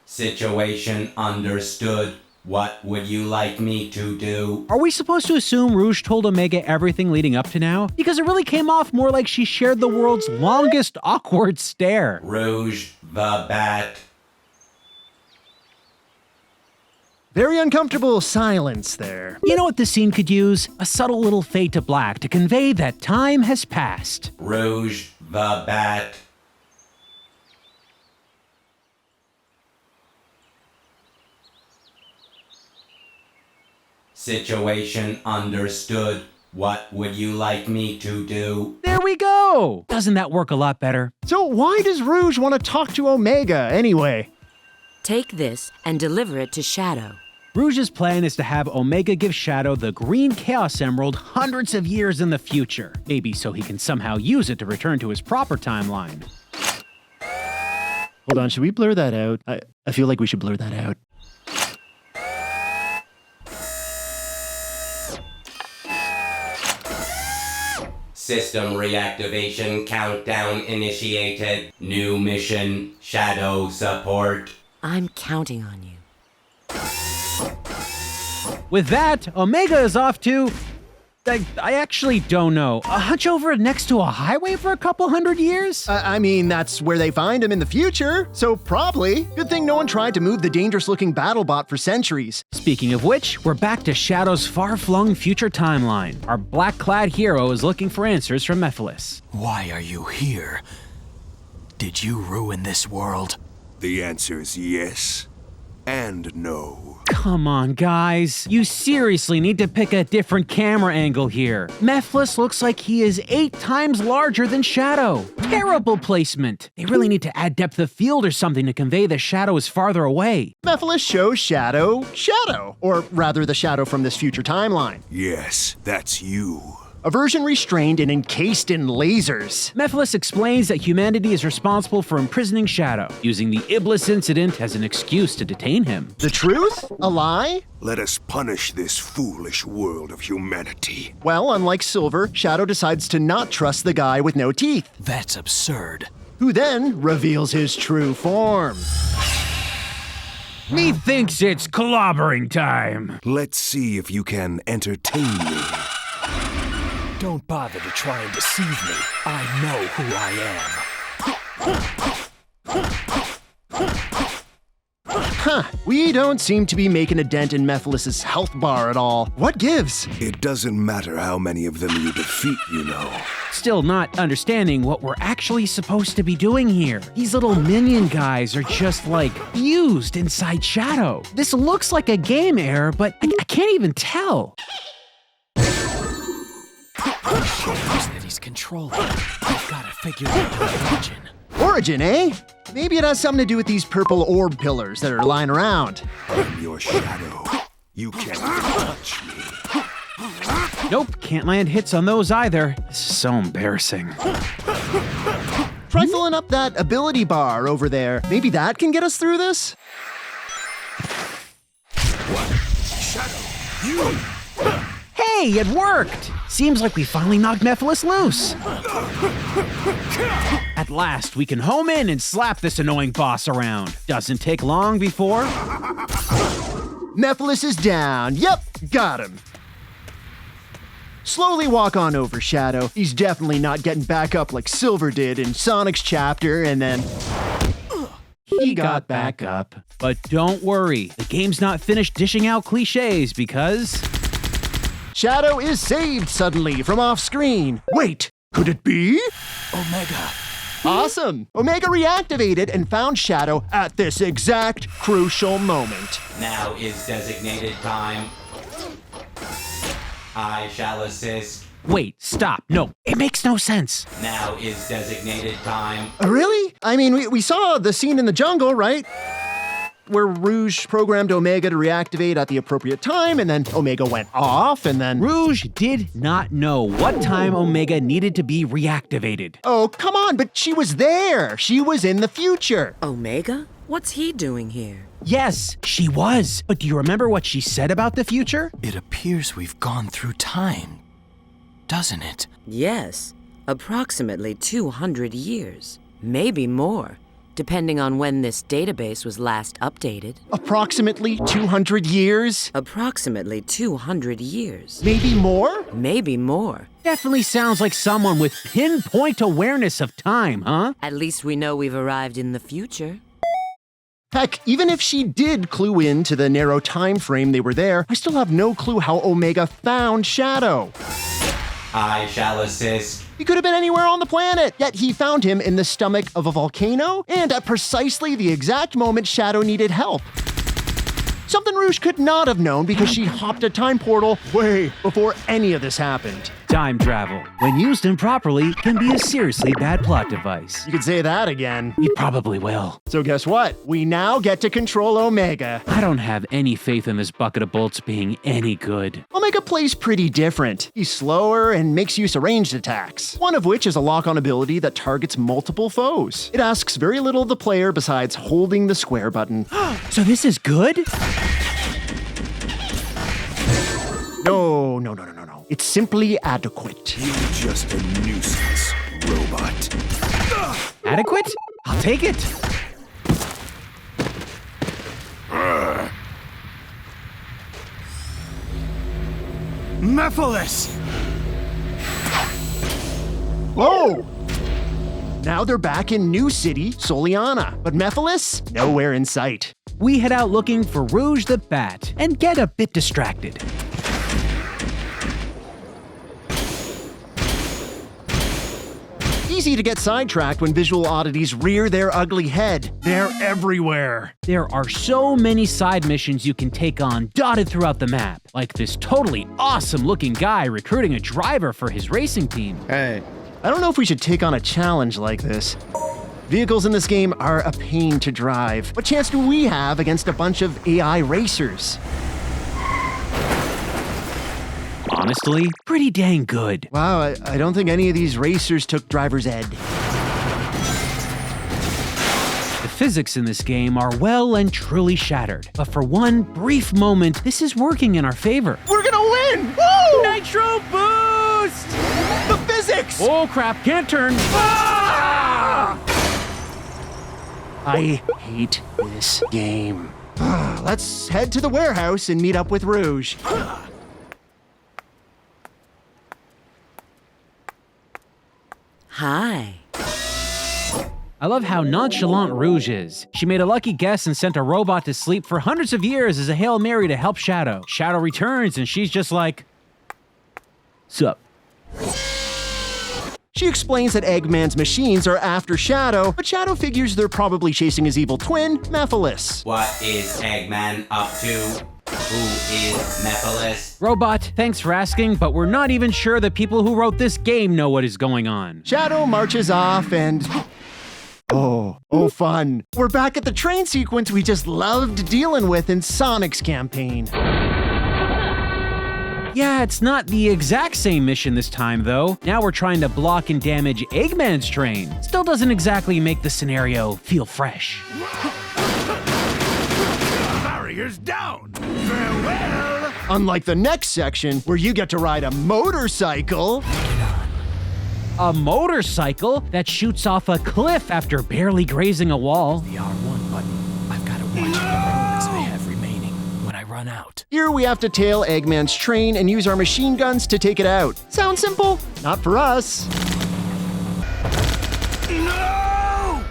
Situation understood. What would you like me to do? Are we supposed to assume Rouge told Omega everything leading up to now? Because it really came off more like she shared the world's longest awkward stare. Rouge the Bat. Very uncomfortable silence there. You know what this scene could use? A subtle little fade to black to convey that time has passed. Rouge the Bat. Situation understood. What would you like me to do? There we go! Doesn't that work a lot better? So why does Rouge want to talk to Omega anyway? Take this and deliver it to Shadow. Rouge's plan is to have Omega give Shadow the green Chaos Emerald hundreds of years in the future. Maybe so he can somehow use it to return to his proper timeline. Hold on, should we blur that out? I feel like we should blur that out. System reactivation countdown initiated. New mission, Shadow support. I'm counting on you. With that, Omega is off to... I actually don't know. A hunch over next to a highway for a couple hundred years? I mean, that's where they find him in the future, so probably. Good thing no one tried to move the dangerous-looking BattleBot for centuries. Speaking of which, we're back to Shadow's far-flung future timeline. Our black-clad hero is looking for answers from Mephiles. Why are you here? Did you ruin this world? The answer's yes and no. Come on, guys. You seriously need to pick a different camera angle here. Mephiles looks like he is 8 times larger than Shadow. Terrible placement. They really need to add depth of field or something to convey that Shadow is farther away. Mephiles shows Shadow, or rather the Shadow from this future timeline. Yes, that's you. a version restrained and encased in lasers. Mephiles explains that humanity is responsible for imprisoning Shadow, using the Iblis incident as an excuse to detain him. The truth? A lie? Let us punish this foolish world of humanity. Well, unlike Silver, Shadow decides to not trust the guy with no teeth. That's absurd. Who then reveals his true form. Methinks it's clobbering time. Let's see if you can entertain me. Don't bother to try and deceive me. I know who I am. Huh, we don't seem to be making a dent in Mephiles' health bar at all. What gives? It doesn't matter how many of them you defeat, you know. Still not understanding what we're actually supposed to be doing here. These little minion guys are just like fused inside Shadow. This looks like a game error, but I can't even tell. Shows that he's controlling. I've got to figure out the origin. Origin, eh? Maybe it has something to do with these purple orb pillars that are lying around. I'm your Shadow. You can't touch me. Nope, can't land hits on those either. This is so embarrassing. Try filling up that ability bar over there. Maybe that can get us through this? What? Shadow, you! Hey, it worked! Seems like we finally knocked Mephiles loose. At last, we can home in and slap this annoying boss around. Doesn't take long before... Mephiles is down. Yep, got him. Slowly walk on over, Shadow. He's definitely not getting back up like Silver did in Sonic's chapter, and then... he got back up. But don't worry, the game's not finished dishing out cliches because... Shadow is saved suddenly from off-screen. Wait, could it be? Omega. Awesome! Omega reactivated and found Shadow at this exact crucial moment. Now is designated time. I shall assist. Wait, stop. No, it makes no sense. Now is designated time. Really? I mean, we saw the scene in the jungle, right? Where Rouge programmed Omega to reactivate at the appropriate time, and then Omega went off, and then... Rouge did not know what time Omega needed to be reactivated. Oh, come on, but she was there. She was in the future. Omega? What's he doing here? Yes, she was. But do you remember what she said about the future? It appears we've gone through time, doesn't it? Yes, approximately 200 years. Maybe more, depending on when this database was last updated. Approximately 200 years? Approximately 200 years. Maybe more? Maybe more. Definitely sounds like someone with pinpoint awareness of time, huh? At least we know we've arrived in the future. Heck, even if she did clue in to the narrow time frame they were there, I still have no clue how Omega found Shadow. I shall assist. He could have been anywhere on the planet, yet he found him in the stomach of a volcano, and at precisely the exact moment Shadow needed help. Something Rouge could not have known because she hopped a time portal way before any of this happened. Time travel, when used improperly, can be a seriously bad plot device. You could say that again. You probably will. So guess what? We now get to control Omega. I don't have any faith in this bucket of bolts being any good. Omega plays pretty different. He's slower and makes use of ranged attacks, one of which is a lock-on ability that targets multiple foes. It asks very little of the player besides holding the square button. So this is good? No. It's simply adequate. You're just a nuisance, robot. Adequate? I'll take it. Mephiles! Whoa! Now they're back in New City, Soliana, but Mephiles, nowhere in sight. We head out looking for Rouge the Bat and get a bit distracted. Easy to get sidetracked when visual oddities rear their ugly head. They're everywhere. There are so many side missions you can take on dotted throughout the map, like this totally awesome looking guy recruiting a driver for his racing team. Hey, I don't know if we should take on a challenge like this. Vehicles in this game are a pain to drive. What chance do we have against a bunch of AI racers? honestly, pretty dang good. Wow, I don't think any of these racers took driver's ed. The physics in this game are well and truly shattered, but for one brief moment, this is working in our favor. We're gonna win! Woo! Nitro boost! The physics! Oh crap, can't turn. Ah! I hate this game. Let's head to the warehouse and meet up with Rouge. Hi. I love how nonchalant Rouge is. She made a lucky guess and sent a robot to sleep for hundreds of years as a Hail Mary to help Shadow. Shadow returns and she's just like, sup? She explains that Eggman's machines are after Shadow, but Shadow figures they're probably chasing his evil twin, Mephiles. What is Eggman up to? Who is Mephiles? Robot, thanks for asking, but we're not even sure the people who wrote this game know what is going on. Shadow marches off and... Oh, fun. We're back at the train sequence we just loved dealing with in Sonic's campaign. Yeah, it's not the exact same mission this time, though. Now we're trying to block and damage Eggman's train. Still doesn't exactly make the scenario feel fresh. Barriers down! Farewell! Unlike the next section, where you get to ride a motorcycle. A motorcycle that shoots off a cliff after barely grazing a wall. The R1 button. I've got to watch how many bullets I have remaining when I run out. Here we have to tail Eggman's train and use our machine guns to take it out. Sounds simple? Not for us.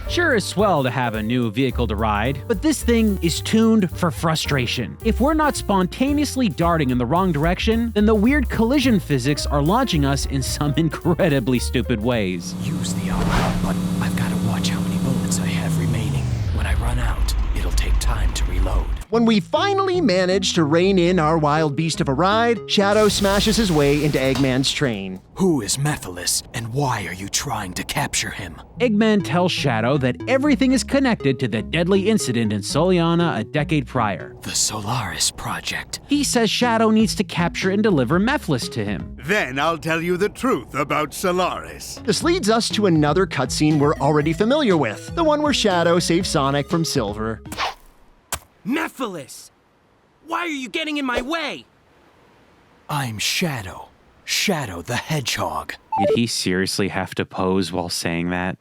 Sure is swell to have a new vehicle to ride, but this thing is tuned for frustration. If we're not spontaneously darting in the wrong direction, then the weird collision physics are launching us in some incredibly stupid ways. Use the R1 button. I've got to watch how many bullets I have remaining. When I run out, it'll take time to reload. When we finally manage to rein in our wild beast of a ride, Shadow smashes his way into Eggman's train. Who is Mephiles, and why are you trying to capture him? Eggman tells Shadow that everything is connected to the deadly incident in Soliana a decade prior. The Solaris Project. He says Shadow needs to capture and deliver Mephiles to him. Then I'll tell you the truth about Solaris. This leads us to another cutscene we're already familiar with, the one where Shadow saves Sonic from Silver. Mephiles! Why are you getting in my way? I'm Shadow. Shadow the Hedgehog. Did he seriously have to pose while saying that?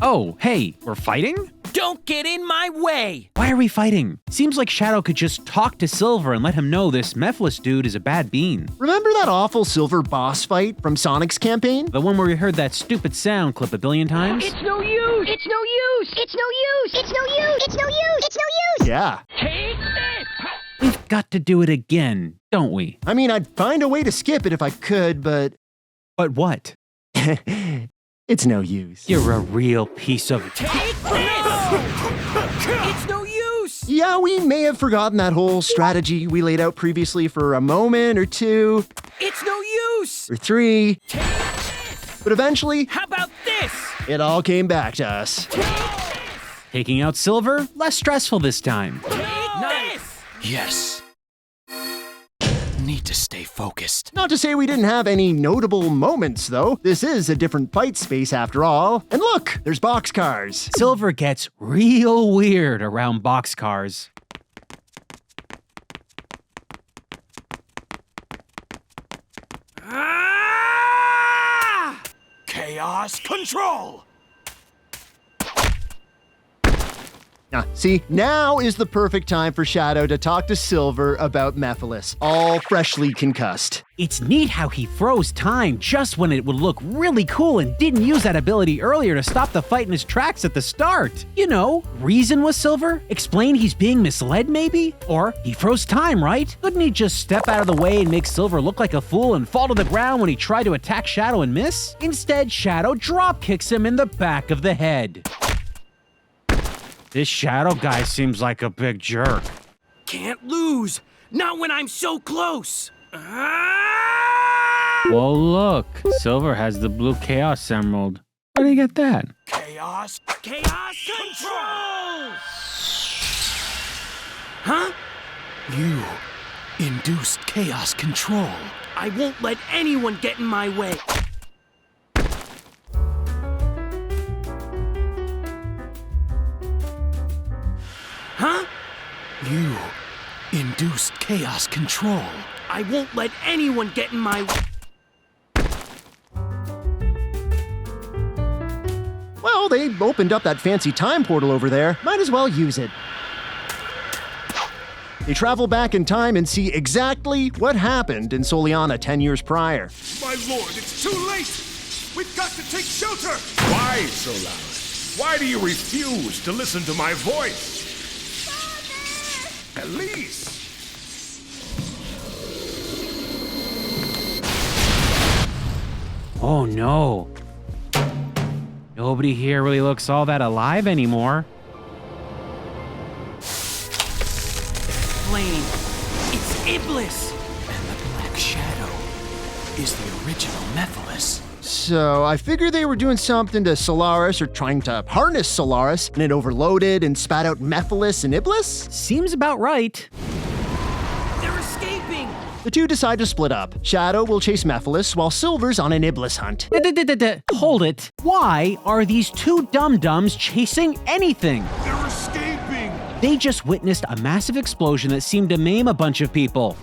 Oh, hey, we're fighting? Don't get in my way! Why are we fighting? Seems like Shadow could just talk to Silver and let him know this Mephiles dude is a bad bean. Remember that awful Silver boss fight from Sonic's campaign? The one where we heard that stupid sound clip a billion times? It's no use! It's no use! It's no use! It's no use! It's no use! It's no use! Yeah. Take this! We've got to do it again, don't we? I mean, I'd find a way to skip it if I could, but... But what? It's no use. You're a real piece of... Take this! It's no use! Yeah, we may have forgotten that whole strategy we laid out previously for a moment or two. It's no use! Or three. Take this! But eventually... How about this? It all came back to us. Taking out Silver? Less stressful this time. Nice! Yes. Need to stay focused. Not to say we didn't have any notable moments, though. This is a different fight space after all. And look, there's boxcars. Silver gets real weird around boxcars. Ah! Chaos Control! See, now is the perfect time for Shadow to talk to Silver about Mephiles, all freshly concussed. It's neat how he froze time just when it would look really cool and didn't use that ability earlier to stop the fight in his tracks at the start. You know, reason with Silver? Explain he's being misled maybe? Or he froze time, right? Couldn't he just step out of the way and make Silver look like a fool and fall to the ground when he tried to attack Shadow and miss? Instead, Shadow drop kicks him in the back of the head. This Shadow guy seems like a big jerk. Can't lose! Not when I'm so close! Ah! Well, look. Silver has the blue Chaos Emerald. Where did he get that? Chaos Control! Huh? You induced chaos control. I won't let anyone get in my way. Huh? You induced chaos control. I won't let anyone get in my way. Well, they opened up that fancy time portal over there. Might as well use it. They travel back in time and see exactly what happened in Soliana 10 years prior. My lord, it's too late! We've got to take shelter! Why so loud? Why do you refuse to listen to my voice? Father! Elise! Oh no. Nobody here really looks all that alive anymore. Flame. It's Iblis! And the Black Shadow is the original Mephiles. So I figured they were doing something to Solaris or trying to harness Solaris, and it overloaded and spat out Mephiles and Iblis? Seems about right. They're escaping! The two decide to split up. Shadow will chase Mephiles while Silver's on an Iblis hunt. Hold it. Why are these two dum-dums chasing anything? They're escaping! They just witnessed a massive explosion that seemed to maim a bunch of people.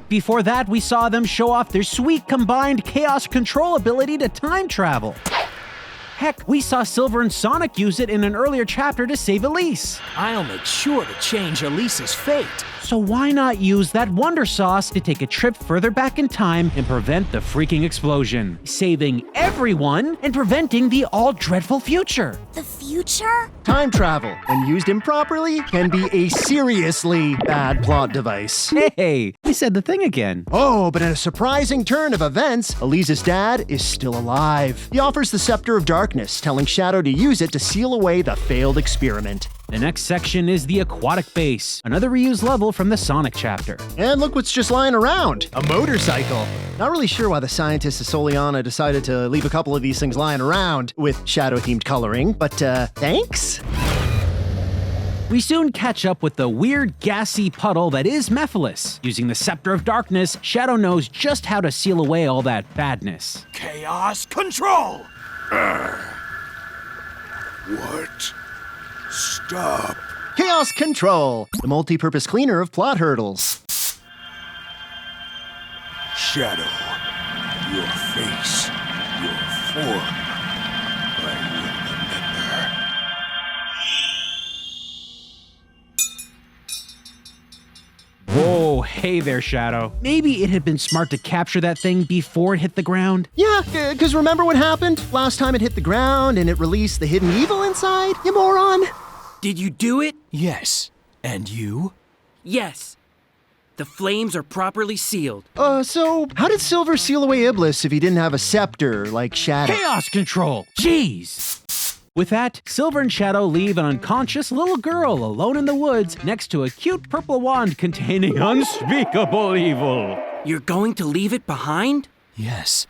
Before that, we saw them show off their sweet combined chaos control ability to time travel. Heck, we saw Silver and Sonic use it in an earlier chapter to save Elise. I'll make sure to change Elise's fate. So why not use that Wonder Sauce to take a trip further back in time and prevent the freaking explosion, saving everyone and preventing the all-dreadful future? The future? Time travel, when used improperly, can be a seriously bad plot device. Hey, we said the thing again. Oh, but in a surprising turn of events, Elise's dad is still alive. He offers the Scepter of Darkness, telling Shadow to use it to seal away the failed experiment. The next section is the Aquatic Base, another reused level from the Sonic chapter. And look what's just lying around, a motorcycle. Not really sure why the scientists of Soliana decided to leave a couple of these things lying around with Shadow-themed coloring, but thanks? We soon catch up with the weird gassy puddle that is Mephiles. Using the Scepter of Darkness, Shadow knows just how to seal away all that badness. Chaos control! What? Stop. Chaos Control, the multi-purpose cleaner of plot hurdles. Shadow, your face, your form, I will remember. Whoa, hey there, Shadow. Maybe it had been smart to capture that thing before it hit the ground? Yeah, because remember what happened? Last time it hit the ground and it released the hidden evil inside, you moron. Did you do it? Yes. And you? Yes. The flames are properly sealed. So how did Silver seal away Iblis if he didn't have a scepter like Shadow? Chaos Control! Jeez! With that, Silver and Shadow leave an unconscious little girl alone in the woods next to a cute purple wand containing unspeakable evil. You're going to leave it behind? Yes.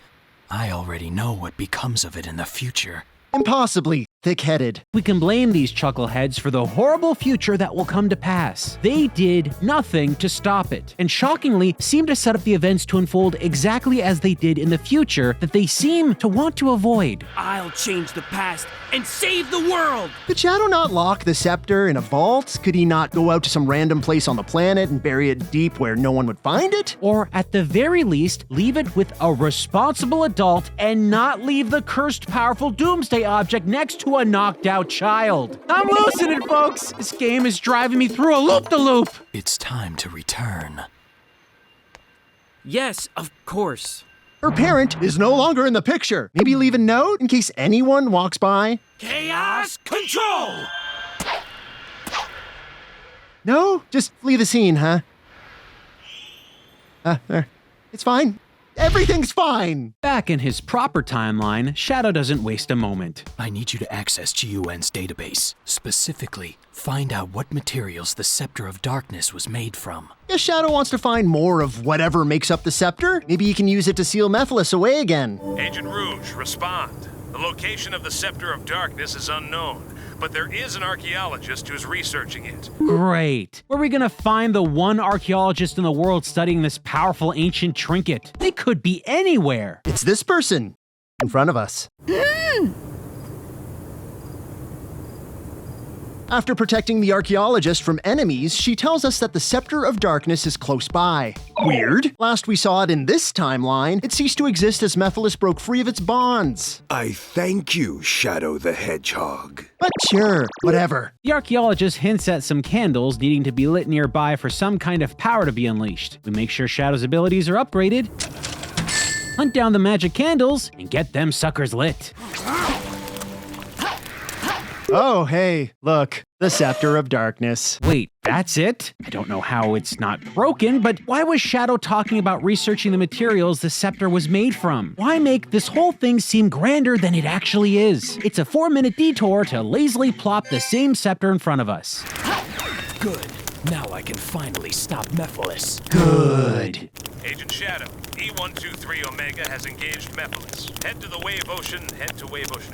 I already know what becomes of it in the future. Impossibly thick-headed. We can blame these chuckleheads for the horrible future that will come to pass. They did nothing to stop it, and shockingly seem to set up the events to unfold exactly as they did in the future that they seem to want to avoid. I'll change the past and save the world! Could Shadow not lock the scepter in a vault? Could he not go out to some random place on the planet and bury it deep where no one would find it? Or at the very least, leave it with a responsible adult and not leave the cursed powerful doomsday object next to a knocked out child. I'm losing it, folks. This game is driving me through a loop-de-loop. It's time to return. Yes, of course. Her parent is no longer in the picture. Maybe leave a note in case anyone walks by. Chaos control! No? Just flee the scene, huh? There. It's fine. Everything's fine! Back in his proper timeline, Shadow doesn't waste a moment. I need you to access GUN's database. Specifically, find out what materials the Scepter of Darkness was made from. If Shadow wants to find more of whatever makes up the scepter, maybe he can use it to seal Mephiles away again. Agent Rouge, respond. The location of the Scepter of Darkness is unknown, but there is an archaeologist who's researching it. Great. Where are we gonna find the one archaeologist in the world studying this powerful ancient trinket? They could be anywhere. It's this person in front of us. After protecting the archaeologist from enemies, she tells us that the Scepter of Darkness is close by. Weird. Last we saw it in this timeline, it ceased to exist as Mephiles broke free of its bonds. I thank you, Shadow the Hedgehog. But sure, whatever. The archaeologist hints at some candles needing to be lit nearby for some kind of power to be unleashed. We make sure Shadow's abilities are upgraded, hunt down the magic candles, and get them suckers lit. Oh, hey, look, the Scepter of Darkness. Wait, that's it? I don't know how it's not broken, but why was Shadow talking about researching the materials the scepter was made from? Why make this whole thing seem grander than it actually is? It's a 4-minute detour to lazily plop the same scepter in front of us. Good. Now I can finally stop Mephiles. Good. Agent Shadow, E123 Omega has engaged Mephiles. Head to the Wave Ocean, head to Wave Ocean.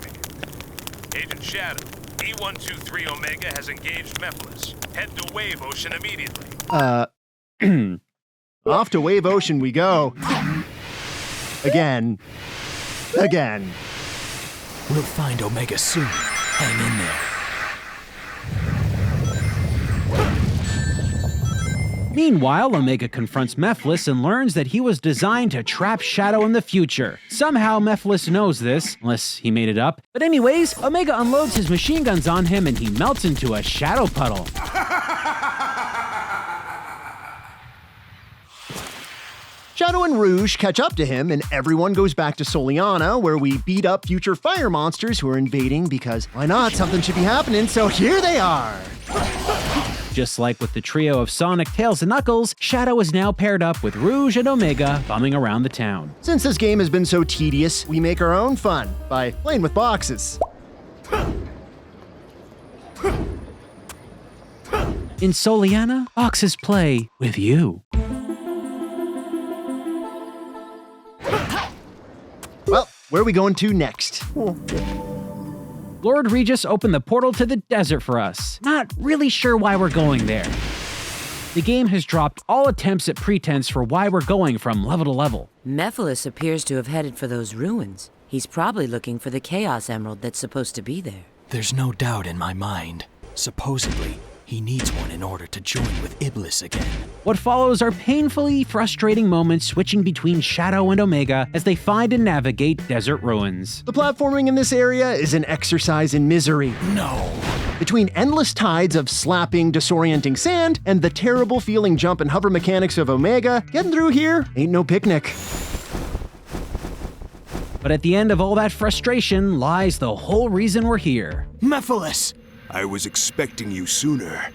Agent Shadow, E123 Omega has engaged Mephiles. Head to Wave Ocean immediately. Off to Wave Ocean we go. Again. We'll find Omega soon. Hang in there. Meanwhile, Omega confronts Mephiles and learns that he was designed to trap Shadow in the future. Somehow Mephiles knows this, unless he made it up. But anyways, Omega unloads his machine guns on him and he melts into a shadow puddle. Shadow and Rouge catch up to him, and everyone goes back to Soliana, where we beat up future fire monsters who are invading because why not? Something should be happening, so here they are. Just like with the trio of Sonic, Tails, and Knuckles, Shadow is now paired up with Rouge and Omega, bumming around the town. Since this game has been so tedious, we make our own fun by playing with boxes. In Soliana, boxes play with you. Well, where are we going to next? Lord Regis opened the portal to the desert for us. Not really sure why we're going there. The game has dropped all attempts at pretense for why we're going from level to level. Mephiles appears to have headed for those ruins. He's probably looking for the Chaos Emerald that's supposed to be there. There's no doubt in my mind. Supposedly, he needs one in order to join with Iblis again. What follows are painfully frustrating moments switching between Shadow and Omega as they find and navigate desert ruins. The platforming in this area is an exercise in misery. No. Between endless tides of slapping, disorienting sand and the terrible feeling jump and hover mechanics of Omega, getting through here ain't no picnic. But at the end of all that frustration lies the whole reason we're here. Mephiles! I was expecting you sooner.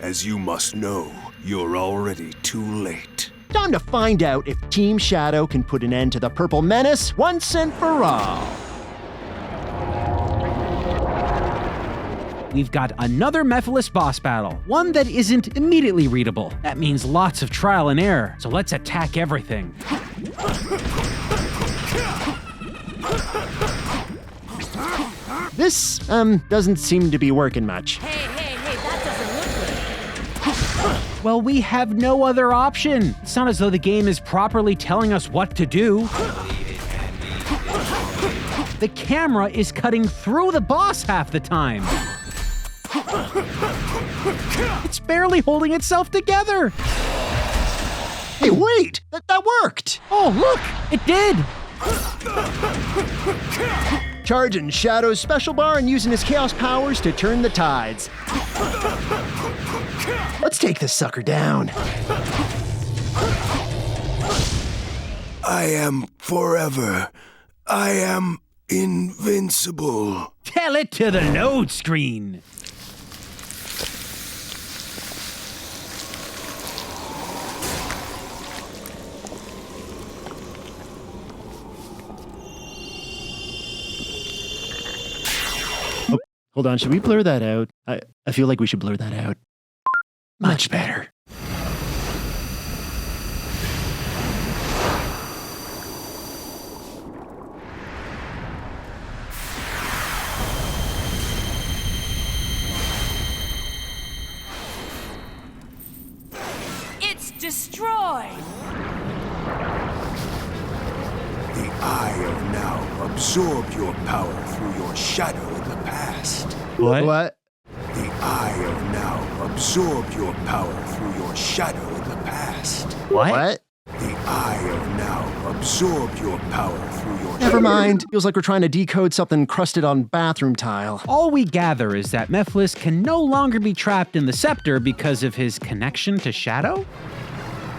As you must know, you're already too late. Time to find out if Team Shadow can put an end to the Purple Menace once and for all. We've got another Mephiles boss battle, one that isn't immediately readable. That means lots of trial and error, so let's attack everything. This, doesn't seem to be working much. Hey, that doesn't look good. Well, we have no other option. It's not as though the game is properly telling us what to do. The camera is cutting through the boss half the time. It's barely holding itself together. Hey, wait! That worked! Oh, look! It did! Charging Shadow's special bar and using his chaos powers to turn the tides. Let's take this sucker down. I am forever. I am invincible. Tell it to the load screen. Hold on, should we blur that out? I feel like we should blur that out. Much better. destroyed! The Eye of Now absorbed your power through your shadow in the past. What? The Eye of Now absorbed your power through your shadow in the past. What? The Eye of Now absorbed your power through your Never mind. Feels like we're trying to decode something crusted on bathroom tile. All we gather is that Mephiles can no longer be trapped in the scepter because of his connection to Shadow?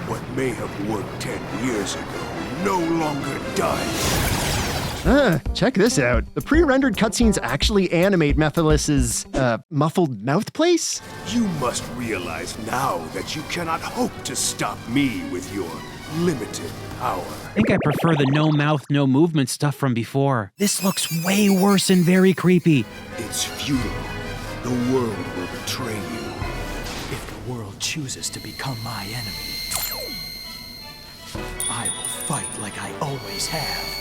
What may have worked 10 years ago no longer does. Check this out. The pre-rendered cutscenes actually animate Mephiles' muffled mouth place? You must realize now that you cannot hope to stop me with your limited power. I think I prefer the no mouth, no movement stuff from before. This looks way worse and very creepy. It's futile. The world will betray you. If the world chooses to become my enemy, I will fight like I always have.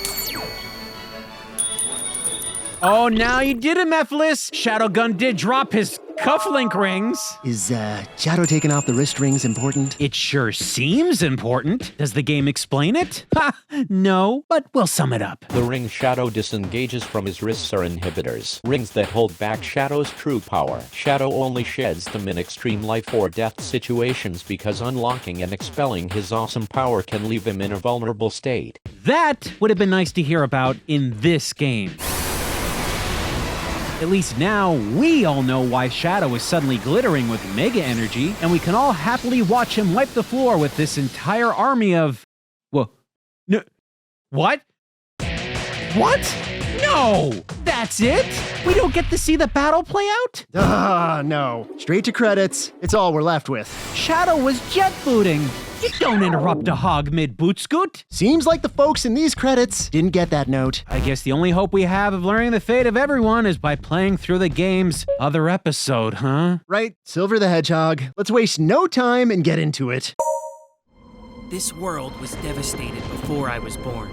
Oh, now you did it, Mephiles! Shadowgun did drop his cufflink rings. Is, Shadow taking off the wrist rings important? It sure seems important. Does the game explain it? Ha! No, but we'll sum it up. The ring Shadow disengages from his wrists are inhibitors, rings that hold back Shadow's true power. Shadow only sheds them in extreme life or death situations because unlocking and expelling his awesome power can leave him in a vulnerable state. That would have been nice to hear about in this game. At least now, we all know why Shadow is suddenly glittering with mega energy, and we can all happily watch him wipe the floor with this entire army of... Whoa. No. What? What? No! That's it? We don't get to see the battle play out? No. Straight to credits. It's all we're left with. Shadow was jet booting. You don't interrupt a hog mid-boot scoot. Seems like the folks in these credits didn't get that note. I guess the only hope we have of learning the fate of everyone is by playing through the game's other episode, huh? Right, Silver the Hedgehog. Let's waste no time and get into it. This world was devastated before I was born.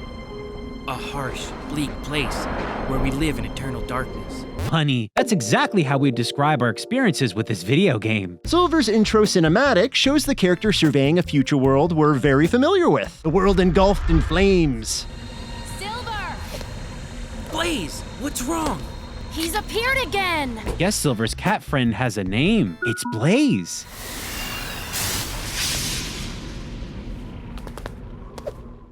A harsh, bleak place where we live in eternal darkness. Honey, that's exactly how we describe our experiences with this video game. Silver's intro cinematic shows the character surveying a future world we're very familiar with. The world engulfed in flames. Silver! Blaze, what's wrong? He's appeared again! I guess Silver's cat friend has a name. It's Blaze.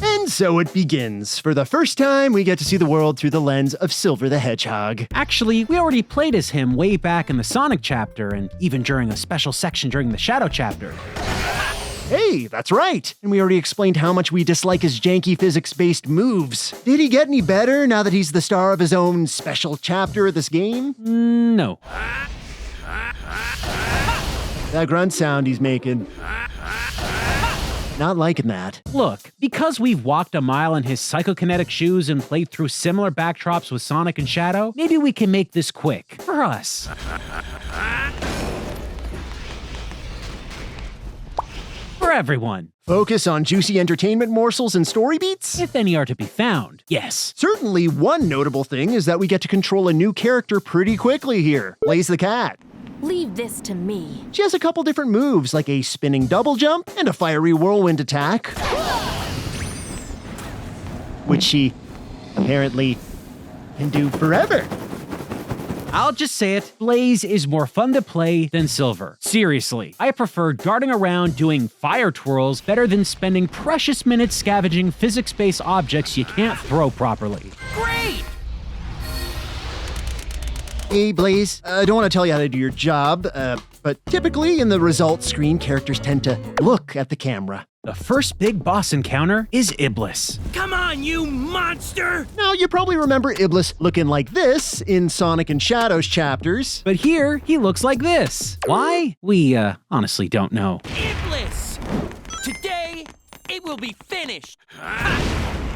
And so it begins. For the first time, we get to see the world through the lens of Silver the Hedgehog. Actually, we already played as him way back in the Sonic chapter, and even during a special section during the Shadow chapter. Hey, that's right. And we already explained how much we dislike his janky physics-based moves. Did he get any better now that he's the star of his own special chapter of this game? No. That grunt sound he's making. Not liking that. Look, because we've walked a mile in his psychokinetic shoes and played through similar backdrops with Sonic and Shadow, maybe we can make this quick. For us. For everyone. Focus on juicy entertainment morsels and story beats? If any are to be found, yes. Certainly one notable thing is that we get to control a new character pretty quickly here. Blaze the cat. Leave this to me. She has a couple different moves, like a spinning double jump and a fiery whirlwind attack. Which she apparently can do forever. I'll just say it, Blaze is more fun to play than Silver. Seriously, I prefer darting around doing fire twirls better than spending precious minutes scavenging physics-based objects you can't throw properly. Great! Hey, Blaze, I don't want to tell you how to do your job, but typically in the results screen, characters tend to look at the camera. The first big boss encounter is Iblis. Come on, you monster! Now, you probably remember Iblis looking like this in Sonic and Shadow's chapters. But here, he looks like this. Why? We, honestly don't know. Iblis! Today, it will be finished!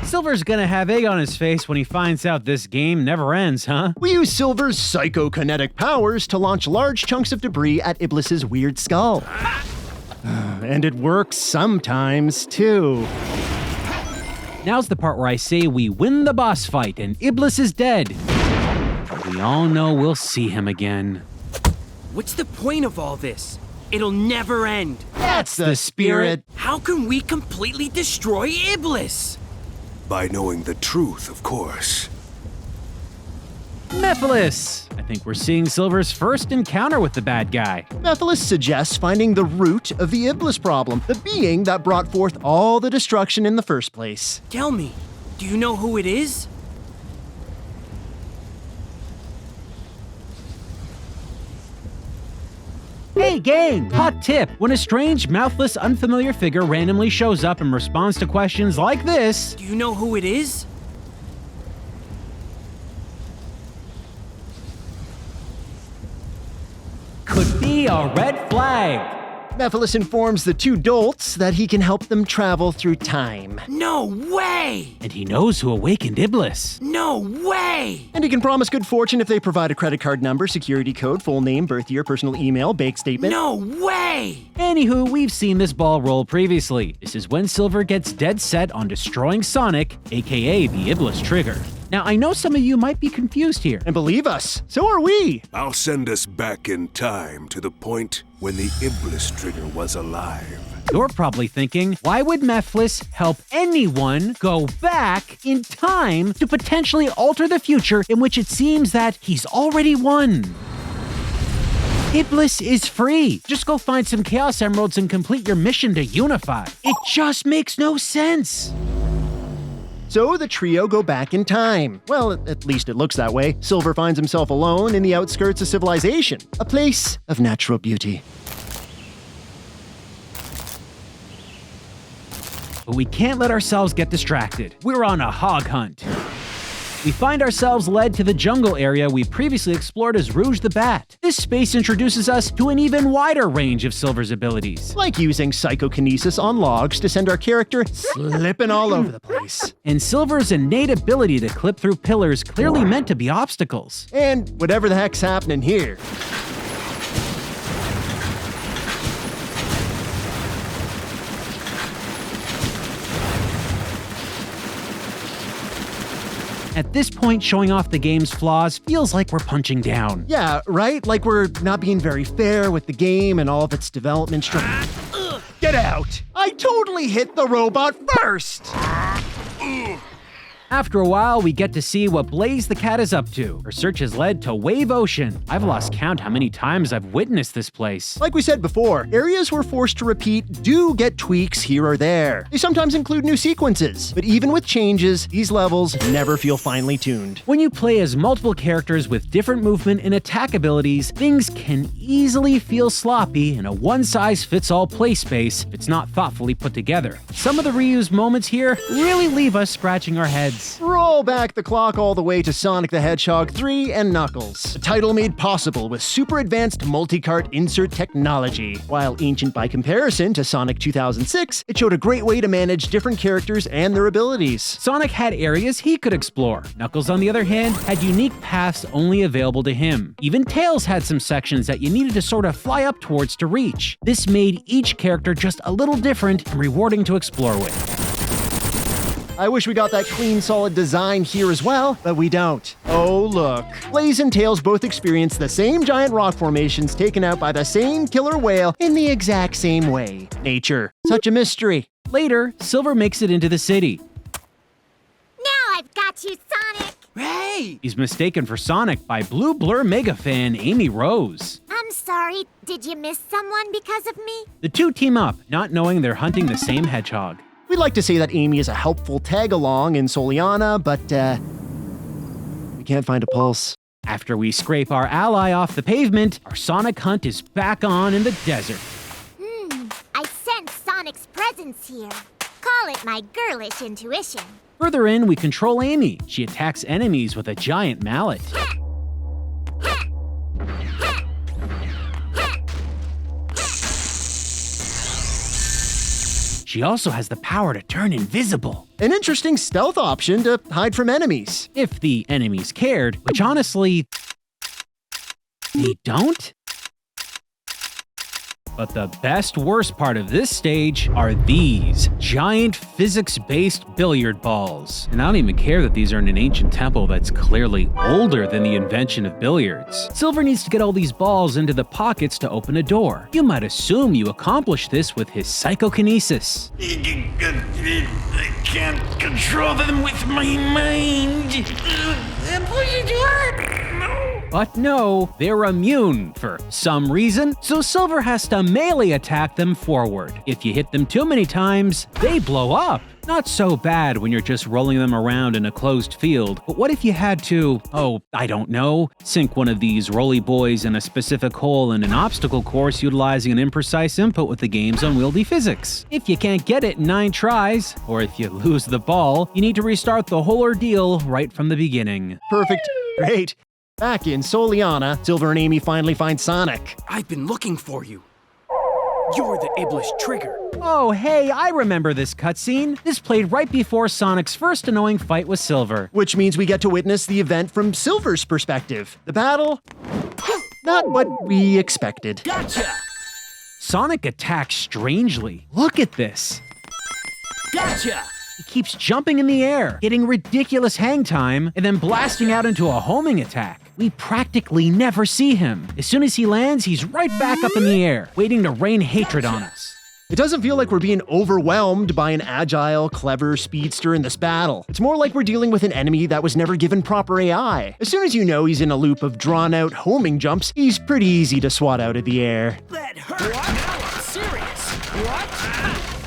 Silver's gonna have egg on his face when he finds out this game never ends, huh? We use Silver's psychokinetic powers to launch large chunks of debris at Iblis's weird skull. And it works sometimes, too. Now's the part where I say we win the boss fight and Iblis is dead. But we all know we'll see him again. What's the point of all this? It'll never end. That's the spirit. How can we completely destroy Iblis? By knowing the truth, of course. Mephiles! I think we're seeing Silver's first encounter with the bad guy. Mephiles suggests finding the root of the Iblis problem, the being that brought forth all the destruction in the first place. Tell me, do you know who it is? Hey gang! Hot tip! When a strange, mouthless, unfamiliar figure randomly shows up and responds to questions like this... Do you know who it is? Could be a red flag! Mephiles informs the two dolts that he can help them travel through time. No way! And he knows who awakened Iblis. No way! And he can promise good fortune if they provide a credit card number, security code, full name, birth year, personal email, bank statement. No way! Anywho, we've seen this ball roll previously. This is when Silver gets dead set on destroying Sonic, aka the Iblis trigger. Now, I know some of you might be confused here. And believe us, so are we. I'll send us back in time to the point when the Iblis trigger was alive. You're probably thinking, why would Mephiles help anyone go back in time to potentially alter the future in which it seems that he's already won? Iblis is free. Just go find some Chaos Emeralds and complete your mission to unify. It just makes no sense. So the trio go back in time. Well, at least it looks that way. Silver finds himself alone in the outskirts of civilization, a place of natural beauty. But we can't let ourselves get distracted. We're on a hog hunt. We find ourselves led to the jungle area we previously explored as Rouge the Bat. This space introduces us to an even wider range of Silver's abilities. Like using psychokinesis on logs to send our character slipping all over the place. And Silver's innate ability to clip through pillars clearly meant to be obstacles. And whatever the heck's happening here. At this point, showing off the game's flaws feels like we're punching down. Yeah, right? Like we're not being very fair with the game and all of its development Get out! I totally hit the robot first! After a while, we get to see what Blaze the Cat is up to. Her search has led to Wave Ocean. I've lost count how many times I've witnessed this place. Like we said before, areas we're forced to repeat do get tweaks here or there. They sometimes include new sequences, but even with changes, these levels never feel finely tuned. When you play as multiple characters with different movement and attack abilities, things can easily feel sloppy in a one-size-fits-all play space if it's not thoughtfully put together. Some of the reused moments here really leave us scratching our heads. Roll back the clock all the way to Sonic the Hedgehog 3 and Knuckles, a title made possible with super advanced multi-cart insert technology. While ancient by comparison to Sonic 2006, it showed a great way to manage different characters and their abilities. Sonic had areas he could explore. Knuckles, on the other hand, had unique paths only available to him. Even Tails had some sections that you needed to sort of fly up towards to reach. This made each character just a little different and rewarding to explore with. I wish we got that clean, solid design here as well, but we don't. Oh, look. Blaze and Tails both experience the same giant rock formations taken out by the same killer whale in the exact same way. Nature. Such a mystery. Later, Silver makes it into the city. Now I've got you, Sonic! Hey! He's mistaken for Sonic by Blue Blur mega fan Amy Rose. I'm sorry, did you miss someone because of me? The two team up, not knowing they're hunting the same hedgehog. We'd like to say that Amy is a helpful tag-along in Soliana, but, we can't find a pulse. After we scrape our ally off the pavement, our Sonic hunt is back on in the desert. I sense Sonic's presence here. Call it my girlish intuition. Further in, we control Amy. She attacks enemies with a giant mallet. She also has the power to turn invisible. An interesting stealth option to hide from enemies. If the enemies cared, which honestly, they don't? But the best worst part of this stage are these giant physics-based billiard balls. And I don't even care that these are in an ancient temple that's clearly older than the invention of billiards. Silver needs to get all these balls into the pockets to open a door. You might assume you accomplish this with his psychokinesis. I can't control them with my mind. But no, they're immune for some reason, so Silver has to melee attack them forward. If you hit them too many times, they blow up. Not so bad when you're just rolling them around in a closed field, but what if you had to, I don't know, sink one of these roly boys in a specific hole in an obstacle course utilizing an imprecise input with the game's unwieldy physics? If you can't get it in 9 tries, or if you lose the ball, you need to restart the whole ordeal right from the beginning. Perfect. Great. Back in Soliana, Silver and Amy finally find Sonic. I've been looking for you. You're the Iblis Trigger. Oh, hey, I remember this cutscene. This played right before Sonic's first annoying fight with Silver. Which means we get to witness the event from Silver's perspective. The battle, not what we expected. Gotcha! Sonic attacks strangely. Look at this. Gotcha! He keeps jumping in the air, getting ridiculous hang time, and then blasting out into a homing attack. We practically never see him. As soon as he lands, he's right back up in the air, waiting to rain hatred on us. It doesn't feel like we're being overwhelmed by an agile, clever speedster in this battle. It's more like we're dealing with an enemy that was never given proper AI. As soon as you know he's in a loop of drawn-out homing jumps, he's pretty easy to swat out of the air. That hurt! Now I'm serious! What?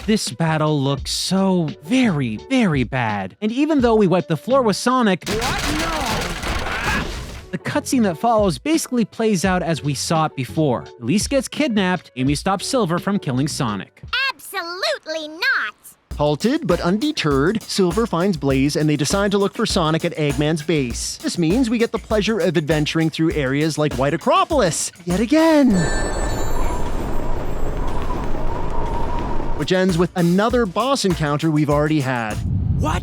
This battle looks so very, very bad. And even though we wiped the floor with Sonic, the cutscene that follows basically plays out as we saw it before. Elise gets kidnapped, Amy stops Silver from killing Sonic. Absolutely not! Halted but undeterred, Silver finds Blaze and they decide to look for Sonic at Eggman's base. This means we get the pleasure of adventuring through areas like White Acropolis, yet again. Which ends with another boss encounter we've already had. What?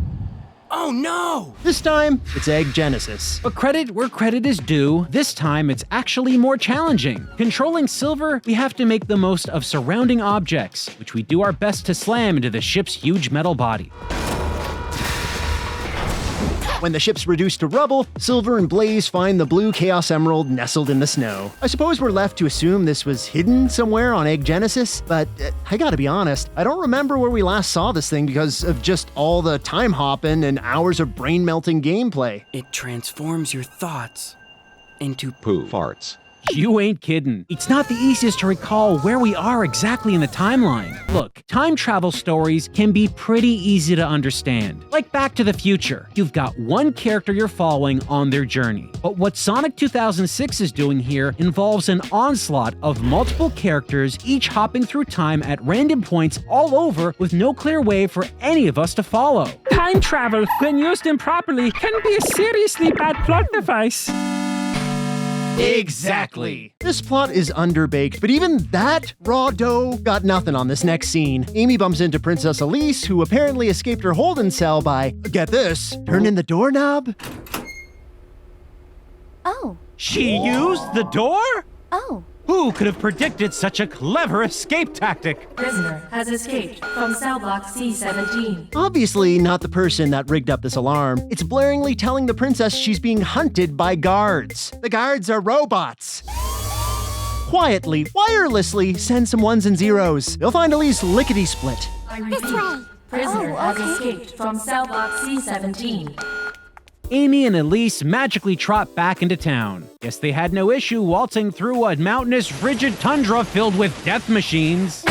Oh no! This time, it's Egg Genesis. But credit where credit is due, this time it's actually more challenging. Controlling Silver, we have to make the most of surrounding objects, which we do our best to slam into the ship's huge metal body. When the ship's reduced to rubble, Silver and Blaze find the blue Chaos Emerald nestled in the snow. I suppose we're left to assume this was hidden somewhere on Egg Genesis, but I gotta be honest, I don't remember where we last saw this thing because of just all the time hopping and hours of brain-melting gameplay. It transforms your thoughts into poo farts. You ain't kidding. It's not the easiest to recall where we are exactly in the timeline. Look, time travel stories can be pretty easy to understand. Like Back to the Future, you've got one character you're following on their journey. But what Sonic 2006 is doing here involves an onslaught of multiple characters, each hopping through time at random points all over with no clear way for any of us to follow. Time travel, when used improperly, can be a seriously bad plot device. Exactly. This plot is underbaked, but even that raw dough got nothing on this next scene. Amy bumps into Princess Elise, who apparently escaped her holding cell by, get this, turning the doorknob. Oh. She used the door? Oh. Who could have predicted such a clever escape tactic? Prisoner has escaped from cell block C-17. Obviously not the person that rigged up this alarm. It's blaringly telling the princess she's being hunted by guards. The guards are robots. Quietly, wirelessly, send some ones and zeros. They'll find Elise lickety-split. This way! Prisoner has escaped from cell block C-17. Amy and Elise magically trot back into town. Guess they had no issue waltzing through a mountainous, frigid tundra filled with death machines.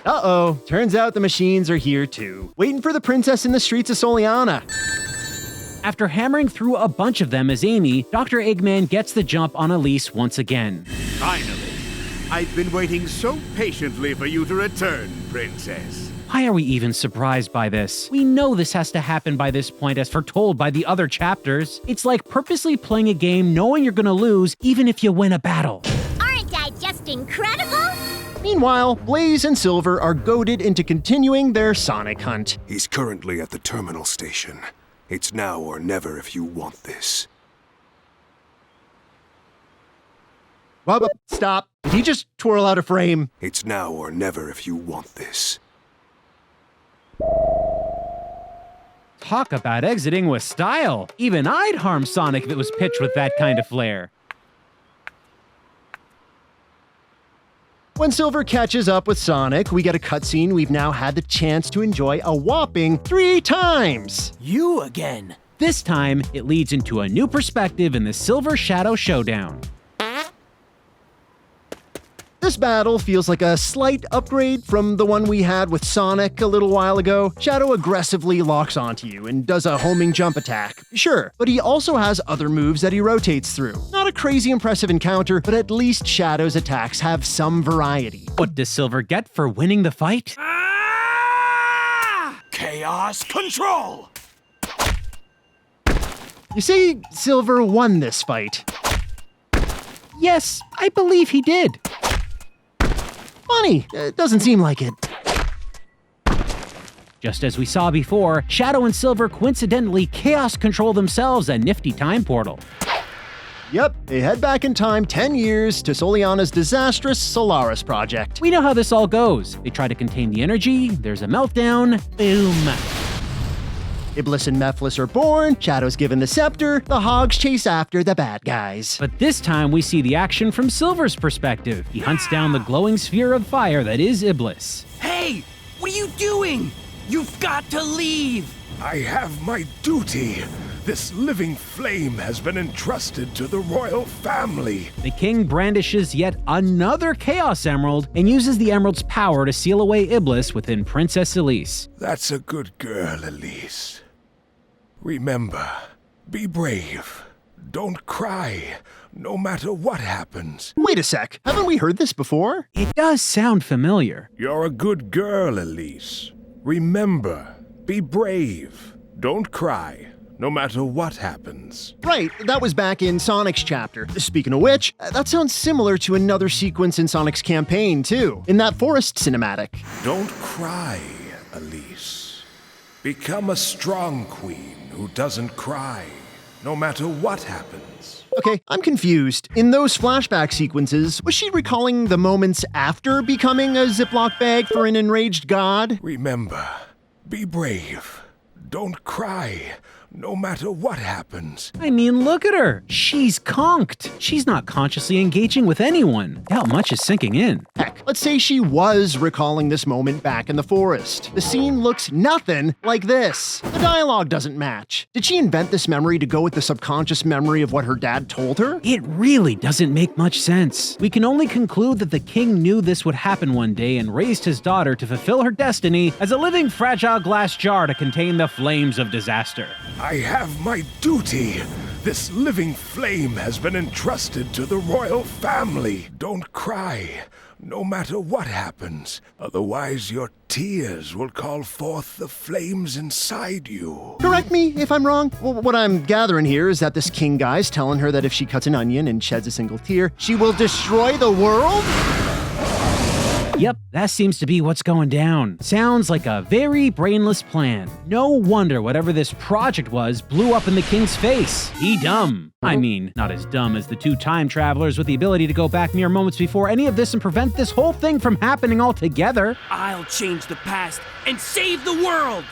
Uh-oh, turns out the machines are here too, waiting for the princess in the streets of Soliana. After hammering through a bunch of them as Amy, Dr. Eggman gets the jump on Elise once again. Finally. I've been waiting so patiently for you to return, princess. Why are we even surprised by this? We know this has to happen by this point as foretold by the other chapters. It's like purposely playing a game knowing you're gonna lose even if you win a battle. Aren't I just incredible? Meanwhile, Blaze and Silver are goaded into continuing their Sonic hunt. He's currently at the terminal station. It's now or never if you want this. Stop. Did he just twirl out a frame? It's now or never if you want this. Talk about exiting with style. Even I'd harm Sonic if it was pitched with that kind of flair. When Silver catches up with Sonic, we get a cutscene we've now had the chance to enjoy a whopping 3 times. You again. This time, it leads into a new perspective in the Silver Shadow Showdown. This battle feels like a slight upgrade from the one we had with Sonic a little while ago. Shadow aggressively locks onto you and does a homing jump attack. Sure, but he also has other moves that he rotates through. Not a crazy impressive encounter, but at least Shadow's attacks have some variety. What does Silver get for winning the fight? Chaos control! You see, Silver won this fight. Yes, I believe he did. Funny, it doesn't seem like it. Just as we saw before, Shadow and Silver coincidentally chaos control themselves a nifty time portal. Yep, they head back in time 10 years to Soliana's disastrous Solaris project. We know how this all goes. They try to contain the energy, there's a meltdown, boom. Iblis and Mephiles are born, Shadow's given the scepter, the Hogs chase after the bad guys. But this time we see the action from Silver's perspective. He hunts down the glowing sphere of fire that is Iblis. Hey! What are you doing? You've got to leave! I have my duty. This living flame has been entrusted to the royal family. The king brandishes yet another Chaos Emerald and uses the emerald's power to seal away Iblis within Princess Elise. That's a good girl, Elise. Remember, be brave. Don't cry, no matter what happens. Wait a sec, haven't we heard this before? It does sound familiar. You're a good girl, Elise. Remember, be brave. Don't cry, no matter what happens. Right, that was back in Sonic's chapter. Speaking of which, that sounds similar to another sequence in Sonic's campaign, too, in that forest cinematic. Don't cry, Elise. Become a strong queen who doesn't cry, no matter what happens. Okay, I'm confused. In those flashback sequences, was she recalling the moments after becoming a Ziploc bag for an enraged god? Remember, be brave. Don't cry, no matter what happens. I mean, look at her. She's conked. She's not consciously engaging with anyone. How much is sinking in? Heck, let's say she was recalling this moment back in the forest. The scene looks nothing like this. The dialogue doesn't match. Did she invent this memory to go with the subconscious memory of what her dad told her? It really doesn't make much sense. We can only conclude that the king knew this would happen one day and raised his daughter to fulfill her destiny as a living fragile glass jar to contain the flames of disaster. I have my duty. This living flame has been entrusted to the royal family. Don't cry, no matter what happens. Otherwise, your tears will call forth the flames inside you. Correct me if I'm wrong. Well, what I'm gathering here is that this king guy's telling her that if she cuts an onion and sheds a single tear, she will destroy the world? Yep, that seems to be what's going down. Sounds like a very brainless plan. No wonder whatever this project was blew up in the king's face. He dumb. I mean, not as dumb as the 2 time travelers with the ability to go back mere moments before any of this and prevent this whole thing from happening altogether. I'll change the past and save the world!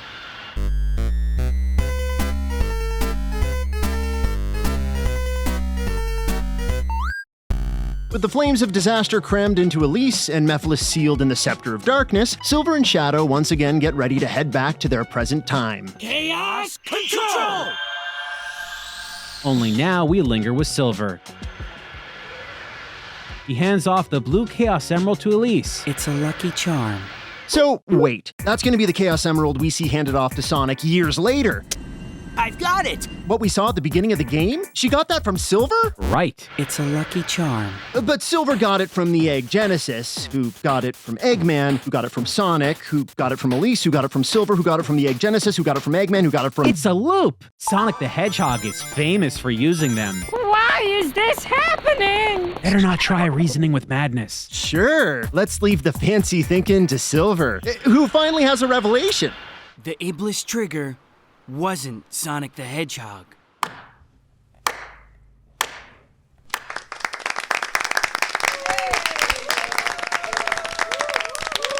With the flames of disaster crammed into Elise and Mephiles sealed in the Scepter of Darkness, Silver and Shadow once again get ready to head back to their present time. Chaos control! Only now we linger with Silver. He hands off the blue Chaos Emerald to Elise. It's a lucky charm. So, wait, that's gonna be the Chaos Emerald we see handed off to Sonic years later. I've got it! What we saw at the beginning of the game? She got that from Silver? Right. It's a lucky charm. But Silver got it from the Egg Genesis, who got it from Eggman, who got it from Sonic, who got it from Elise, who got it from Silver, who got it from the Egg Genesis, who got it from Eggman, who got it from— It's a loop! Sonic the Hedgehog is famous for using them. Why is this happening? Better not try reasoning with madness. Sure, let's leave the fancy thinking to Silver, who finally has a revelation. The Iblis trigger wasn't Sonic the Hedgehog.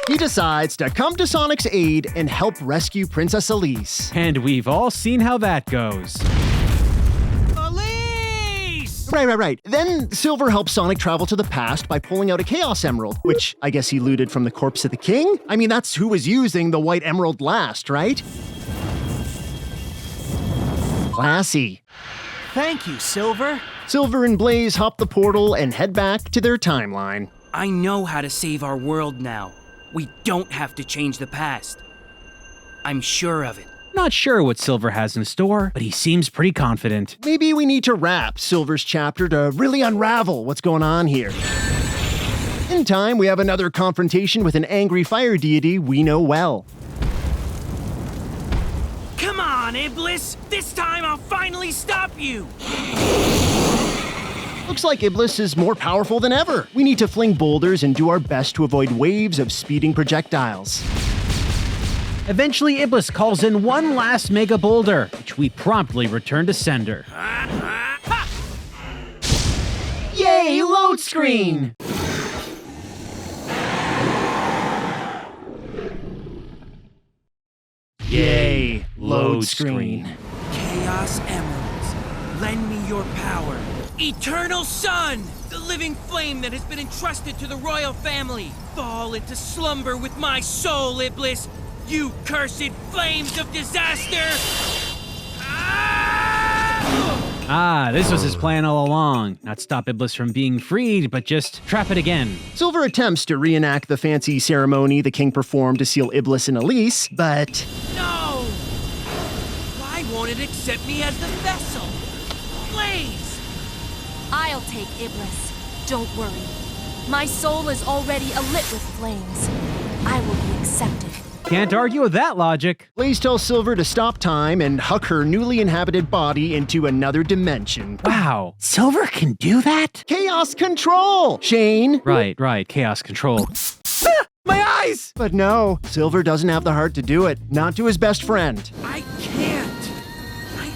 he decides to come to Sonic's aid and help rescue Princess Elise. And we've all seen how that goes. Right. Then Silver helps Sonic travel to the past by pulling out a Chaos Emerald, which I guess he looted from the corpse of the king? I mean, that's who was using the White Emerald last, right? Classy. Thank you, Silver. Silver and Blaze hop the portal and head back to their timeline. I know how to save our world now. We don't have to change the past. I'm sure of it. Not sure what Silver has in store, but he seems pretty confident. Maybe we need to wrap Silver's chapter to really unravel what's going on here. In time, we have another confrontation with an angry fire deity we know well. Come on, Iblis! This time I'll finally stop you! Looks like Iblis is more powerful than ever. We need to fling boulders and do our best to avoid waves of speeding projectiles. Eventually, Iblis calls in one last mega boulder, which we promptly return to sender. Yay, load screen! Yay, load screen. Chaos Emeralds, lend me your power. Eternal Sun, the living flame that has been entrusted to the royal family. Fall into slumber with my soul, Iblis. You cursed flames of disaster! This was his plan all along. Not stop Iblis from being freed, but just trap it again. Silver attempts to reenact the fancy ceremony the king performed to seal Iblis and Elise, but... No! Why won't it accept me as the vessel? Blaze! I'll take Iblis. Don't worry. My soul is already alit with flames. I will be accepted. Can't argue with that logic. Blaze tells Silver to stop time and huck her newly inhabited body into another dimension. Wow, Silver can do that? Chaos control, Shane! Right, chaos control. My eyes! But no, Silver doesn't have the heart to do it. Not to his best friend. I can't. I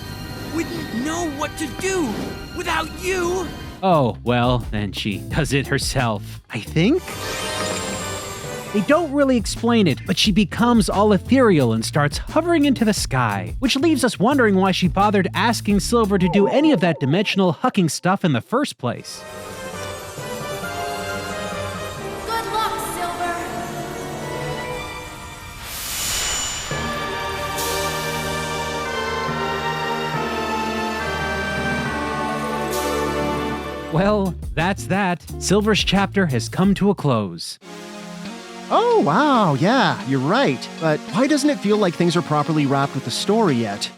wouldn't know what to do without you. Oh, well, then she does it herself, I think? They don't really explain it, but she becomes all ethereal and starts hovering into the sky, which leaves us wondering why she bothered asking Silver to do any of that dimensional hucking stuff in the first place. Good luck, Silver! Well, that's that. Silver's chapter has come to a close. Oh, wow, yeah, you're right. But why doesn't it feel like things are properly wrapped with the story yet?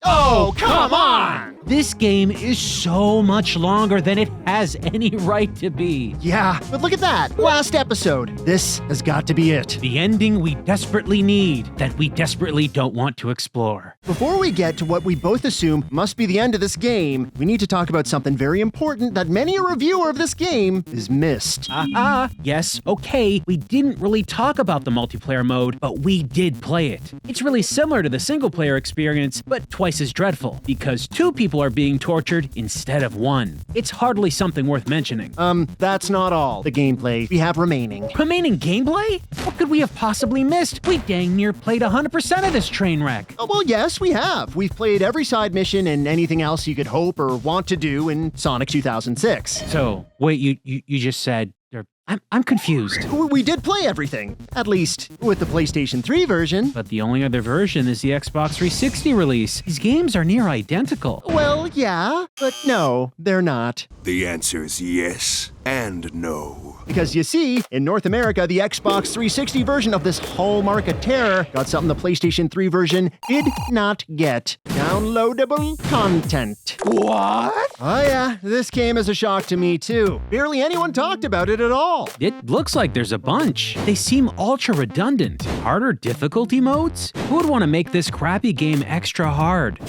Oh, come on! This game is so much longer than it has any right to be. Yeah, but look at that. Last episode. This has got to be it. The ending we desperately need, that we desperately don't want to explore. Before we get to what we both assume must be the end of this game, we need to talk about something very important that many a reviewer of this game has missed. Yes, okay, we didn't really talk about the multiplayer mode, but we did play it. It's really similar to the single-player experience, but twice as dreadful, because 2 people are being tortured instead of 1. It's hardly something worth mentioning. That's not all the gameplay we have remaining. Remaining gameplay? What could we have possibly missed? We dang near played 100% of this train wreck. Oh, well, yes, we have. We've played every side mission and anything else you could hope or want to do in Sonic 2006. So, wait, you just said... I'm confused. We did play everything, at least with the PlayStation 3 version. But the only other version is the Xbox 360 release. These games are near identical. Well, yeah, but no, they're not. The answer is yes and no. Because you see, in North America, the Xbox 360 version of this hallmark of terror got something the PlayStation 3 version did not get. Downloadable content. What? Oh yeah, this came as a shock to me too. Barely anyone talked about it at all. It looks like there's a bunch. They seem ultra redundant. Harder difficulty modes? Who would want to make this crappy game extra hard?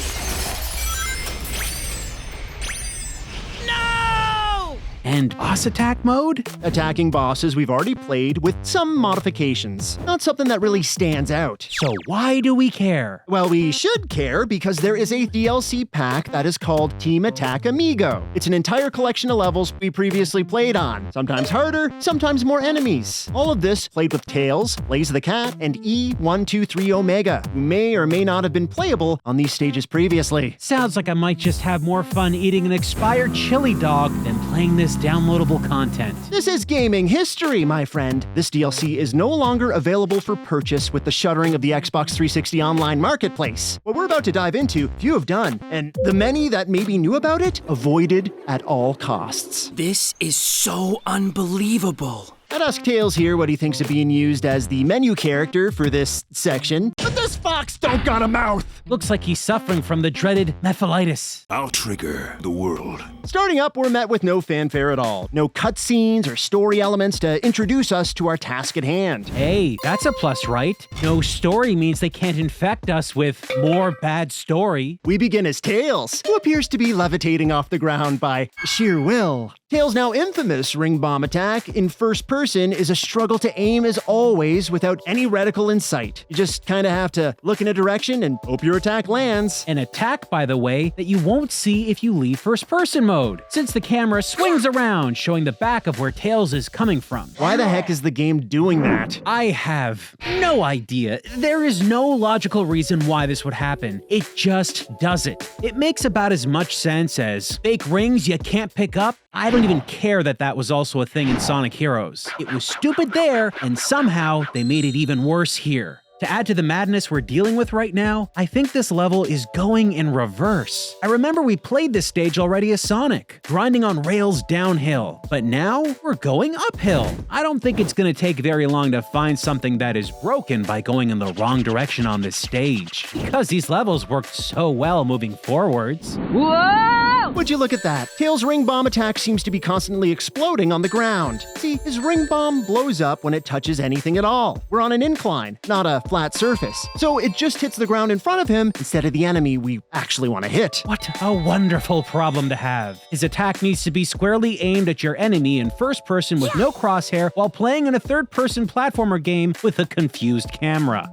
And boss attack mode? Attacking bosses we've already played with some modifications. Not something that really stands out. So why do we care? Well, we should care because there is a DLC pack that is called Team Attack Amigo. It's an entire collection of levels we previously played on. Sometimes harder, sometimes more enemies. All of this played with Tails, Blaze the Cat, and E123 Omega, who may or may not have been playable on these stages previously. Sounds like I might just have more fun eating an expired chili dog than playing this downloadable content. This is gaming history, my friend. This DLC is no longer available for purchase with the shuttering of the Xbox 360 online marketplace. What we're about to dive into, few have done, and the many that maybe knew about it, avoided at all costs. This is so unbelievable. I'd ask Tails here what he thinks of being used as the menu character for this section. But this fox don't got a mouth! Looks like he's suffering from the dreaded mephilitis. I'll trigger the world. Starting up, we're met with no fanfare at all. No cutscenes or story elements to introduce us to our task at hand. Hey, that's a plus, right? No story means they can't infect us with more bad story. We begin as Tails, who appears to be levitating off the ground by sheer will. Tails' now infamous ring bomb attack in first person is a struggle to aim as always without any reticle in sight. You just kinda have to look in a direction and hope your attack lands. An attack, by the way, that you won't see if you leave first person mode, since the camera swings around, showing the back of where Tails is coming from. Why the heck is the game doing that? I have no idea. There is no logical reason why this would happen. It just does it. It makes about as much sense as fake rings you can't pick up. I don't even care that that was also a thing in Sonic Heroes. It was stupid there, and somehow they made it even worse here. To add to the madness we're dealing with right now, I think this level is going in reverse. I remember we played this stage already as Sonic, grinding on rails downhill, but now we're going uphill. I don't think it's gonna take very long to find something that is broken by going in the wrong direction on this stage, because these levels worked so well moving forwards. Whoa! Would you look at that? Tails' ring bomb attack seems to be constantly exploding on the ground. See, his ring bomb blows up when it touches anything at all. We're on an incline, not a flat surface. So it just hits the ground in front of him instead of the enemy we actually want to hit. What a wonderful problem to have. His attack needs to be squarely aimed at your enemy in first person with no crosshair while playing in a third person platformer game with a confused camera.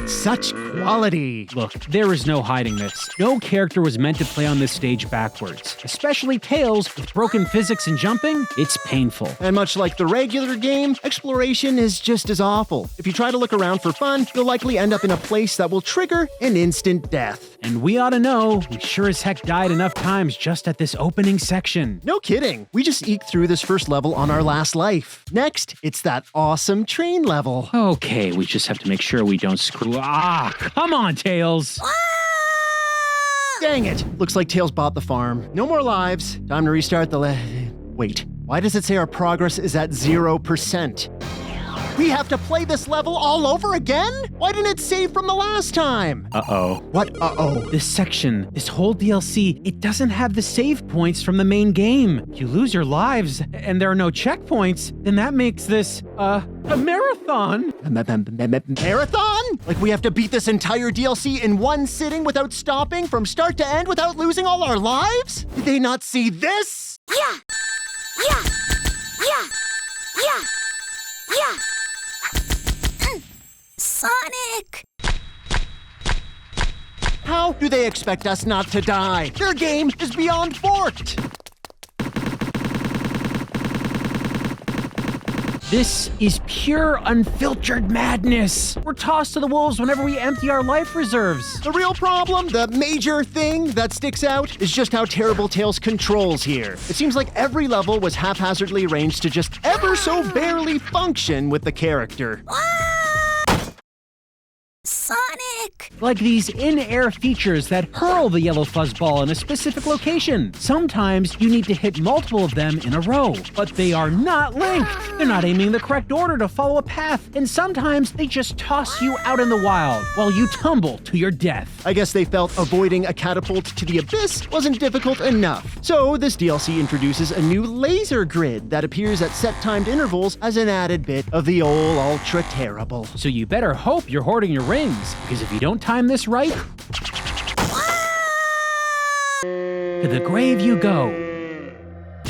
Such quality. Look, there is no hiding this. No character was meant to play on this stage backwards. Especially Tails, with broken physics and jumping, it's painful. And much like the regular game, exploration is just as awful. If you try to look around for fun, you'll likely end up in a place that will trigger an instant death. And we ought to know, we sure as heck died enough times just at this opening section. No kidding. We just eked through this first level on our last life. Next, it's that awesome train level. Okay, we just have to make sure we don't screw. Come on, Tails. Dang it. Looks like Tails bought the farm. No more lives. Time to restart the Wait, why does it say our progress is at 0%? We have to play this level all over again? Why didn't it save from the last time? Uh-oh. What uh-oh? This section, this whole DLC, it doesn't have the save points from the main game. If you lose your lives and there are no checkpoints, then that makes this, a marathon. Marathon? Like we have to beat this entire DLC in one sitting without stopping from start to end without losing all our lives? Did they not see this? Yeah! Yeah! Yeah! Yeah! Yeah! Sonic! How do they expect us not to die? Their game is beyond forked! This is pure, unfiltered madness. We're tossed to the wolves whenever we empty our life reserves. The real problem, the major thing that sticks out, is just how terrible Tails controls here. It seems like every level was haphazardly arranged to just ever so barely function with the character. Sonic! Like these in-air features that hurl the yellow fuzzball in a specific location. Sometimes you need to hit multiple of them in a row, but they are not linked. They're not aiming in the correct order to follow a path, and sometimes they just toss you out in the wild while you tumble to your death. I guess they felt avoiding a catapult to the abyss wasn't difficult enough. So this DLC introduces a new laser grid that appears at set timed intervals as an added bit of the old ultra terrible. So you better hope you're hoarding your rings, because if you don't time this right, to the grave you go.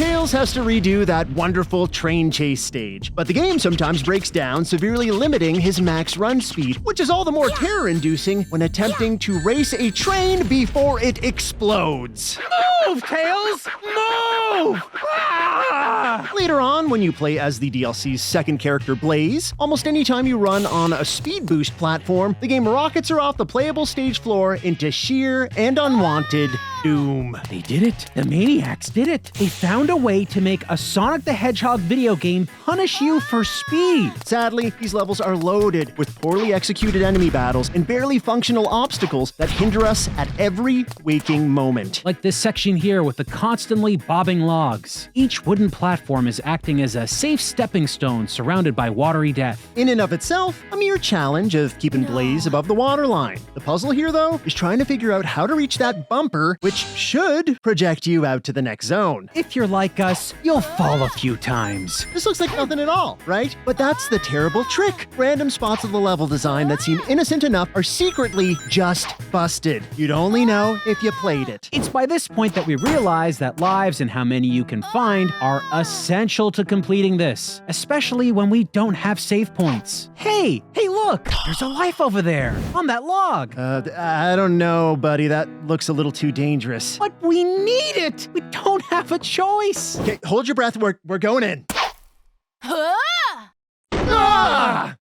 Tails has to redo that wonderful train chase stage, but the game sometimes breaks down, severely limiting his max run speed, which is all the more terror-inducing when attempting to race a train before it explodes. Move, Tails! Move! Ah! Later on, when you play as the DLC's second character, Blaze, almost any time you run on a speed boost platform, the game rockets her off the playable stage floor into sheer and unwanted doom. They did it. The Maniacs did it. They found a way to make a Sonic the Hedgehog video game punish you for speed. Sadly, these levels are loaded with poorly executed enemy battles and barely functional obstacles that hinder us at every waking moment. Like this section here with the constantly bobbing logs. Each wooden platform is acting as a safe stepping stone surrounded by watery death. In and of itself, a mere challenge of keeping Blaze above the waterline. The puzzle here, though, is trying to figure out how to reach that bumper, which should project you out to the next zone. If you're like us, you'll fall a few times. This looks like nothing at all, right? But that's the terrible trick. Random spots of the level design that seem innocent enough are secretly just busted. You'd only know if you played it. It's by this point that we realize that lives and how many you can find are essential to completing this, especially when we don't have save points. Hey, look, there's a life over there on that log. I don't know, buddy. That looks a little too dangerous. But we need it. We don't have a choice. Okay, hold your breath. We're going in.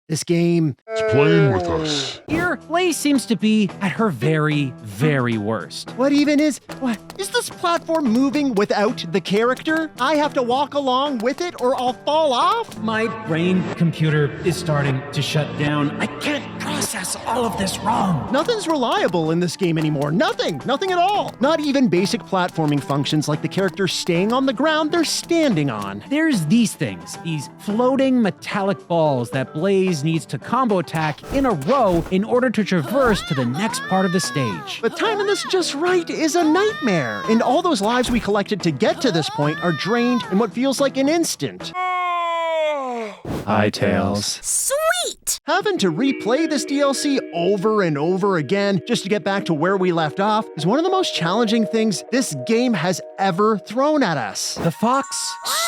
This game is playing with us. Here, Blaze seems to be at her very, very worst. What is this platform moving without the character? I have to walk along with it or I'll fall off? My brain computer is starting to shut down. I can't process all of this wrong. Nothing's reliable in this game anymore. Nothing at all. Not even basic platforming functions like the character staying on the ground they're standing on. There's these things, these floating metallic balls that Blaze needs to combo attack in a row in order to traverse to the next part of the stage. But timing this just right is a nightmare, and all those lives we collected to get to this point are drained in what feels like an instant. Hi, Tails. Sweet! Having to replay this DLC over and over again just to get back to where we left off is one of the most challenging things this game has ever thrown at us. The fox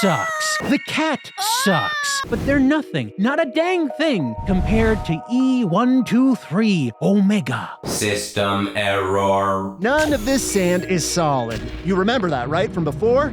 sucks. The cat sucks. But they're nothing, not a dang thing, compared to E123 Omega. System error. None of this sand is solid. You remember that, right, from before?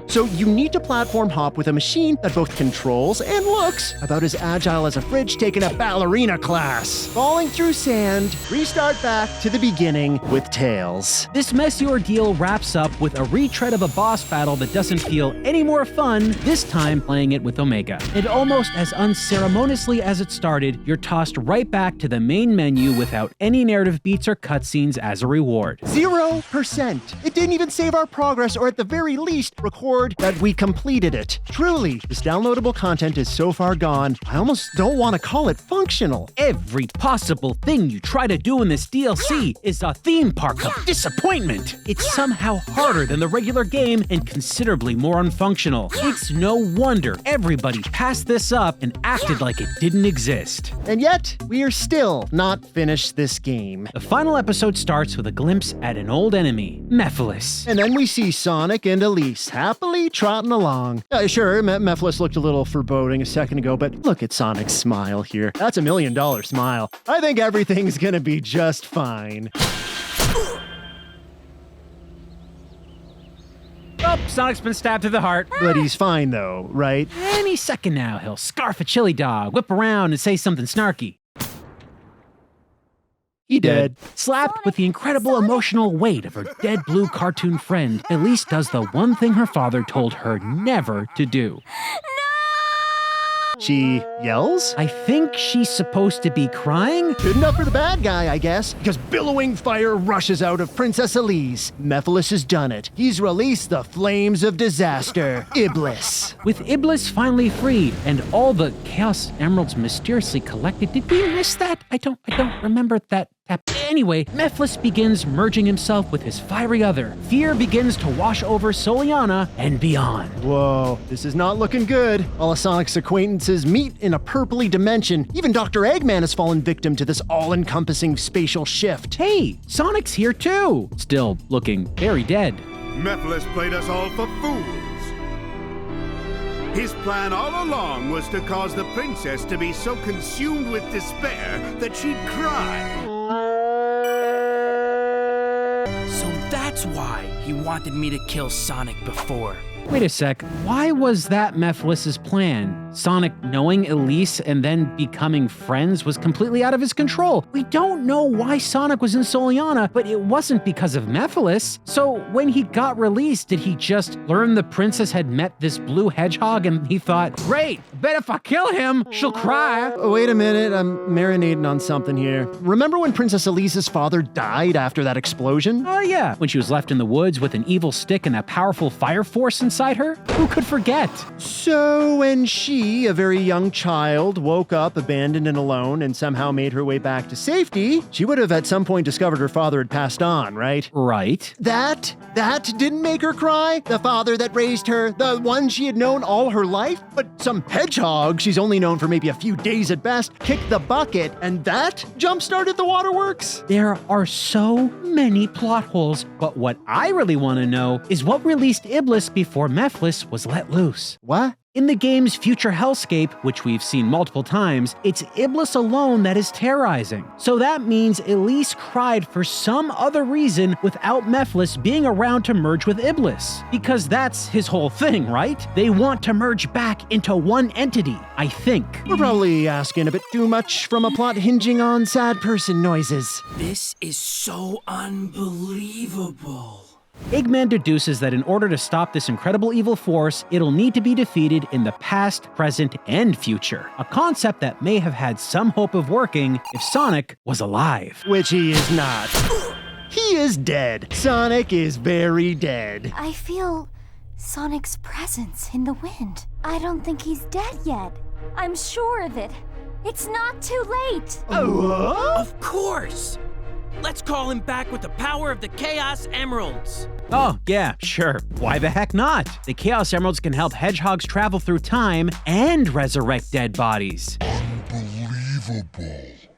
So you need to platform hop with a machine that both controls and looks about as agile as a fridge taking a ballerina class. Falling through sand, restart back to the beginning with Tails. This messy ordeal wraps up with a retread of a boss battle that doesn't feel any more fun, this time playing it with Omega. And almost as unceremoniously as it started, you're tossed right back to the main menu without any narrative beats or cutscenes as a reward. 0%. It didn't even save our progress or at the very least record that we completed it. Truly, this downloadable content is so far gone, I almost don't want to call it functional. Every possible thing you try to do in this DLC is a theme park of disappointment. It's somehow harder than the regular game and considerably more unfunctional. It's no wonder everybody passed this up and acted like it didn't exist. And yet, we are still not finished this game. The final episode starts with a glimpse at an old enemy, Mephiles. And then we see Sonic and Elise happily trotting along. Sure, Mephiles looked a little foreboding a second ago, but look at Sonic's smile here. That's $1 million smile. I think everything's gonna be just fine. Oh, Sonic's been stabbed through the heart. But he's fine though, right? Any second now, he'll scarf a chili dog, whip around and say something snarky. He dead. Slapped with the incredible emotional weight of her dead blue cartoon friend, Elise does the one thing her father told her never to do. She yells? I think she's supposed to be crying. Good enough for the bad guy, I guess, because billowing fire rushes out of Princess Elise. Mephiles has done it. He's released the flames of disaster. Iblis. With Iblis finally free and all the Chaos Emeralds mysteriously collected, did we miss that? I don't remember that. Anyway, Mephiles begins merging himself with his fiery other. Fear begins to wash over Soliana and beyond. Whoa, this is not looking good. All of Sonic's acquaintances meet in a purpley dimension. Even Dr. Eggman has fallen victim to this all-encompassing spatial shift. Hey, Sonic's here too. Still looking very dead. Mephiles played us all for fools. His plan all along was to cause the princess to be so consumed with despair that she'd cry. So that's why he wanted me to kill Sonic before. Wait a sec, why was that Mephiles' plan? Sonic knowing Elise and then becoming friends was completely out of his control. We don't know why Sonic was in Soliana, but it wasn't because of Mephiles. So when he got released, did he just learn the princess had met this blue hedgehog and he thought, great, bet if I kill him, she'll cry? Wait a minute, I'm marinating on something here. Remember when Princess Elise's father died after that explosion? Oh yeah, when she was left in the woods with an evil stick and a powerful fire force inside her? Who could forget? So when she, a very young child, woke up abandoned and alone and somehow made her way back to safety, she would have at some point discovered her father had passed on, right? Right. That didn't make her cry? The father that raised her, the one she had known all her life? But some hedgehog she's only known for maybe a few days at best kicked the bucket, and that jump-started the waterworks? There are so many plot holes, but what I really want to know is what released Iblis before Mephiles was let loose. What? In the game's future hellscape, which we've seen multiple times, it's Iblis alone that is terrorizing. So that means Elise cried for some other reason without Mephiles being around to merge with Iblis. Because that's his whole thing, right? They want to merge back into one entity, I think. We're probably asking a bit too much from a plot hinging on sad person noises. This is so unbelievable. Eggman deduces that in order to stop this incredible evil force, it'll need to be defeated in the past, present, and future. A concept that may have had some hope of working if Sonic was alive. Which he is not. He is dead. Sonic is very dead. I feel Sonic's presence in the wind. I don't think he's dead yet. I'm sure of it. It's not too late. Of course! Let's call him back with the power of the Chaos Emeralds. Oh, yeah, sure. Why the heck not? The Chaos Emeralds can help hedgehogs travel through time and resurrect dead bodies. Unbelievable.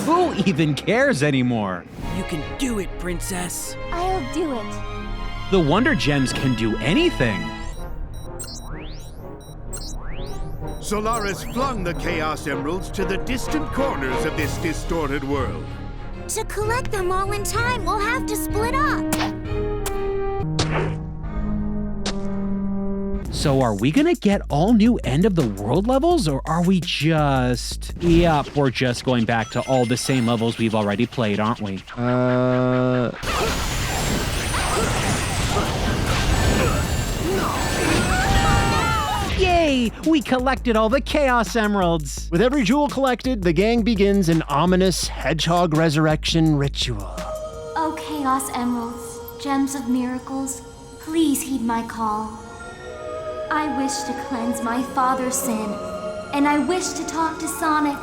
Who even cares anymore? You can do it, Princess. I'll do it. The Wonder Gems can do anything. Solaris flung the Chaos Emeralds to the distant corners of this distorted world. To collect them all in time, we'll have to split up. So are we gonna get all new end of the world levels, or are we just... Yep, we're just going back to all the same levels we've already played, aren't we? Yay! We collected all the Chaos Emeralds! With every jewel collected, the gang begins an ominous hedgehog resurrection ritual. Oh, Chaos Emeralds, gems of miracles, please heed my call. I wish to cleanse my father's sin, and I wish to talk to Sonic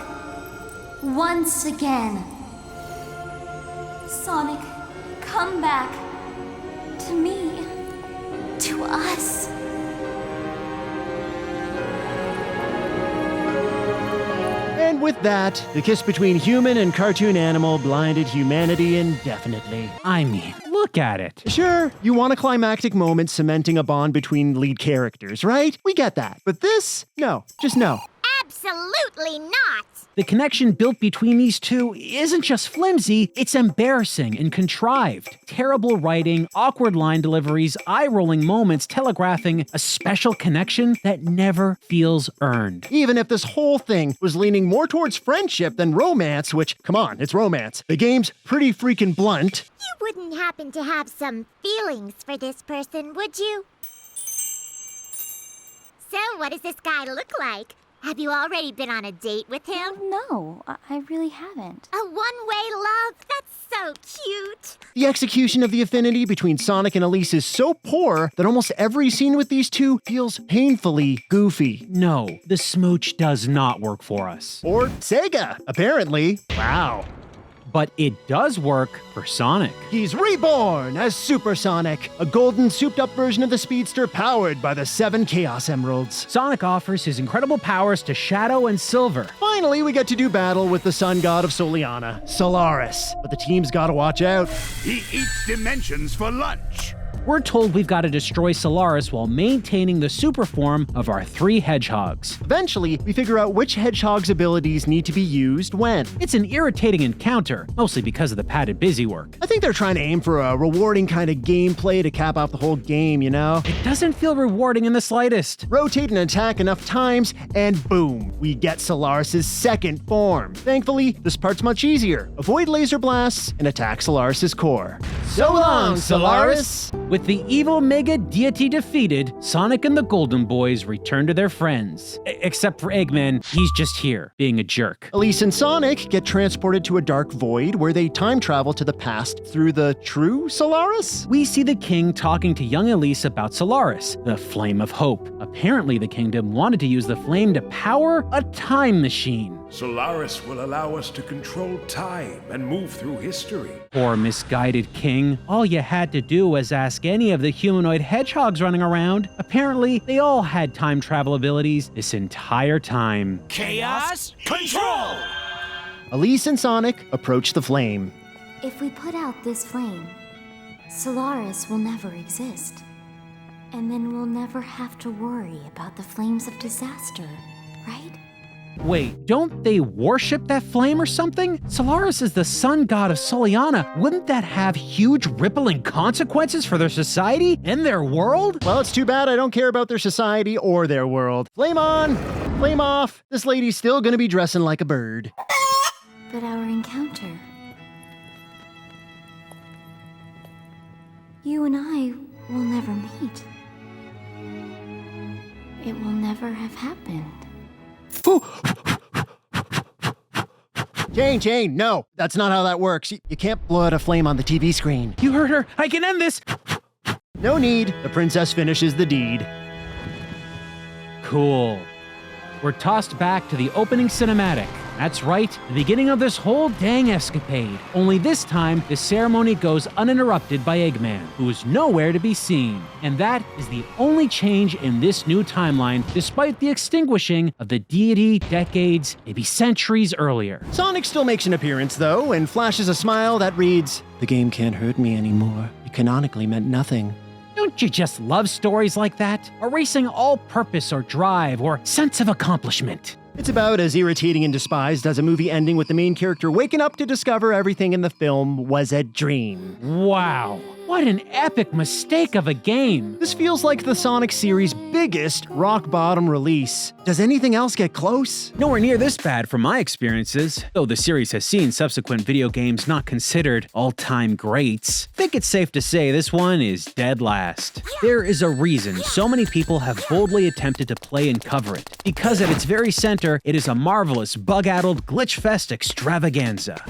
once again. Sonic, come back to me, to us. And with that, the kiss between human and cartoon animal blinded humanity indefinitely. I mean, look at it. Sure, you want a climactic moment cementing a bond between lead characters, right? We get that. But this? No. Just no. Absolutely not! The connection built between these two isn't just flimsy, it's embarrassing and contrived. Terrible writing, awkward line deliveries, eye-rolling moments telegraphing a special connection that never feels earned. Even if this whole thing was leaning more towards friendship than romance, which, come on, it's romance. The game's pretty freaking blunt. You wouldn't happen to have some feelings for this person, would you? So, what does this guy look like? Have you already been on a date with him? No, I really haven't. A one-way love? That's so cute. The execution of the affinity between Sonic and Elise is so poor that almost every scene with these two feels painfully goofy. No, the smooch does not work for us. Or Sega, apparently. Wow. But it does work for Sonic. He's reborn as Super Sonic, a golden souped-up version of the Speedster powered by the 7 Chaos Emeralds. Sonic offers his incredible powers to Shadow and Silver. Finally, we get to do battle with the sun god of Soliana, Solaris. But the team's gotta watch out. He eats dimensions for lunch. we're told we've got to destroy Solaris while maintaining the super form of our 3 hedgehogs. Eventually, we figure out which hedgehog's abilities need to be used when. It's an irritating encounter, mostly because of the padded busy work. I think they're trying to aim for a rewarding kind of gameplay to cap off the whole game, you know? It doesn't feel rewarding in the slightest. Rotate an attack enough times, and boom, we get Solaris' second form. Thankfully, this part's much easier. Avoid laser blasts and attack Solaris' core. So long, Solaris! With the evil mega deity defeated, Sonic and the Golden Boys return to their friends. Except for Eggman, he's just here, being a jerk. Elise and Sonic get transported to a dark void where they time travel to the past through the true Solaris? We see the king talking to young Elise about Solaris, the Flame of Hope. Apparently, the kingdom wanted to use the flame to power a time machine. Solaris will allow us to control time and move through history. Poor misguided king. All you had to do was ask any of the humanoid hedgehogs running around. Apparently, they all had time travel abilities this entire time. Chaos control! Elise and Sonic approach the flame. If we put out this flame, Solaris will never exist. And then we'll never have to worry about the flames of disaster, right? Wait, don't they worship that flame or something? Solaris is the sun god of Soliana. Wouldn't that have huge rippling consequences for their society and their world? Well, it's too bad I don't care about their society or their world. Flame on! Flame off! This lady's still gonna be dressing like a bird. But our encounter... You and I will never meet. It will never have happened. Jane, no. That's not how that works. You can't blow out a flame on the TV screen. You heard her. I can end this. No need. The princess finishes the deed. Cool. We're tossed back to the opening cinematic. That's right, the beginning of this whole dang escapade. Only this time, the ceremony goes uninterrupted by Eggman, who is nowhere to be seen. And that is the only change in this new timeline, despite the extinguishing of the deity decades, maybe centuries earlier. Sonic still makes an appearance, though, and flashes a smile that reads, "The game can't hurt me anymore. It canonically meant nothing." Don't you just love stories like that? Erasing all purpose or drive or sense of accomplishment. It's about as irritating and despised as a movie ending with the main character waking up to discover everything in the film was a dream. Wow. What an epic mistake of a game. This feels like the Sonic series' biggest rock-bottom release. Does anything else get close? Nowhere near this bad from my experiences, though the series has seen subsequent video games not considered all-time greats. I think it's safe to say this one is dead last. There is a reason so many people have boldly attempted to play and cover it, because at its very center, it is a marvelous, bug-addled, glitch-fest extravaganza.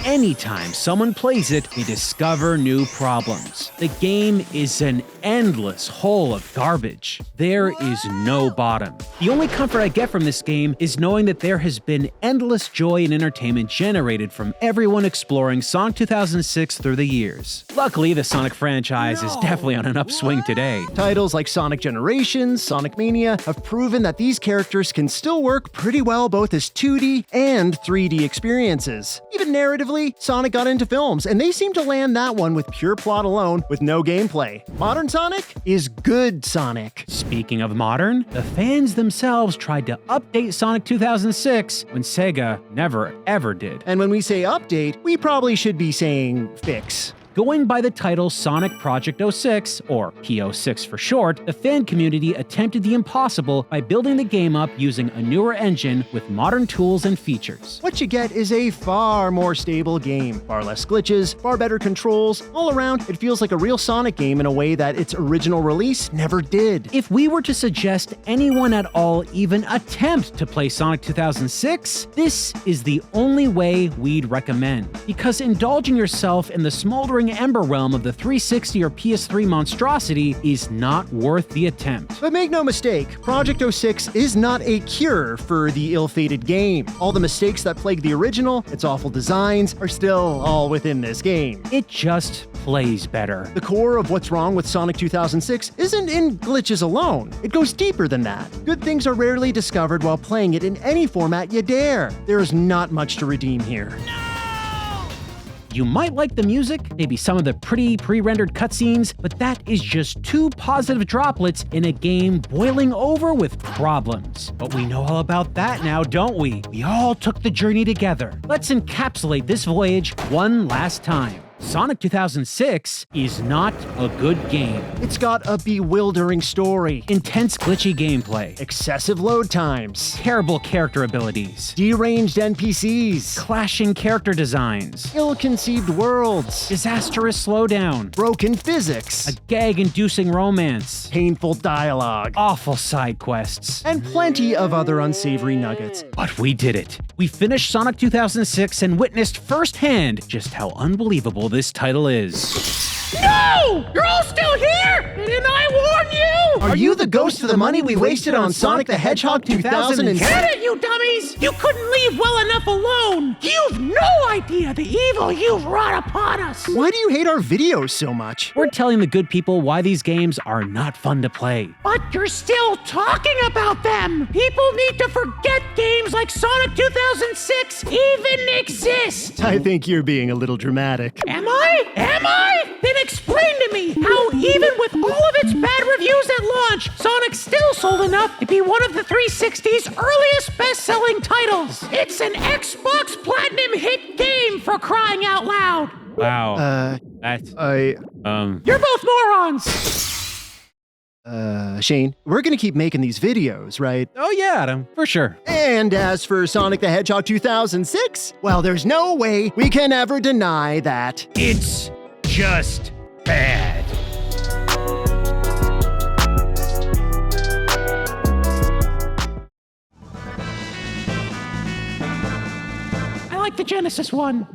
Anytime someone plays it, they discover new problems. The game is an endless hole of garbage. There is no bottom. The only comfort I get from this game is knowing that there has been endless joy and entertainment generated from everyone exploring Sonic 2006 through the years. Luckily, the Sonic franchise is definitely on an upswing today. Titles like Sonic Generations, Sonic Mania have proven that these characters can still work pretty well both as 2D and 3D experiences. Even narratively, Sonic got into films, and they seem to land that one with pure plot alone with no gameplay. Modern Sonic is good Sonic. Speaking of modern, the fans themselves tried to update Sonic 2006 when Sega never ever did. And when we say update, we probably should be saying fix. Going by the title Sonic Project 06, or P06 for short, the fan community attempted the impossible by building the game up using a newer engine with modern tools and features. What you get is a far more stable game, far less glitches, far better controls. All around, it feels like a real Sonic game in a way that its original release never did. If we were to suggest anyone at all even attempt to play Sonic 2006, this is the only way we'd recommend. Because indulging yourself in the smoldering ember realm of the 360 or PS3 monstrosity is not worth the attempt. But make no mistake, Project 06 is not a cure for the ill-fated game. All the mistakes that plagued the original, its awful designs, are still all within this game. It just plays better. The core of what's wrong with Sonic 2006 isn't in glitches alone. It goes deeper than that. Good things are rarely discovered while playing it in any format you dare. There is not much to redeem here. You might like the music, maybe some of the pretty pre-rendered cutscenes, but that is just two positive droplets in a game boiling over with problems. But we know all about that now, don't we? We all took the journey together. Let's encapsulate this voyage one last time. Sonic 2006 is not a good game. It's got a bewildering story, Intense glitchy gameplay, excessive load times, terrible character abilities, deranged NPCs, clashing character designs, ill-conceived worlds, disastrous slowdown, broken physics, a gag-inducing romance, painful dialogue, awful side quests, and plenty of other unsavory nuggets. But we did it. We finished Sonic 2006 and witnessed firsthand just how unbelievable this title is. No! You're all still here! Didn't I warn you? Are you the ghost of the money we wasted on Sonic the Hedgehog 2006? Get it, you dummies! You couldn't leave well enough alone! You've no idea the evil you've wrought upon us! Why do you hate our videos so much? We're telling the good people why these games are not fun to play. But you're still talking about them! People need to forget games like Sonic 2006 even exist! I think you're being a little dramatic. Am I? Am I? Then explain to me how even with all of its bad reviews at launch, Sonic still sold enough to be one of the 360's earliest best-selling titles. It's an Xbox Platinum hit game, for crying out loud. Wow. You're both morons. Shane, we're gonna keep making these videos, right? Oh yeah, Adam, for sure. And as for Sonic the Hedgehog 2006, well, there's no way we can ever deny that it's just bad. I like the Genesis one.